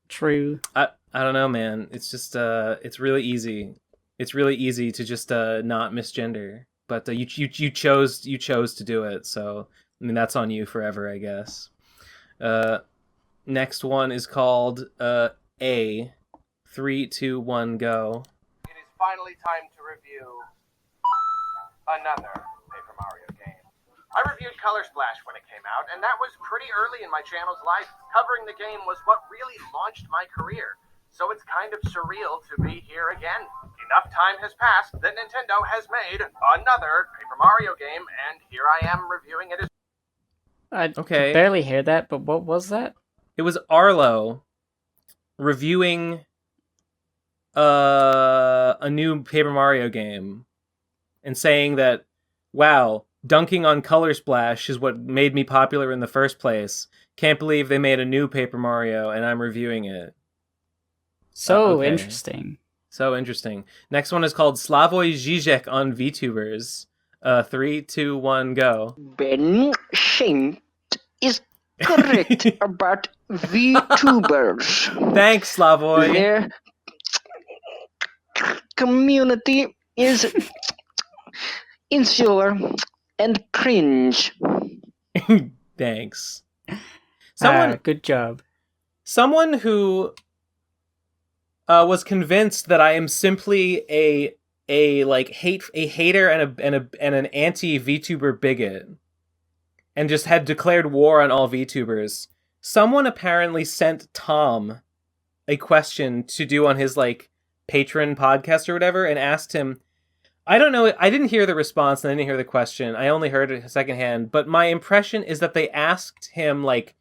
True. I don't know, man. It's just it's really easy. It's really easy to just not misgender, but you chose to do it. So I mean that's on you forever, I guess. Next one is called A. 3, 2, 1, go. It is finally time to review another Paper Mario game. I reviewed Color Splash when it came out, and that was pretty early in my channel's life. Covering the game was what really launched my career. So it's kind of surreal to be here again. Enough time has passed that Nintendo has made another Paper Mario game, and here I am reviewing it as... I could barely hear that, but what was that? It was Arlo reviewing a new Paper Mario game and saying that, wow, dunking on Color Splash is what made me popular in the first place. Can't believe they made a new Paper Mario and I'm reviewing it. So interesting. So interesting. Next one is called Slavoj Žižek on VTubers. 3, 2, 1, go. Ben Shint is correct about VTubers. Thanks, Slavoj. Their community is insular and cringe. Thanks. Good job. Someone who was convinced that I am simply a hater and an anti VTuber bigot, and just had declared war on all VTubers. Someone apparently sent Tom a question to do on his like patron podcast or whatever, and asked him. I don't know. I didn't hear the response and I didn't hear the question. I only heard it secondhand. But my impression is that they asked him like,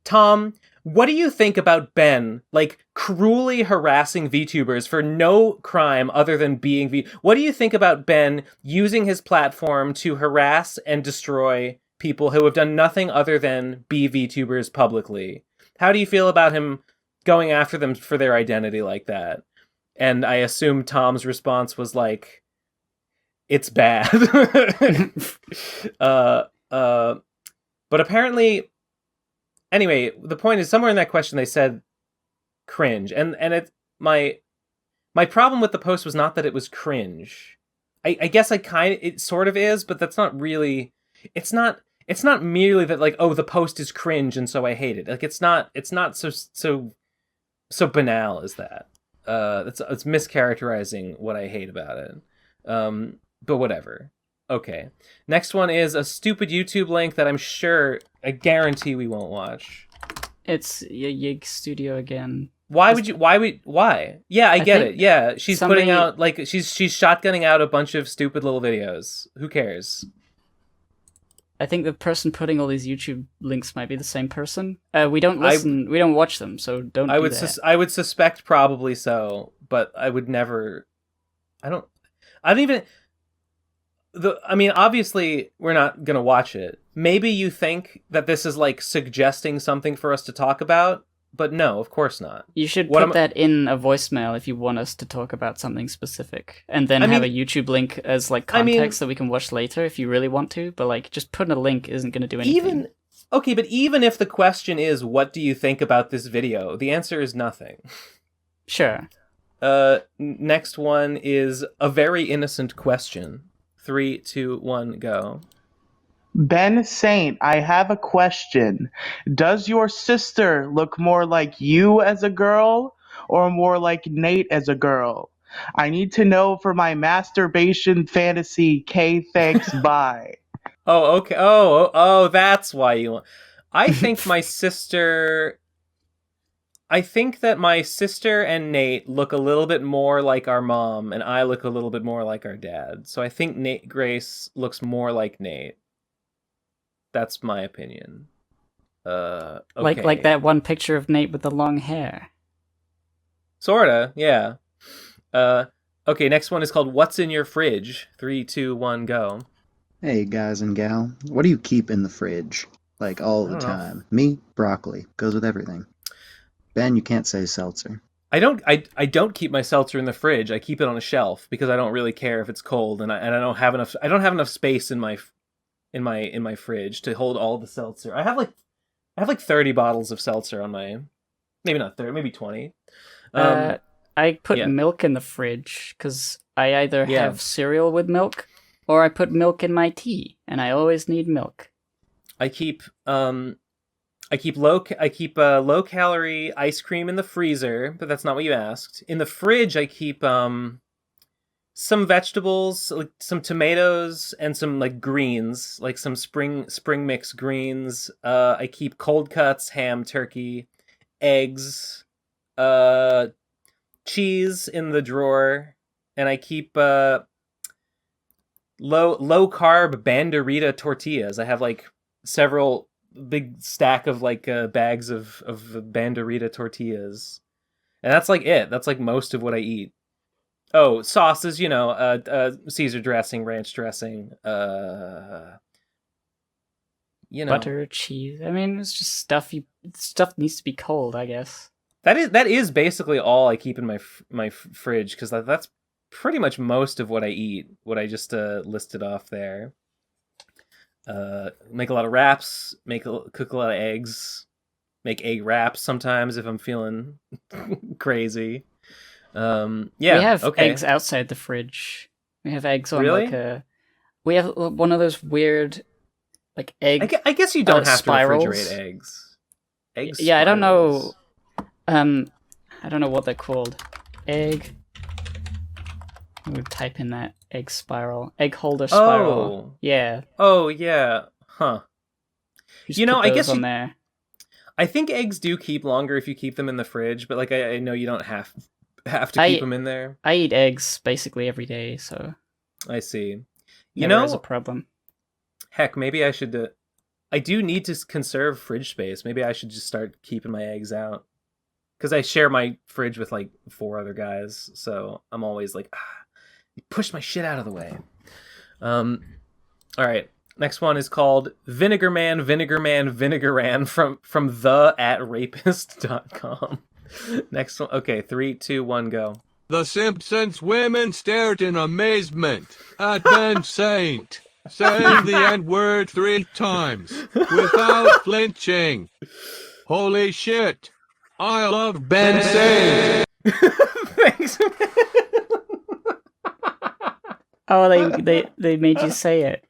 Tom, what do you think about Ben, like, cruelly harassing VTubers for no crime other than being What do you think about Ben using his platform to harass and destroy people who have done nothing other than be VTubers publicly? How do you feel about him going after them for their identity like that? And I assume Tom's response was like, it's bad. But apparently... Anyway, the point is, somewhere in that question they said cringe, and my problem with the post was not that it was cringe. I guess it sort of is, but that's not really. It's not merely that like, oh, the post is cringe and so I hate it. Like it's not so so banal is that. It's mischaracterizing what I hate about it. But whatever. Okay. Next one is a stupid YouTube link that I guarantee we won't watch. It's Yig Studio again. Why? Yeah, I get it. Yeah, she's somebody- putting out, like, she's shotgunning out a bunch of stupid little videos. Who cares? I think the person putting all these YouTube links might be the same person. We don't listen. We don't watch them, so don't. I do would that. I would suspect probably so, but I would never. I don't even. I mean, obviously, we're not gonna watch it. Maybe you think that this is like suggesting something for us to talk about, but no, of course not. You should What put that in a voicemail if you want us to talk about something specific, and then have a YouTube link as like context that we can watch later if you really want to. But like, just putting a link isn't going to do anything. But even if the question is, "What do you think about this video?" the answer is nothing. Sure. Next one is a very innocent question. 3, 2, 1, go. Ben Saint, I have a question. Does your sister look more like you as a girl or more like Nate as a girl? I need to know for my masturbation fantasy. K, thanks, bye. Oh, okay. Oh, that's why you want. I think that my sister and Nate look a little bit more like our mom, and I look a little bit more like our dad. So I think Grace looks more like Nate. That's my opinion. Okay. Like that one picture of Nate with the long hair. Sorta, yeah. Okay, next one is called What's in Your Fridge? 3, 2, 1, go. Hey, guys and gal. What do you keep in the fridge? Like, all the time. Me, broccoli. Goes with everything. Ben, you can't say seltzer. I don't keep my seltzer in the fridge. I keep it on a shelf because I don't really care if it's cold, and I don't have enough space in my fridge to hold all the seltzer. I have like 30 bottles of seltzer on my, maybe not 30, maybe 20. I put milk in the fridge because I either have cereal with milk or I put milk in my tea, and I always need milk. I keep low calorie ice cream in the freezer, but that's not what you asked. In the fridge, I keep some vegetables, like some tomatoes and some like greens, like some spring mix greens. I keep cold cuts, ham, turkey, eggs, cheese in the drawer, and I keep low carb Banderita tortillas. I have like several big stack of like bags of Banderita tortillas, and that's like it. That's like most of what I eat. Oh, sauces, Caesar dressing, ranch dressing, butter, cheese. I mean, it's just stuff. Stuff needs to be cold, I guess. That is basically all I keep in my fridge, because that's pretty much most of what I eat. What I just listed off there. Make a lot of wraps. Cook a lot of eggs. Make egg wraps sometimes if I'm feeling crazy. We have eggs outside the fridge. We have eggs on we have one of those weird like egg. I guess you don't have spirals. to refrigerate eggs. Yeah, I don't know. I don't know what they're called. Egg. I would type in that egg holder spiral. Oh. Yeah. Oh yeah. Huh. I guess on there. I think eggs do keep longer if you keep them in the fridge, but like I know you don't have to keep them in there. I eat eggs basically every day, so I see. There's a problem. Heck, maybe I should. I do need to conserve fridge space. Maybe I should just start keeping my eggs out, because I share my fridge with like 4 other guys. So I'm always like, push my shit out of the way. All right. Next one is called Vinegar Man from the@rapist.com. Next one. Okay, 3, 2, 1, go. The Simpsons women stared in amazement at Ben Saint, saying the N-word 3 times without flinching. Holy shit! I love Ben Saint. Thanks. Oh, they made you say it.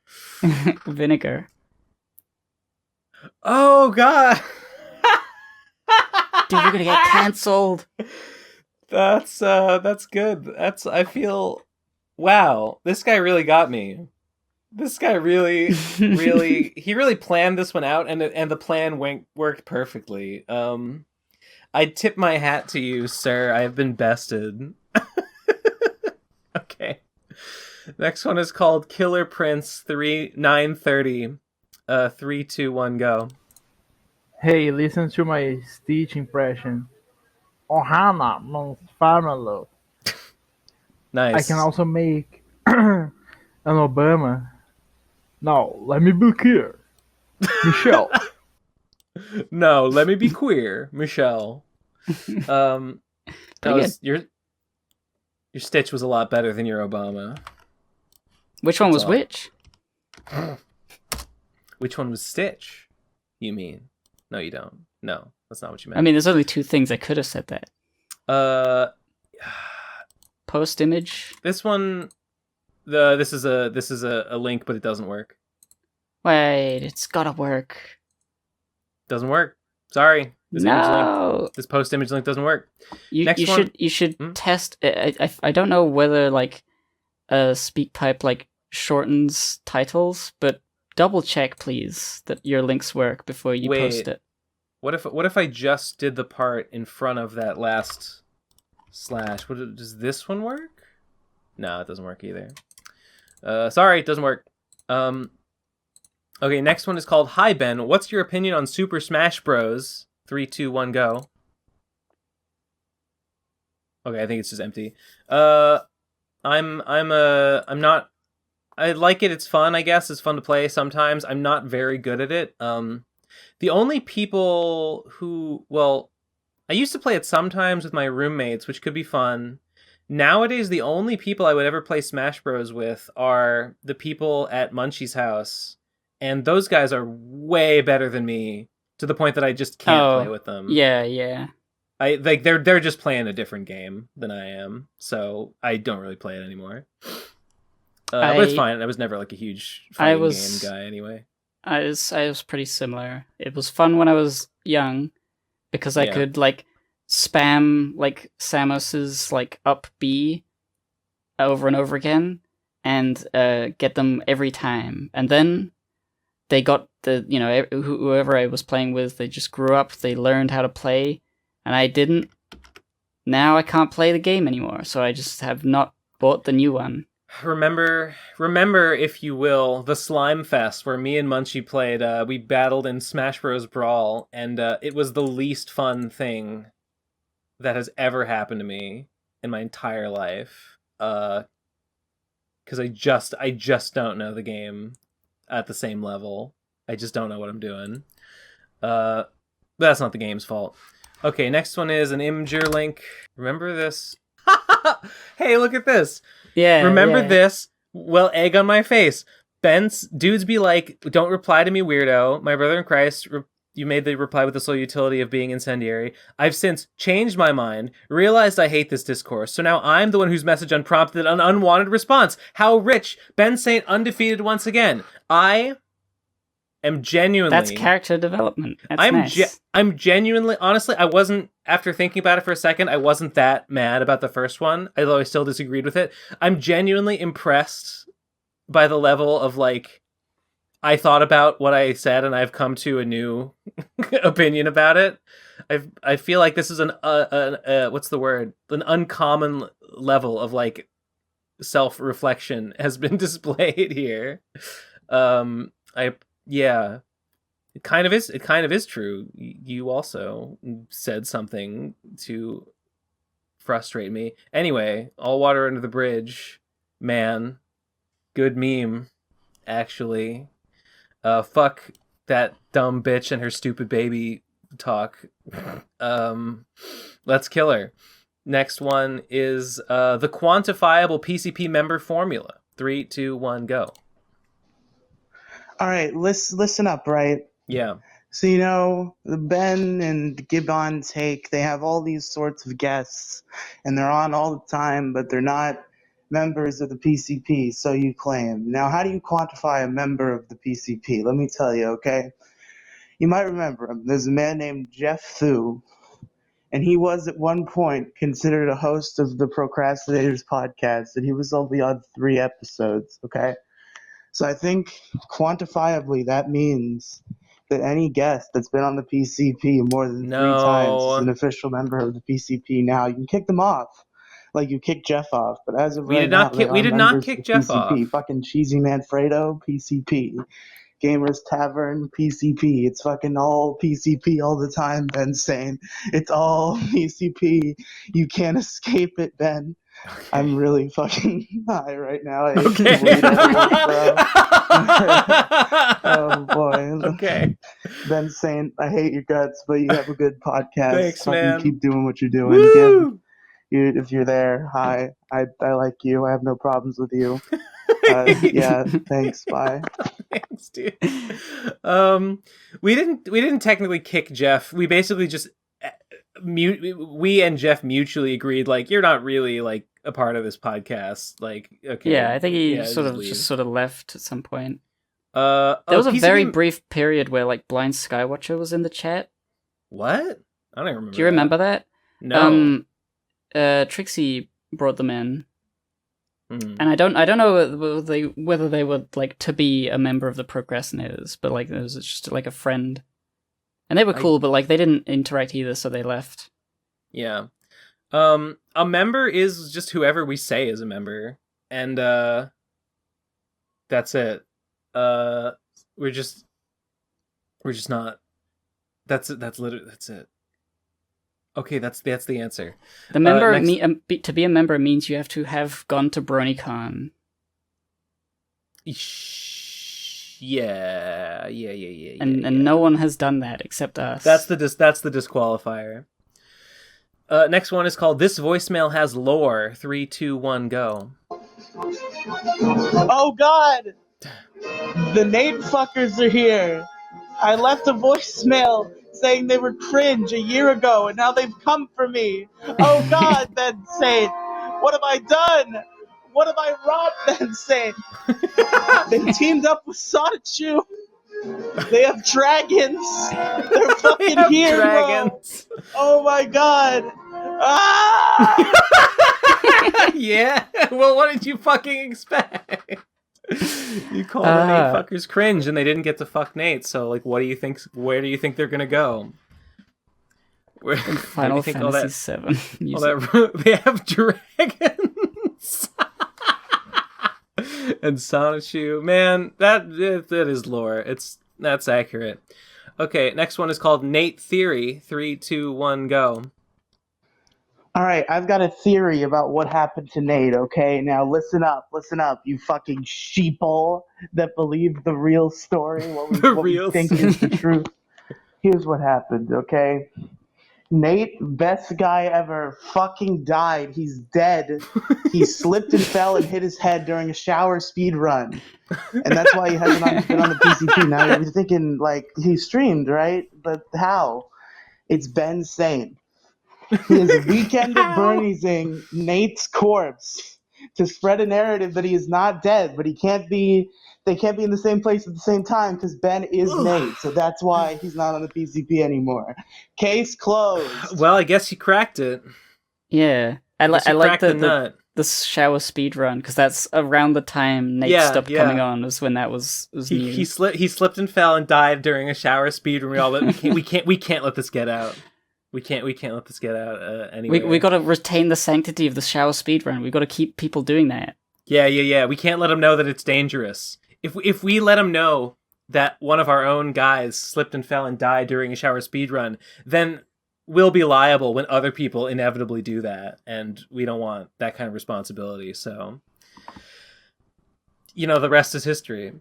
Vinegar. Oh God. Dude, we're gonna get cancelled. That's good. I feel, wow, this guy really got me. This guy really he really planned this one out, and the plan worked perfectly. I tip my hat to you, sir. I have been bested. Okay. Next one is called Killer Prince 3930. 3, 2, 1, go. Hey, listen to my Stitch impression. Ohana means family. Nice. I can also make an Obama. Now, let me be clear. Michelle. No, let me be queer, Michelle. That was, your Stitch was a lot better than your Obama. Which one was which? Which one was Stitch? You mean? No, you don't. No, that's not what you meant. I mean, there's only two things I could have said that. Post image. This one, this is a link, but it doesn't work. Wait, it's gotta work. Doesn't work. Sorry. This image No. link, this post image link doesn't work. You should test. I don't know whether like SpeakPipe like shortens titles, but double check please that your links work before you post it. What if I just did the part in front of that last slash? Does this one work? No, it doesn't work either. Sorry, it doesn't work. Okay, next one is called Hi Ben. What's your opinion on Super Smash Bros? 3, 2, 1, go. Okay, I think it's just empty. I'm not. I like it. It's fun. I guess it's fun to play sometimes. I'm not very good at it. The only people who, well, I used to play it sometimes with my roommates, which could be fun. Nowadays, the only people I would ever play Smash Bros with are the people at Munchie's house, and those guys are way better than me to the point that I just can't play with them. Yeah. They're just playing a different game than I am, so I don't really play it anymore. But it's fine. I was never like a huge fighting game guy anyway. I was pretty similar. It was fun when I was young because I could like spam like Samus's like up B over and over again and get them every time. And then they got whoever I was playing with, they just grew up, they learned how to play, and I didn't. Now I can't play the game anymore, so I just have not bought the new one. Remember, if you will, the Slime Fest where me and Munchie played. We battled in Smash Bros. Brawl, and it was the least fun thing that has ever happened to me in my entire life. Because I just don't know the game at the same level. I just don't know what I'm doing. But that's not the game's fault. Okay, next one is an Imgur link. Remember this? Hey, look at this. Yeah. Remember this? Well, egg on my face. Dudes be like, don't reply to me, weirdo. My brother in Christ, you made the reply with the sole utility of being incendiary. I've since changed my mind, realized I hate this discourse, so now I'm the one whose message unprompted an unwanted response. How rich. Ben Saint undefeated once again. I am genuinely... That's character development. That's nice. I'm genuinely... Honestly, I wasn't... After thinking about it for a second, I wasn't that mad about the first one, although I still disagreed with it. I'm genuinely impressed by the level of, like... I thought about what I said, and I've come to a new opinion about it. I feel like this is what's the word? An uncommon level of, like, self-reflection has been displayed here. Yeah, it kind of is true. You also said something to frustrate me. Anyway, all water under the bridge, man. Good meme, actually. Fuck that dumb bitch and her stupid baby talk. Let's kill her. Next one is the quantifiable PCP member formula. 3, 2, 1, go. All right, listen up, right? Yeah. So, you know, Ben and Gibbon Take, they have all these sorts of guests, and they're on all the time, but they're not members of the PCP, so you claim. Now, how do you quantify a member of the PCP? Let me tell you, okay? You might remember him. There's a man named Jeff Thu. And he was at one point considered a host of the Procrastinators podcast, and he was only on 3 episodes, okay? So I think quantifiably that means that any guest that's been on the PCP more than 3 times is an official member of the PCP now. You can kick them off, like you kicked Jeff off, but as of right now, they are members of the PCP. Fucking Cheesy Manfredo, PCP. Gamers Tavern, PCP. It's fucking all PCP all the time, Ben's saying. It's all PCP. You can't escape it, Ben. Okay. I'm really fucking high right now. I ate some Weedos, bro. Oh, boy. Okay. Ben's saying, I hate your guts, but you have a good podcast. Thanks, man. Keep doing what you're doing. If you're there, hi. I like you. I have no problems with you. Yeah, thanks. Bye. Thanks, dude. We didn't technically kick Jeff. We basically just we and Jeff mutually agreed, like, you're not really like a part of this podcast. Like, okay. Yeah, I think he just sort of left at some point. There was a very brief period where like Blind Skywatcher was in the chat. What? I don't remember. Do you remember that? No. Trixie brought them in. And I don't know whether they were like to be a member of the Procrastinators, but like it was just like a friend, and they were cool, but like they didn't interact either, so they left. Yeah, a member is just whoever we say is a member, and that's it. We're just not. That's literally that's it. Okay, that's the answer. The member to be a member means you have to have gone to BronyCon. Yeah. And no one has done that except us. That's the disqualifier. Next one is called "This Voicemail Has Lore." 3, 2, 1, go. Oh God! The Nate fuckers are here. I left a voicemail saying they were cringe a year ago, and now they've come for me. Oh God, Ben Saint. What have I done? What have I wrought, Ben Saint? They teamed up with Sonichu. They have dragons. They're fucking here, dragons. Bro. Oh my God. Ah! Yeah? Well, what did you fucking expect? You called the Nate fuckers cringe, and they didn't get to fuck Nate. So, like, what do you think? Where do you think they're gonna go? Where, Final Fantasy VII. They have dragons and Sonichu. Man, that is lore. That's accurate. Okay, next one is called Nate Theory. 3, 2, 1, go. All right, I've got a theory about what happened to Nate, okay? Now listen up, you fucking sheeple that believe the real story, what we think is the truth. Here's what happened, okay? Nate, best guy ever, fucking died. He's dead. He slipped and fell and hit his head during a shower speed run. And that's why he hasn't been on the PCP. Now you're thinking, like, he streamed, right? But how? It's Ben Saint. He is Weekend at Bernie's-ing Nate's corpse to spread a narrative that he is not dead, but they can't be in the same place at the same time because Ben is Nate, so that's why he's not on the PCP anymore. Case closed. Well, I guess he cracked it. Yeah, I like the shower speed run because that's around the time Nate stopped coming on. Was when that was new. He slipped and fell and died during a shower speed run. We all we can't let this get out. We can't let this get out anyway. We got to retain the sanctity of the shower speedrun. We got to keep people doing that. Yeah. We can't let them know that it's dangerous. If we let them know that one of our own guys slipped and fell and died during a shower speedrun, then we'll be liable when other people inevitably do that, and we don't want that kind of responsibility. So, the rest is history.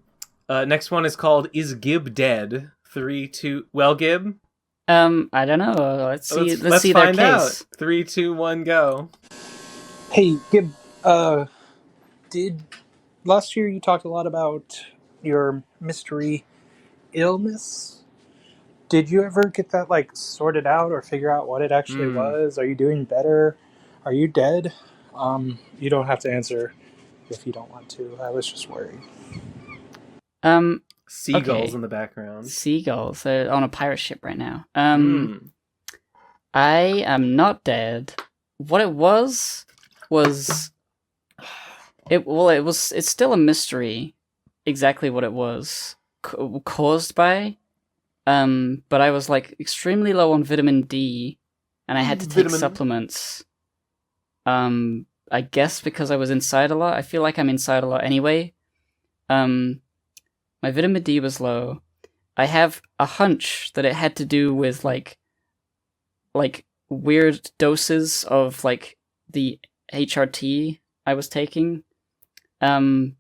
Next one is called "Is Gib Dead?" 3, 2. Well, Gib. I don't know. Let's see Let's their find case. Out. 3, 2, 1, go. Hey, Gib, did last year you talked a lot about your mystery illness? Did you ever get that, like, sorted out or figure out what it actually was? Are you doing better? Are you dead? You don't have to answer if you don't want to. I was just worried. Seagulls in the background. Seagulls. They're on a pirate ship right now. I am not dead. What it was it's still a mystery exactly what it was caused by. But I was like extremely low on vitamin D, and I had to take supplements. I guess because I was inside a lot. I feel like I'm inside a lot anyway. My vitamin D was low. I have a hunch that it had to do with like weird doses of like the HRT I was taking. I'm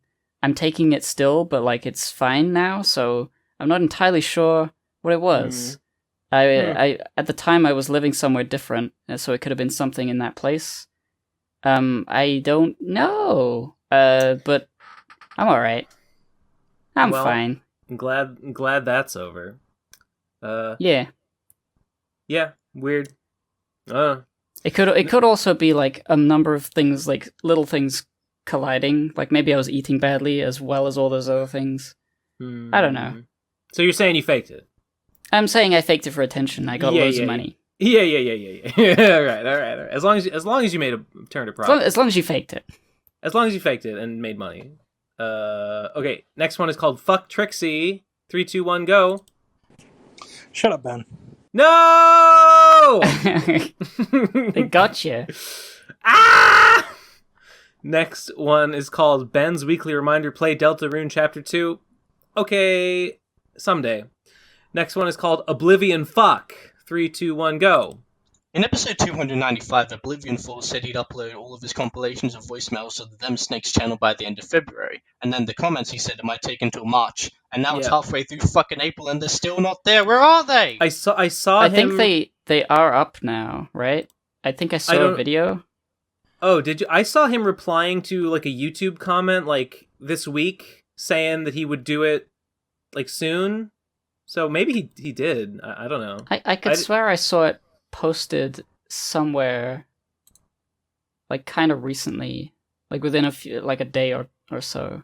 taking it still, but like it's fine now, so I'm not entirely sure what it was. I at the time I was living somewhere different, so it could have been something in that place. I don't know. But I'm all right. I'm fine. I'm glad that's over. Yeah. Yeah, weird. It could also be like a number of things, like little things colliding. Like maybe I was eating badly as well as all those other things. I don't know. So you're saying you faked it? I'm saying I faked it for attention. I got loads of money. Yeah. all right. As long as you made a turn to profit. As long as you faked it. As long as you faked it and made money. Okay, next one is called Fuck Trixie. 3, 2, 1, go. Shut up, Ben. No! They got you. Ah! Next one is called Ben's Weekly Reminder Play Deltarune Chapter 2. Okay, someday. Next one is called Oblivion Fuck. 3, 2, 1, go. In episode 295, Oblivion Falls said he'd upload all of his compilations of voicemails to the Them Snakes channel by the end of February, and then the comments he said it might take until March, and now it's halfway through fucking April and they're still not there. Where are they? I saw I him... think they are up now, right? I think I saw a video. Oh, did you? I saw him replying to like a YouTube comment like this week saying that he would do it like soon. So maybe he did. I don't know. I could swear I saw it posted somewhere like kind of recently, like within a day or so.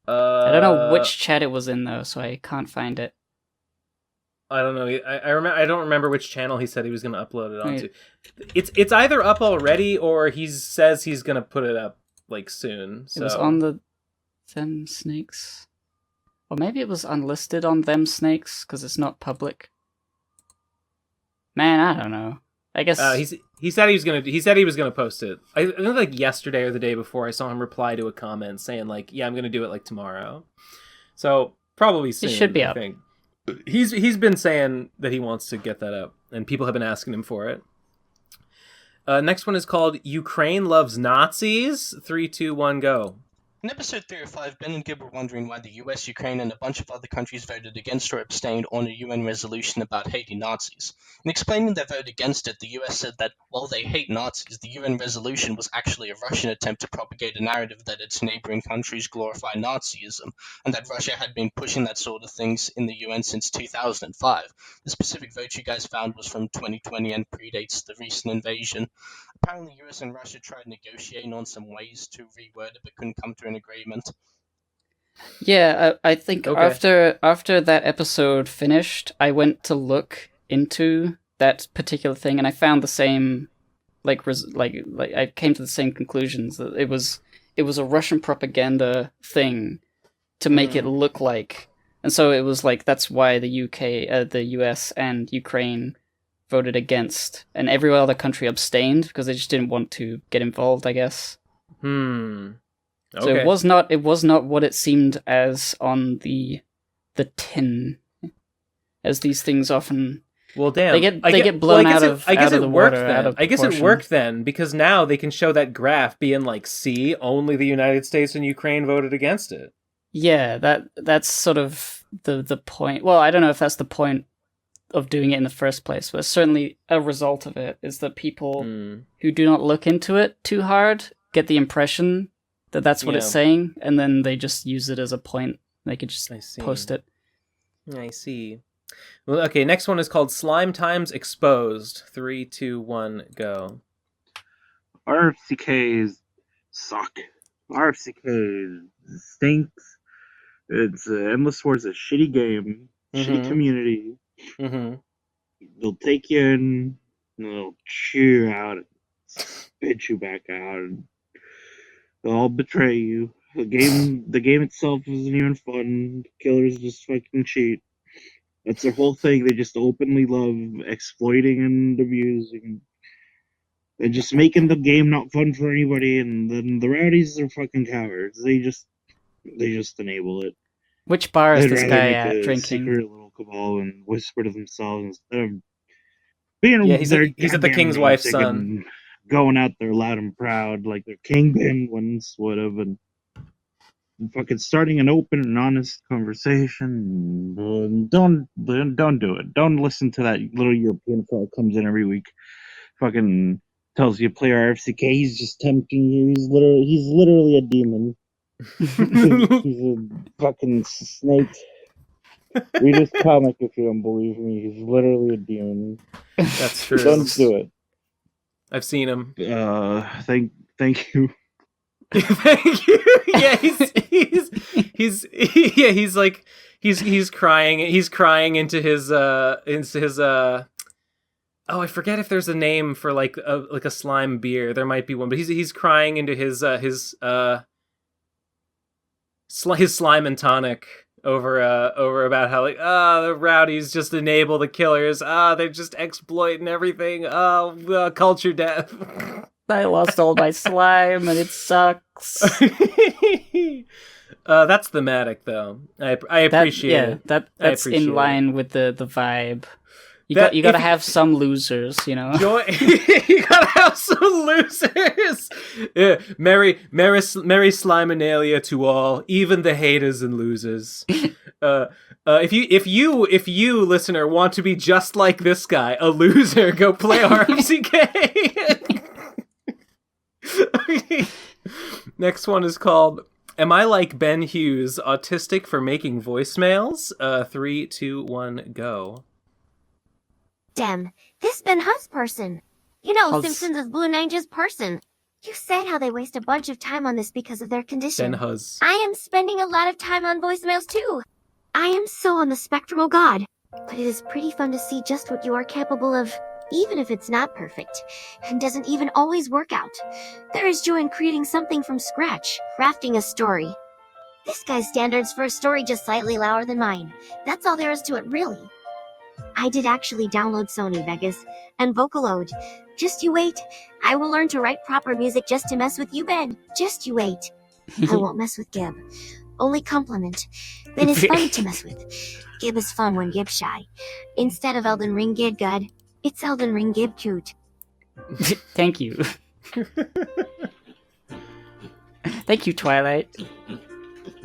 I don't know which chat it was in though, so I can't find it. I don't know. I don't remember which channel he said he was going to upload it onto. It's either up already or he says he's going to put it up like soon. So. It was on the Them Snakes. Or maybe it was unlisted on Them Snakes because it's not public. Man, I don't know. I guess he said he was gonna post it. I think like yesterday or the day before I saw him reply to a comment saying like, yeah, I'm gonna do it like tomorrow. So probably soon. It should be up. I think. He's been saying that he wants to get that up, and people have been asking him for it. Next one is called Ukraine Loves Nazis. 3, 2, 1, go. In episode 305, Ben and Gib were wondering why the US, Ukraine, and a bunch of other countries voted against or abstained on a UN resolution about hating Nazis. In explaining their vote against it, the US said that while they hate Nazis, the UN resolution was actually a Russian attempt to propagate a narrative that its neighboring countries glorify Nazism, and that Russia had been pushing that sort of things in the UN since 2005. The specific vote you guys found was from 2020 and predates the recent invasion. Apparently, US and Russia tried negotiating on some ways to reword it, but couldn't come to an agreement. Yeah, I think after that episode finished, I went to look into that particular thing, and I found the same, like I came to the same conclusions that it was a Russian propaganda thing to make it look like, and so it was like that's why the US, and Ukraine voted against, and every other country abstained because they just didn't want to get involved, I guess. Okay. So it was not what it seemed as on the tin, as these things often. Well, damn, they get blown out of the water. I guess it worked then because now they can show that graph being like, see, only the United States and Ukraine voted against it. Yeah, that's sort of the point. Well, I don't know if that's the point of doing it in the first place, but certainly a result of it is that people who do not look into it too hard get the impression that that's what it's saying, and then they just use it as a point. They could just post it. I see. Well, okay, next one is called Slime Times Exposed. 3, 2, 1, go. RFCKs suck. RFCK stinks. It's Endless War's a shitty game, shitty community. They'll take you in and they'll chew you out, and spit you back out, and they'll all betray you. The game itself isn't even fun. Killers just fucking cheat. That's their whole thing. They just openly love exploiting and abusing. And just making the game not fun for anybody, and then the rowdies are fucking cowards. They just enable it. Which bar is They'd this rather guy make at a drinking? secret little cabal and whisper to themselves instead of being Yeah, he's their at the goddamn king's wife's namesake son. and going out there loud and proud like their kingpin once would have, and fucking starting an open and honest conversation. Don't do it. Don't listen to that little European fellow that comes in every week. Fucking tells you to play RFCK. He's just tempting you. He's literally a demon. He's a fucking snake. Read his comic if you don't believe me. He's literally a demon. That's true. Don't do it. I've seen him. Thank you. Thank you. Yeah, he's crying. He's crying into his oh, I forget if there's a name for like a slime beer. There might be one, but he's crying into his slime and tonic over about how like the rowdies just enable the killers. They're just exploiting everything. Culture death. I lost all my slime and it sucks. That's thematic though. I appreciate it. That's in line with the vibe. You gotta have some losers, you know. You gotta have some losers. Yeah, merry Sliminalia to all, even the haters and losers. If you listener want to be just like this guy, a loser, go play RFCK. Next one is called "Am I Like Ben Hughes, Autistic for Making Voicemails?" 3, 2, 1, go. Damn, this Ben Hus person. You know, Hus. Simpsons is Blue Ninja's person. You said how they waste a bunch of time on this because of their condition. Ben Hus. I am spending a lot of time on voicemails too. I am so on the spectrum, oh god. But it is pretty fun to see just what you are capable of, even if it's not perfect, and doesn't even always work out. There is joy in creating something from scratch, crafting a story. This guy's standards for a story just slightly lower than mine. That's all there is to it, really. I did actually download Sony Vegas and Vocaloid. Just you wait. I will learn to write proper music just to mess with you, Ben. Just you wait. I won't mess with Gib. Only compliment. Ben is fun to mess with. Gib is fun when Gib's shy. Instead of Elden Ring Gid God, it's Elden Ring Gib cute. Thank you. Thank you, Twilight.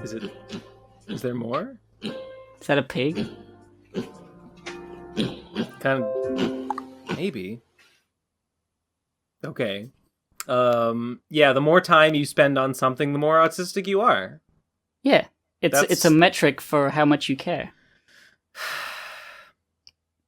Is there more? Is that a pig? Kind of, maybe. Okay. Yeah, the more time you spend on something, the more autistic you are. Yeah, it's a metric for how much you care.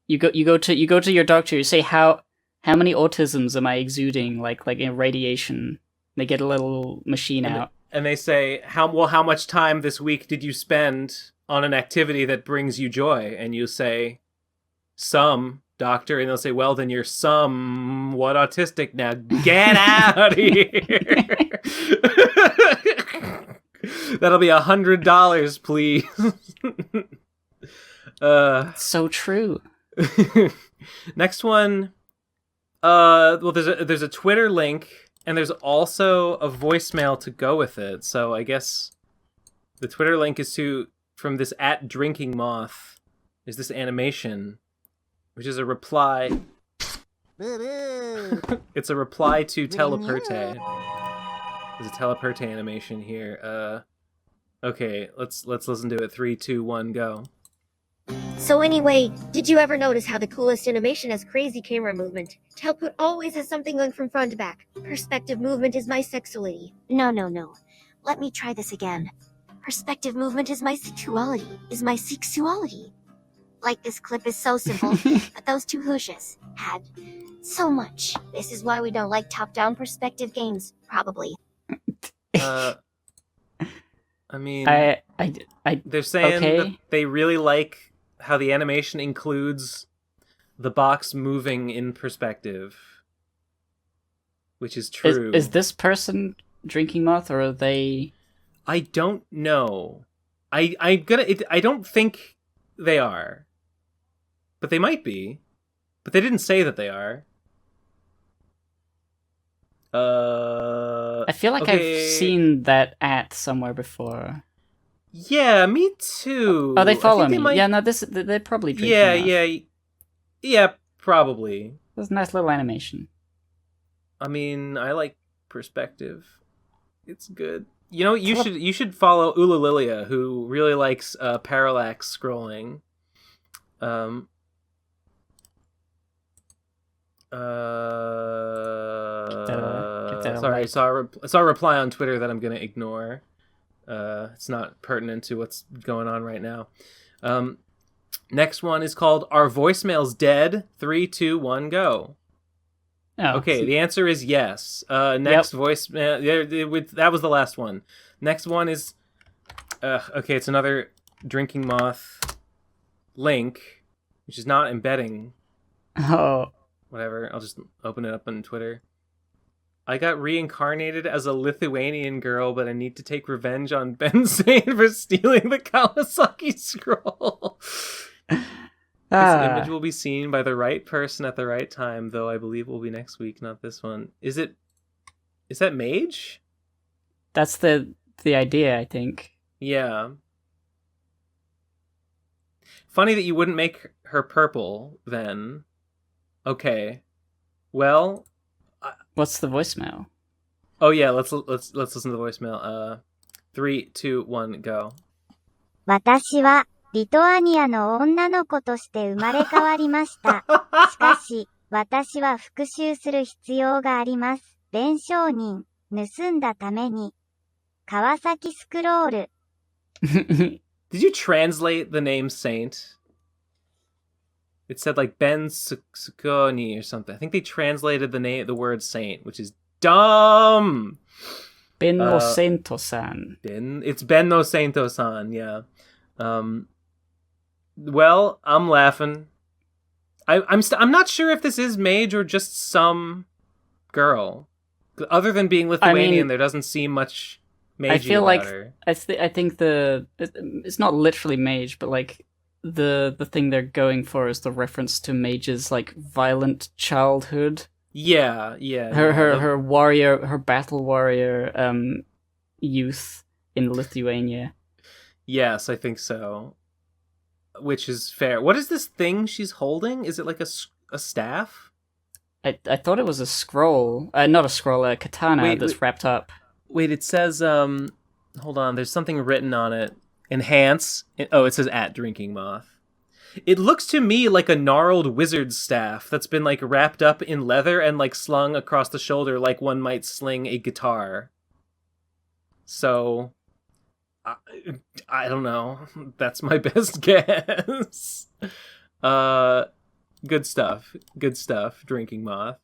You go to your doctor. You say how many autisms am I exuding? Like in radiation. They get a little machine out, and they say how much time this week did you spend on an activity that brings you joy? And you say, some, doctor, and they'll say, well, then you're somewhat autistic now. Get out of here. That'll be $100, please. So true. Next one. Well, there's a Twitter link, and there's also a voicemail to go with it. So I guess the Twitter link is from this @Drinking Moth. Is this animation, which is a reply. It's a reply to Teleperte. There's a Teleperte animation here. Okay, let's listen to it. 3, 2, 1, go. So anyway, did you ever notice how the coolest animation has crazy camera movement? Telput always has something going from front to back. Perspective movement is my sexuality. No. Let me try this again. Perspective movement is my sexuality. Like, this clip is so simple, but those two hooshes had so much. This is why we don't like top-down perspective games, probably. I mean, they're saying that they really like how the animation includes the box moving in perspective, which is true. Is this person drinking Moth, or are they? I don't know. I don't think they are, but they might be. But they didn't say that they are. I feel like okay. I've seen that at somewhere before. Yeah, me too. Oh, they follow me. They might... Yeah, no, they're probably drinking. Yeah, probably. There's a nice little animation. I mean, I like perspective. It's good. You know, you should follow Ulalilia, who really likes parallax scrolling. Sorry, I saw a reply on Twitter that I'm gonna ignore. It's not pertinent to what's going on right now. Next one is called "Are Voicemails Dead?" 3, 2, 1, go. Oh, okay, the answer is yes. Next voicemail. That was the last one. Next one is okay. It's another Drinking Moth link, which is not embedding. Oh. Whatever. I'll just open it up on Twitter. I got reincarnated as a Lithuanian girl, but I need to take revenge on Ben Zane for stealing the Kawasaki scroll. This image will be seen by the right person at the right time, though I believe it will be next week, not this one. Is that Mage? That's the idea, I think. Yeah. Funny that you wouldn't make her purple, then. Okay. Well, what's the voicemail? Oh yeah, let's listen to the voicemail. 3, 2, 1, go. 私はリトアニアの女の子として生まれ変わりました。しかし、私は復讐する必要があります。弁証人、盗んだために。川崎スクロール。Did you translate the name Saint? It said like Ben Sukoni or something. I think they translated the word Saint, which is dumb. Ben no Sento-san. It's Ben no Sento-san, yeah. Well, I'm laughing. I'm not sure if this is Mage or just some girl. Other than being Lithuanian, there doesn't seem much Mage. I feel like her. I think it's not literally Mage, but like the thing they're going for is the reference to Mage's like violent childhood. Yeah. Her warrior, her battle warrior, youth in Lithuania. Yes, I think so. Which is fair. What is this thing she's holding? Is it like a staff? I thought it was a scroll. Not a scroll, a katana that's wrapped up. Wait, it says, hold on, there's something written on it. Enhance. Oh, it says at Drinking Moth. It looks to me like a gnarled wizard's staff that's been like wrapped up in leather and like slung across the shoulder like one might sling a guitar. So, I don't know. That's my best guess. Good stuff. Drinking Moth.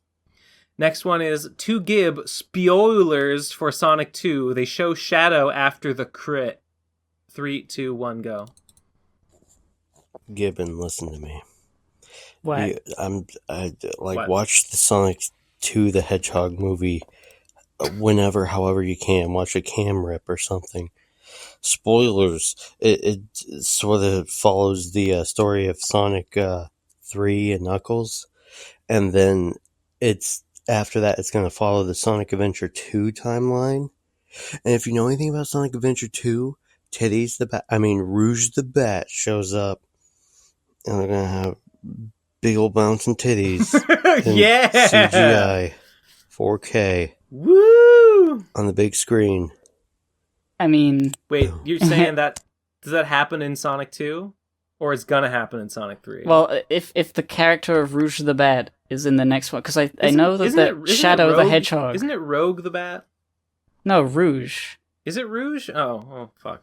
Next one is to Gib spoilers for Sonic 2. They show Shadow after the crit. 3, 2, 1, go. Gibbon, listen to me. What? What? Watch the Sonic 2 the Hedgehog movie whenever, however you can. Watch a cam rip or something. Spoilers. It sort of follows the story of Sonic 3 and Knuckles, and then after that it's going to follow the Sonic Adventure 2 timeline. And if you know anything about Sonic Adventure 2, Rouge the Bat shows up, and they're gonna have big old bouncing titties. Yeah! CGI 4K. Woo! On the big screen. I mean, wait, you're saying that does that happen in Sonic 2, or it's gonna happen in Sonic 3? Well, if the character of Rouge the Bat is in the next one, because I know that Shadow the Hedgehog. Isn't it Rogue the Bat? No, Rouge. Is it Rouge? Oh, fuck.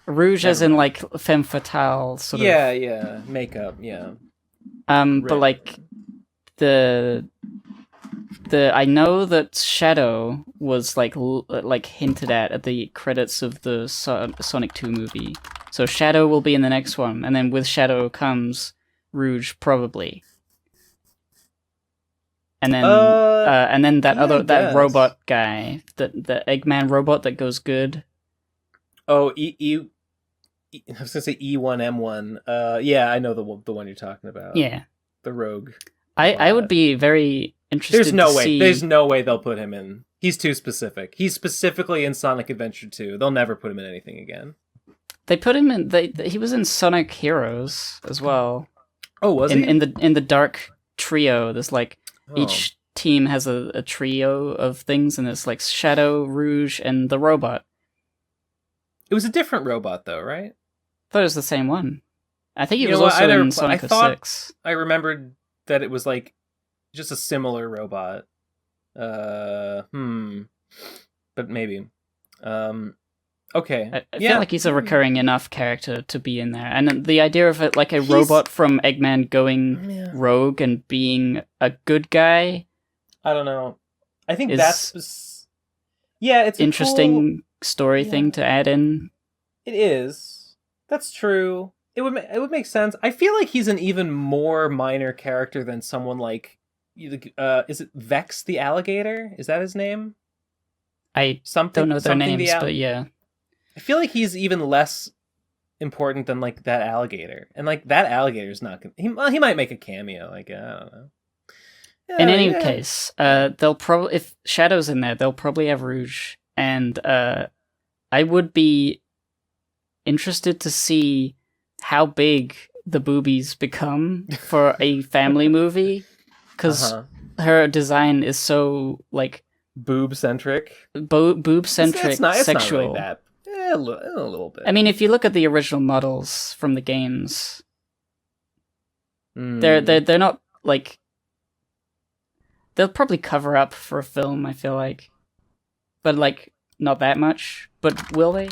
Rouge as in like femme fatale sort of. Yeah, makeup, yeah. But like the I know that Shadow was like hinted at the credits of the Sonic 2 movie. So Shadow will be in the next one, and then with Shadow comes Rouge, probably. And then that guess. robot guy, the Eggman robot that goes good. Oh, I was gonna say E1M1. Yeah, I know the one you're talking about. Yeah, the rogue. I would be very interested. There's no to way. see... There's no way they'll put him in. He's too specific. He's specifically in Sonic Adventure 2. They'll never put him in anything again. They put him in. He was in Sonic Heroes as well. Oh, was he? In the Dark Trio? There's like each team has a trio of things, and it's like Shadow, Rouge, and the robot. It was a different robot, though, right? I thought it was the same one. I think he was also in Sonic 06. I remembered that it was like just a similar robot. But maybe. Okay. I feel like he's a recurring enough character to be in there. And the idea of it like a robot from Eggman going rogue and being a good guy. I don't know. I think that's... Yeah, it's interesting story thing to add in. It is. That's true. It would make sense. I feel like he's an even more minor character than someone like... is it Vex the Alligator? Is that his name? I don't know their names, but yeah. I feel like he's even less important than like that alligator, and like that alligator's not gonna. He might make a cameo. Like I don't know. Yeah, in any case, they'll probably if Shadow's in there, they'll probably have Rouge, and I would be interested to see how big the boobies become for a family movie, because her design is so like boob centric, sexual. It's not really that. A little bit. I mean, if you look at the original models from the games, they're not like they'll probably cover up for a film. I feel like, but like not that much. But will they?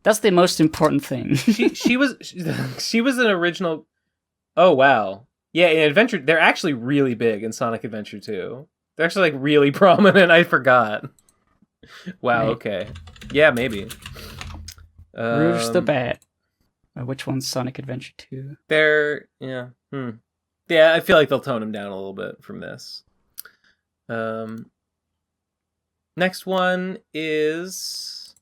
That's the most important thing. she was an original. Oh wow, yeah. In Adventure, they're actually really big in Sonic Adventure 2. They're actually like really prominent. I forgot. Wow. Right. Okay. Yeah, maybe. Rouge the Bat. Which one's Sonic Adventure 2? Yeah, I feel like they'll tone him down a little bit from this. Next one is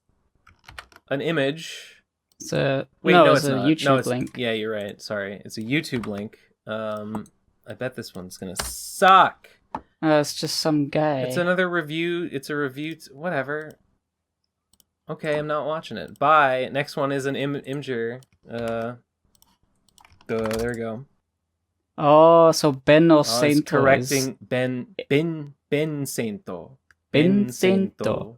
an image. It's a YouTube link. Yeah, you're right. Sorry, it's a YouTube link. I bet this one's gonna suck. It's just some guy. It's another review. It's a review. Whatever. Okay, I'm not watching it. Bye. Next one is an Imgur. There we go. Oh, so Ben Sainto correcting Ben Sainto. Ben Sainto.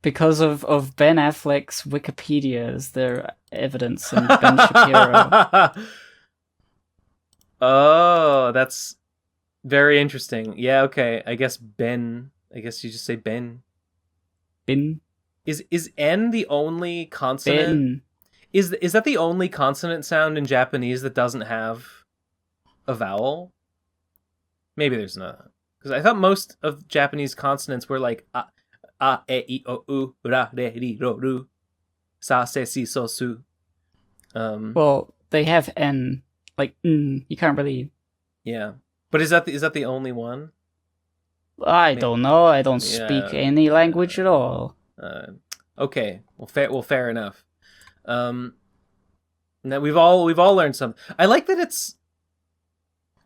Because of Ben Affleck's Wikipedia is there evidence and Ben Shapiro. Oh, that's very interesting. Yeah, okay. I guess you just say Ben. Ben. Is N the only consonant? Ben. Is that the only consonant sound in Japanese that doesn't have a vowel? Maybe there's not. Because I thought most of Japanese consonants were like a, e, I, o, u, ra, re, ri, ro, ru, sa, se, si, so, su. Well, they have N. Like, you can't really... Yeah. But is that the only one? I don't know. I don't speak any language at all. Okay. Well, fair enough. Now we've all learned something. I like that it's.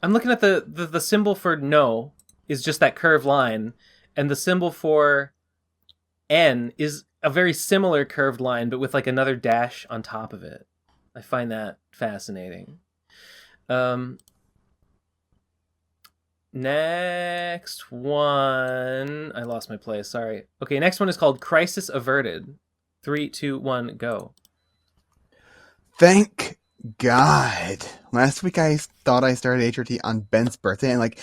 I'm looking at the symbol for no is just that curved line, and the symbol for N is a very similar curved line, but with like another dash on top of it. I find that fascinating. Next one. I lost my place. Sorry. Okay, next one is called Crisis Averted. 3, 2, 1, go. Thank God. Last week I thought I started HRT on Ben's birthday, and like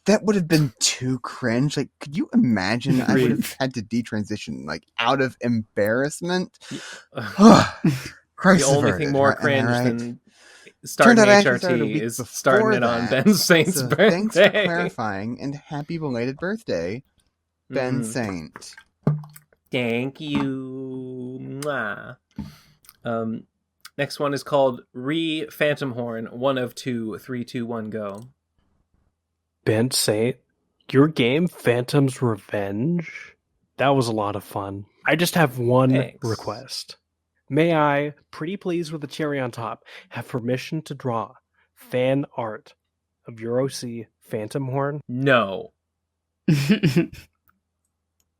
that would have been too cringe. Like, could you imagine? I would have had to detransition like out of embarrassment. The only thing more cringe than starting HRT is starting it on Ben Saint's birthday. Thanks for clarifying, and happy belated birthday, Ben Saint. Thank you. Mwah. Next one is called Phantom Horn. 1 of 2. 3, 2, 1, go. Ben Saint, your game Phantom's Revenge, that was a lot of fun. I just have one request. May I, pretty please with a cherry on top, have permission to draw fan art of your OC Phantom Horn? No.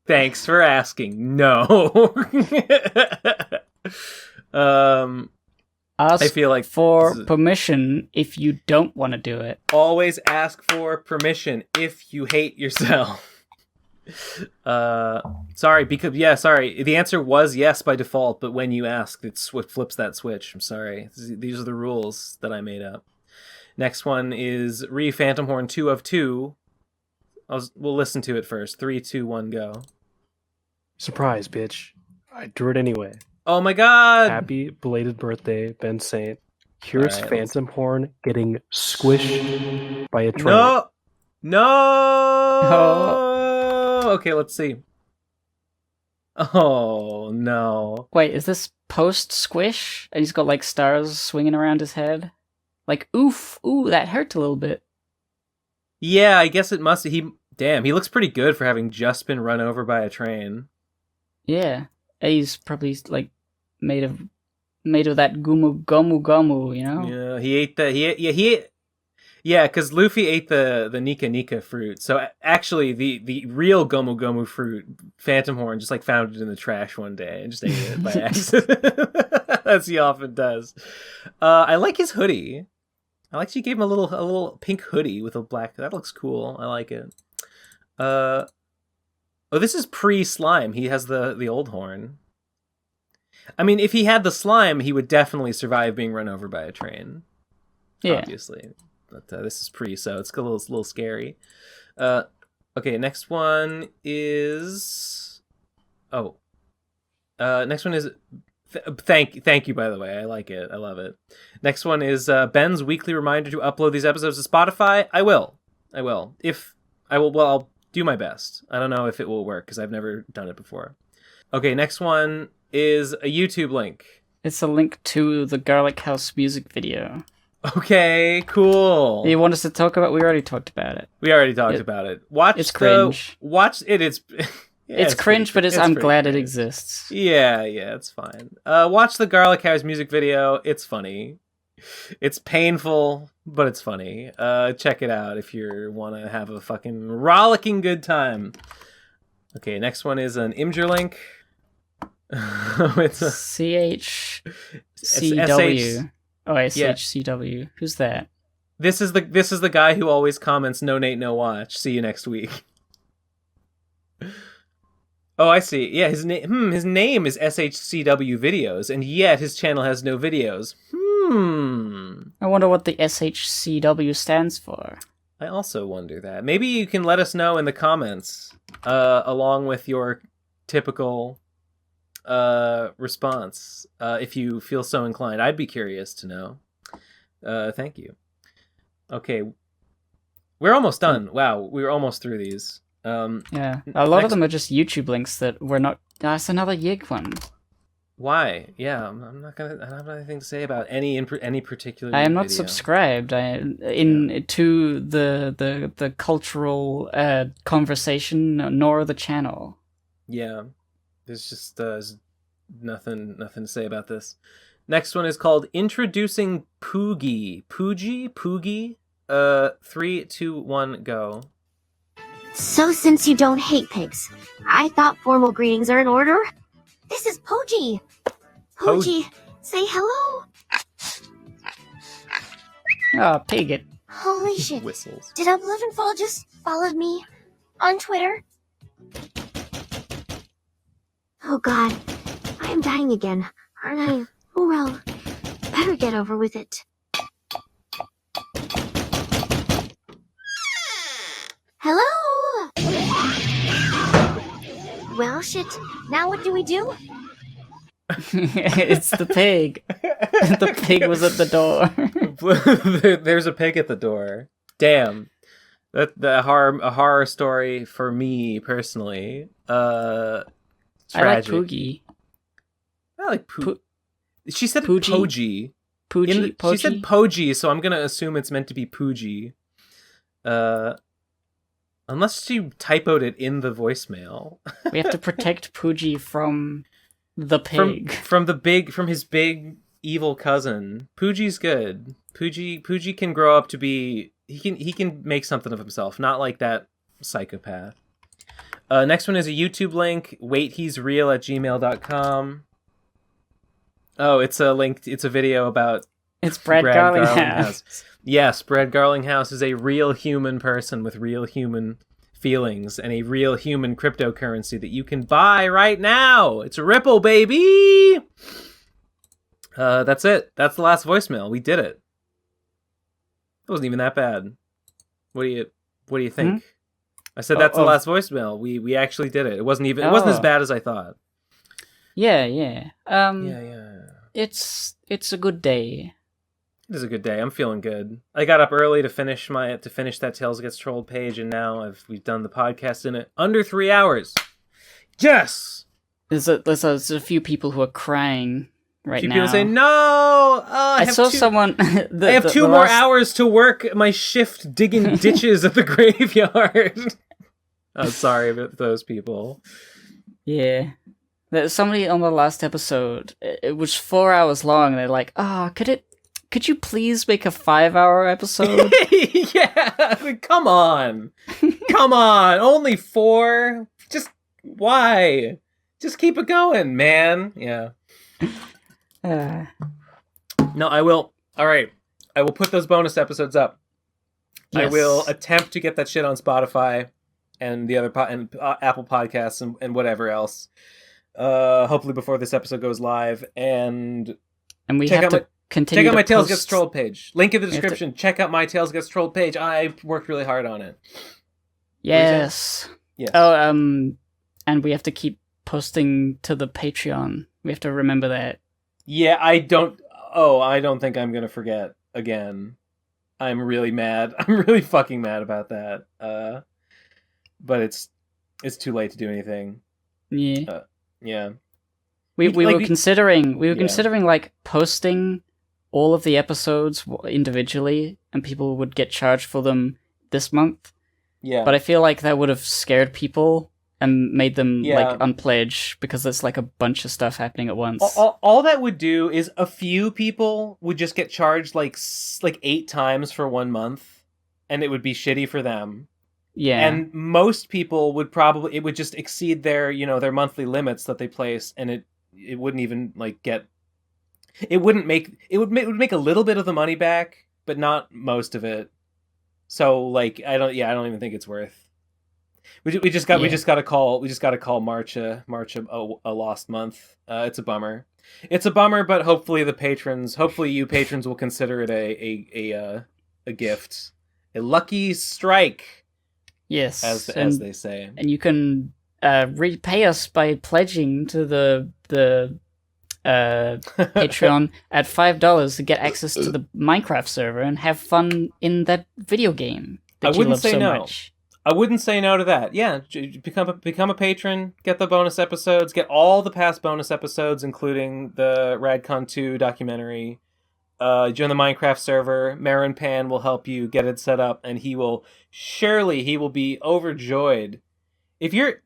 Thanks for asking. No. Ask I feel like for permission if you don't want to do it. Always ask for permission if you hate yourself. Sorry, because sorry. The answer was yes by default, but when you ask, it flips that switch. I'm sorry. These are the rules that I made up. Next one is Phantom Horn 2 of 2. We'll listen to it first. 3, 2, 1, go. Surprise, bitch. I drew it anyway. Oh my god! Happy belated birthday, Ben Saint. Here's All right, Phantom Horn getting squished by a train. No! Okay, let's see. Oh, no. Wait, is this post-squish? And he's got, like, stars swinging around his head? Like, oof, ooh, that hurt a little bit. Yeah, I guess it must... Damn, he looks pretty good for having just been run over by a train. Yeah. He's probably, like, made of that gomu, you know? Yeah, he ate the... Yeah, because Luffy ate the Nika Nika fruit. So actually, the real Gomu Gomu fruit, Phantom Horn, just like found it in the trash one day and just ate it by accident. As he often does. I like his hoodie. I like she gave him a little pink hoodie with a black. That looks cool. I like it. Oh, this is pre-slime. He has the old horn. I mean, if he had the slime, he would definitely survive being run over by a train. Yeah. Obviously. But this is pre, so it's a little scary. Okay, next one is... Oh. Next one is... Thank you, by the way. I like it. I love it. Next one is Ben's weekly reminder to upload these episodes to Spotify. I will. I'll do my best. I don't know if it will work, because I've never done it before. Okay, next one is a YouTube link. It's a link to the Garlic House music video. Okay, cool. You want us to talk about? We already talked about it. We already talked about it. It's cringe. It's it's cringe, but I'm glad it exists. Yeah, it's fine. Watch the Garlic House music video. It's funny. It's painful, but it's funny. Check it out if you want to have a fucking rollicking good time. Okay, next one is an Imgur link. It's a CHCW. Oh, SHCW. Who's that? This is the guy who always comments "No Nate, no watch." See you next week. Oh, I see. Yeah, his name is SHCW Videos, and yet his channel has no videos. I wonder what the SHCW stands for. I also wonder that. Maybe you can let us know in the comments, along with your typical response, if you feel so inclined. I'd be curious to know. Thank you. Okay, we're almost done. Wow, we were almost through these. Yeah, a lot of them are just YouTube links that we're not. That's another Yig one. Why? Yeah, I'm not gonna. I don't have anything to say about any particular. I am not video. subscribed. To the cultural conversation, nor the channel. Yeah, there's just nothing to say about this. Next one is called Introducing Poogie. Poogie. 3, 2, 1, go. So since you don't hate pigs, I thought formal greetings are in order. This is Poogie. Poogie, say hello. Oh, pig it. Holy shit. Whistles. Did Oblivionfall just followed me on Twitter? Oh god, I am dying again, aren't I? Oh well, better get over with it. Hello? Well, shit. Now what do we do? It's the pig. The pig was at the door. There's a pig at the door. Damn. A horror story for me personally. Tragic. I like Poogie. I like Poogie. She said Pooji. Poji. Poji? She said Poji, so I'm gonna assume it's meant to be Pooji. Unless she typoed it in the voicemail. We have to protect Pooji from the pig. From his big evil cousin. Pooji's good. Pooji can grow up to be he can make something of himself, not like that psychopath. Next one is a YouTube link, waithe'sreal@gmail.com. Oh, it's a link. It's a video about it's Brad Garlinghouse. Yes, Brad Garlinghouse is a real human person with real human feelings and a real human cryptocurrency that you can buy right now. It's Ripple, baby. That's it. That's the last voicemail. We did it. It wasn't even that bad. What do you think? I said that's the last voicemail. We actually did it. It wasn't as bad as I thought. Yeah. It's a good day. It is a good day. I'm feeling good. I got up early to finish that Tales Gets Trolled page, and now we've done the podcast in it under 3 hours. Yes. There's a few people who are crying right now. People say no. I saw someone. I have two more hours to work my shift digging ditches at the graveyard. I'm sorry about those people. Yeah. There's somebody on the last episode. It was 4 hours long. And they're like, could you please make a 5-hour episode? Yeah. Come on. Only 4. Just why? Just keep it going, man. Yeah. No, I will. All right. I will put those bonus episodes up. Yes. I will attempt to get that shit on Spotify and the other Apple Podcasts and whatever else. Hopefully before this episode goes live, and we have to continue. Check out my Tales Gets Trolled page. Link in the description. Check out my Tales Gets Trolled page. I worked really hard on it. Yes. Yes. Oh, and we have to keep posting to the Patreon. We have to remember that. Yeah, I don't think I'm gonna forget again. I'm really mad. I'm really fucking mad about that. But it's too late to do anything. Yeah. Yeah. We were considering like posting all of the episodes individually, and people would get charged for them this month. Yeah. But I feel like that would have scared people and made them like unpledge, because there's like a bunch of stuff happening at once. All that would do is a few people would just get charged like 8 times for 1 month, and it would be shitty for them. Yeah. And most people it would just exceed their monthly limits that they place, and it wouldn't even it would make a little bit of the money back, but not most of it. So I don't even think it's worth. We just got to call March a lost month. It's a bummer. But hopefully you patrons will consider it a gift, a lucky strike. Yes, as they say. And you can repay us by pledging to the Patreon at $5 to get access to the Minecraft server and have fun in that video game that you love so much. I wouldn't say no to that. Yeah, become a patron, get the bonus episodes, get all the past bonus episodes, including the Radcon 2 documentary. Join the Minecraft server. Marin Pan will help you get it set up, and he will be overjoyed. Here's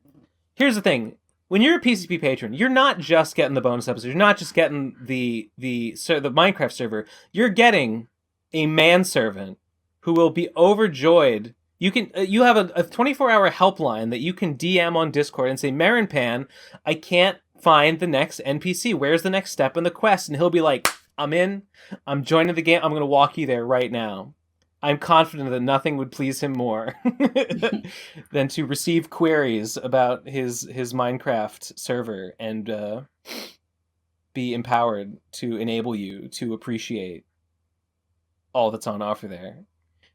the thing. When you're a PCP patron, you're not just getting the bonus episodes. You're not just getting the Minecraft server. You're getting a manservant who will be overjoyed. You have a 24-hour helpline that you can DM on Discord and say, Marin Pan, I can't find the next NPC. Where's the next step in the quest? And he'll be like, I'm in. I'm joining the game. I'm going to walk you there right now. I'm confident that nothing would please him more than to receive queries about his Minecraft server and be empowered to enable you to appreciate all that's on offer there.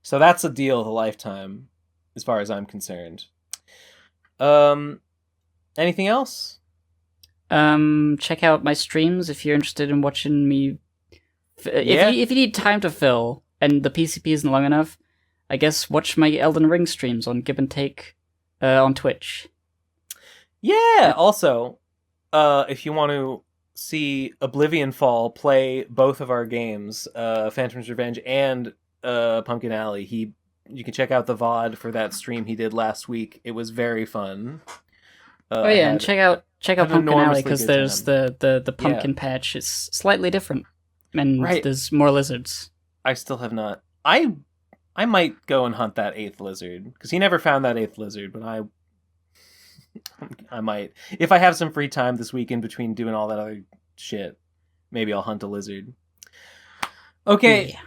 So that's a deal of a lifetime, as far as I'm concerned. Anything else? Check out my streams if you're interested in watching me. If you need time to fill and the PCP isn't long enough, I guess watch my Elden Ring streams on Give and Take on Twitch. Yeah. Also, if you want to see Oblivion Fall play both of our games, Phantom's Revenge and Pumpkin Alley, you can check out the VOD for that stream he did last week. It was very fun. And check out Pumpkin Alley, because there's time. the pumpkin patch. It's slightly different, and there's more lizards. I still have not. I might go and hunt that 8th lizard, because he never found that 8th lizard, but I might. If I have some free time this week in between doing all that other shit, maybe I'll hunt a lizard. Okay. Yeah.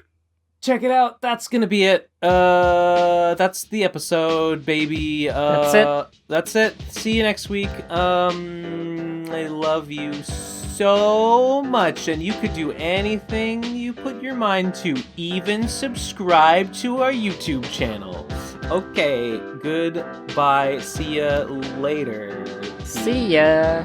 Check it out. That's gonna be it. That's the episode, baby. That's it. See you next week. I love you so much, and you could do anything you put your mind to, even subscribe to our YouTube channel. Okay, goodbye. See ya later. See ya.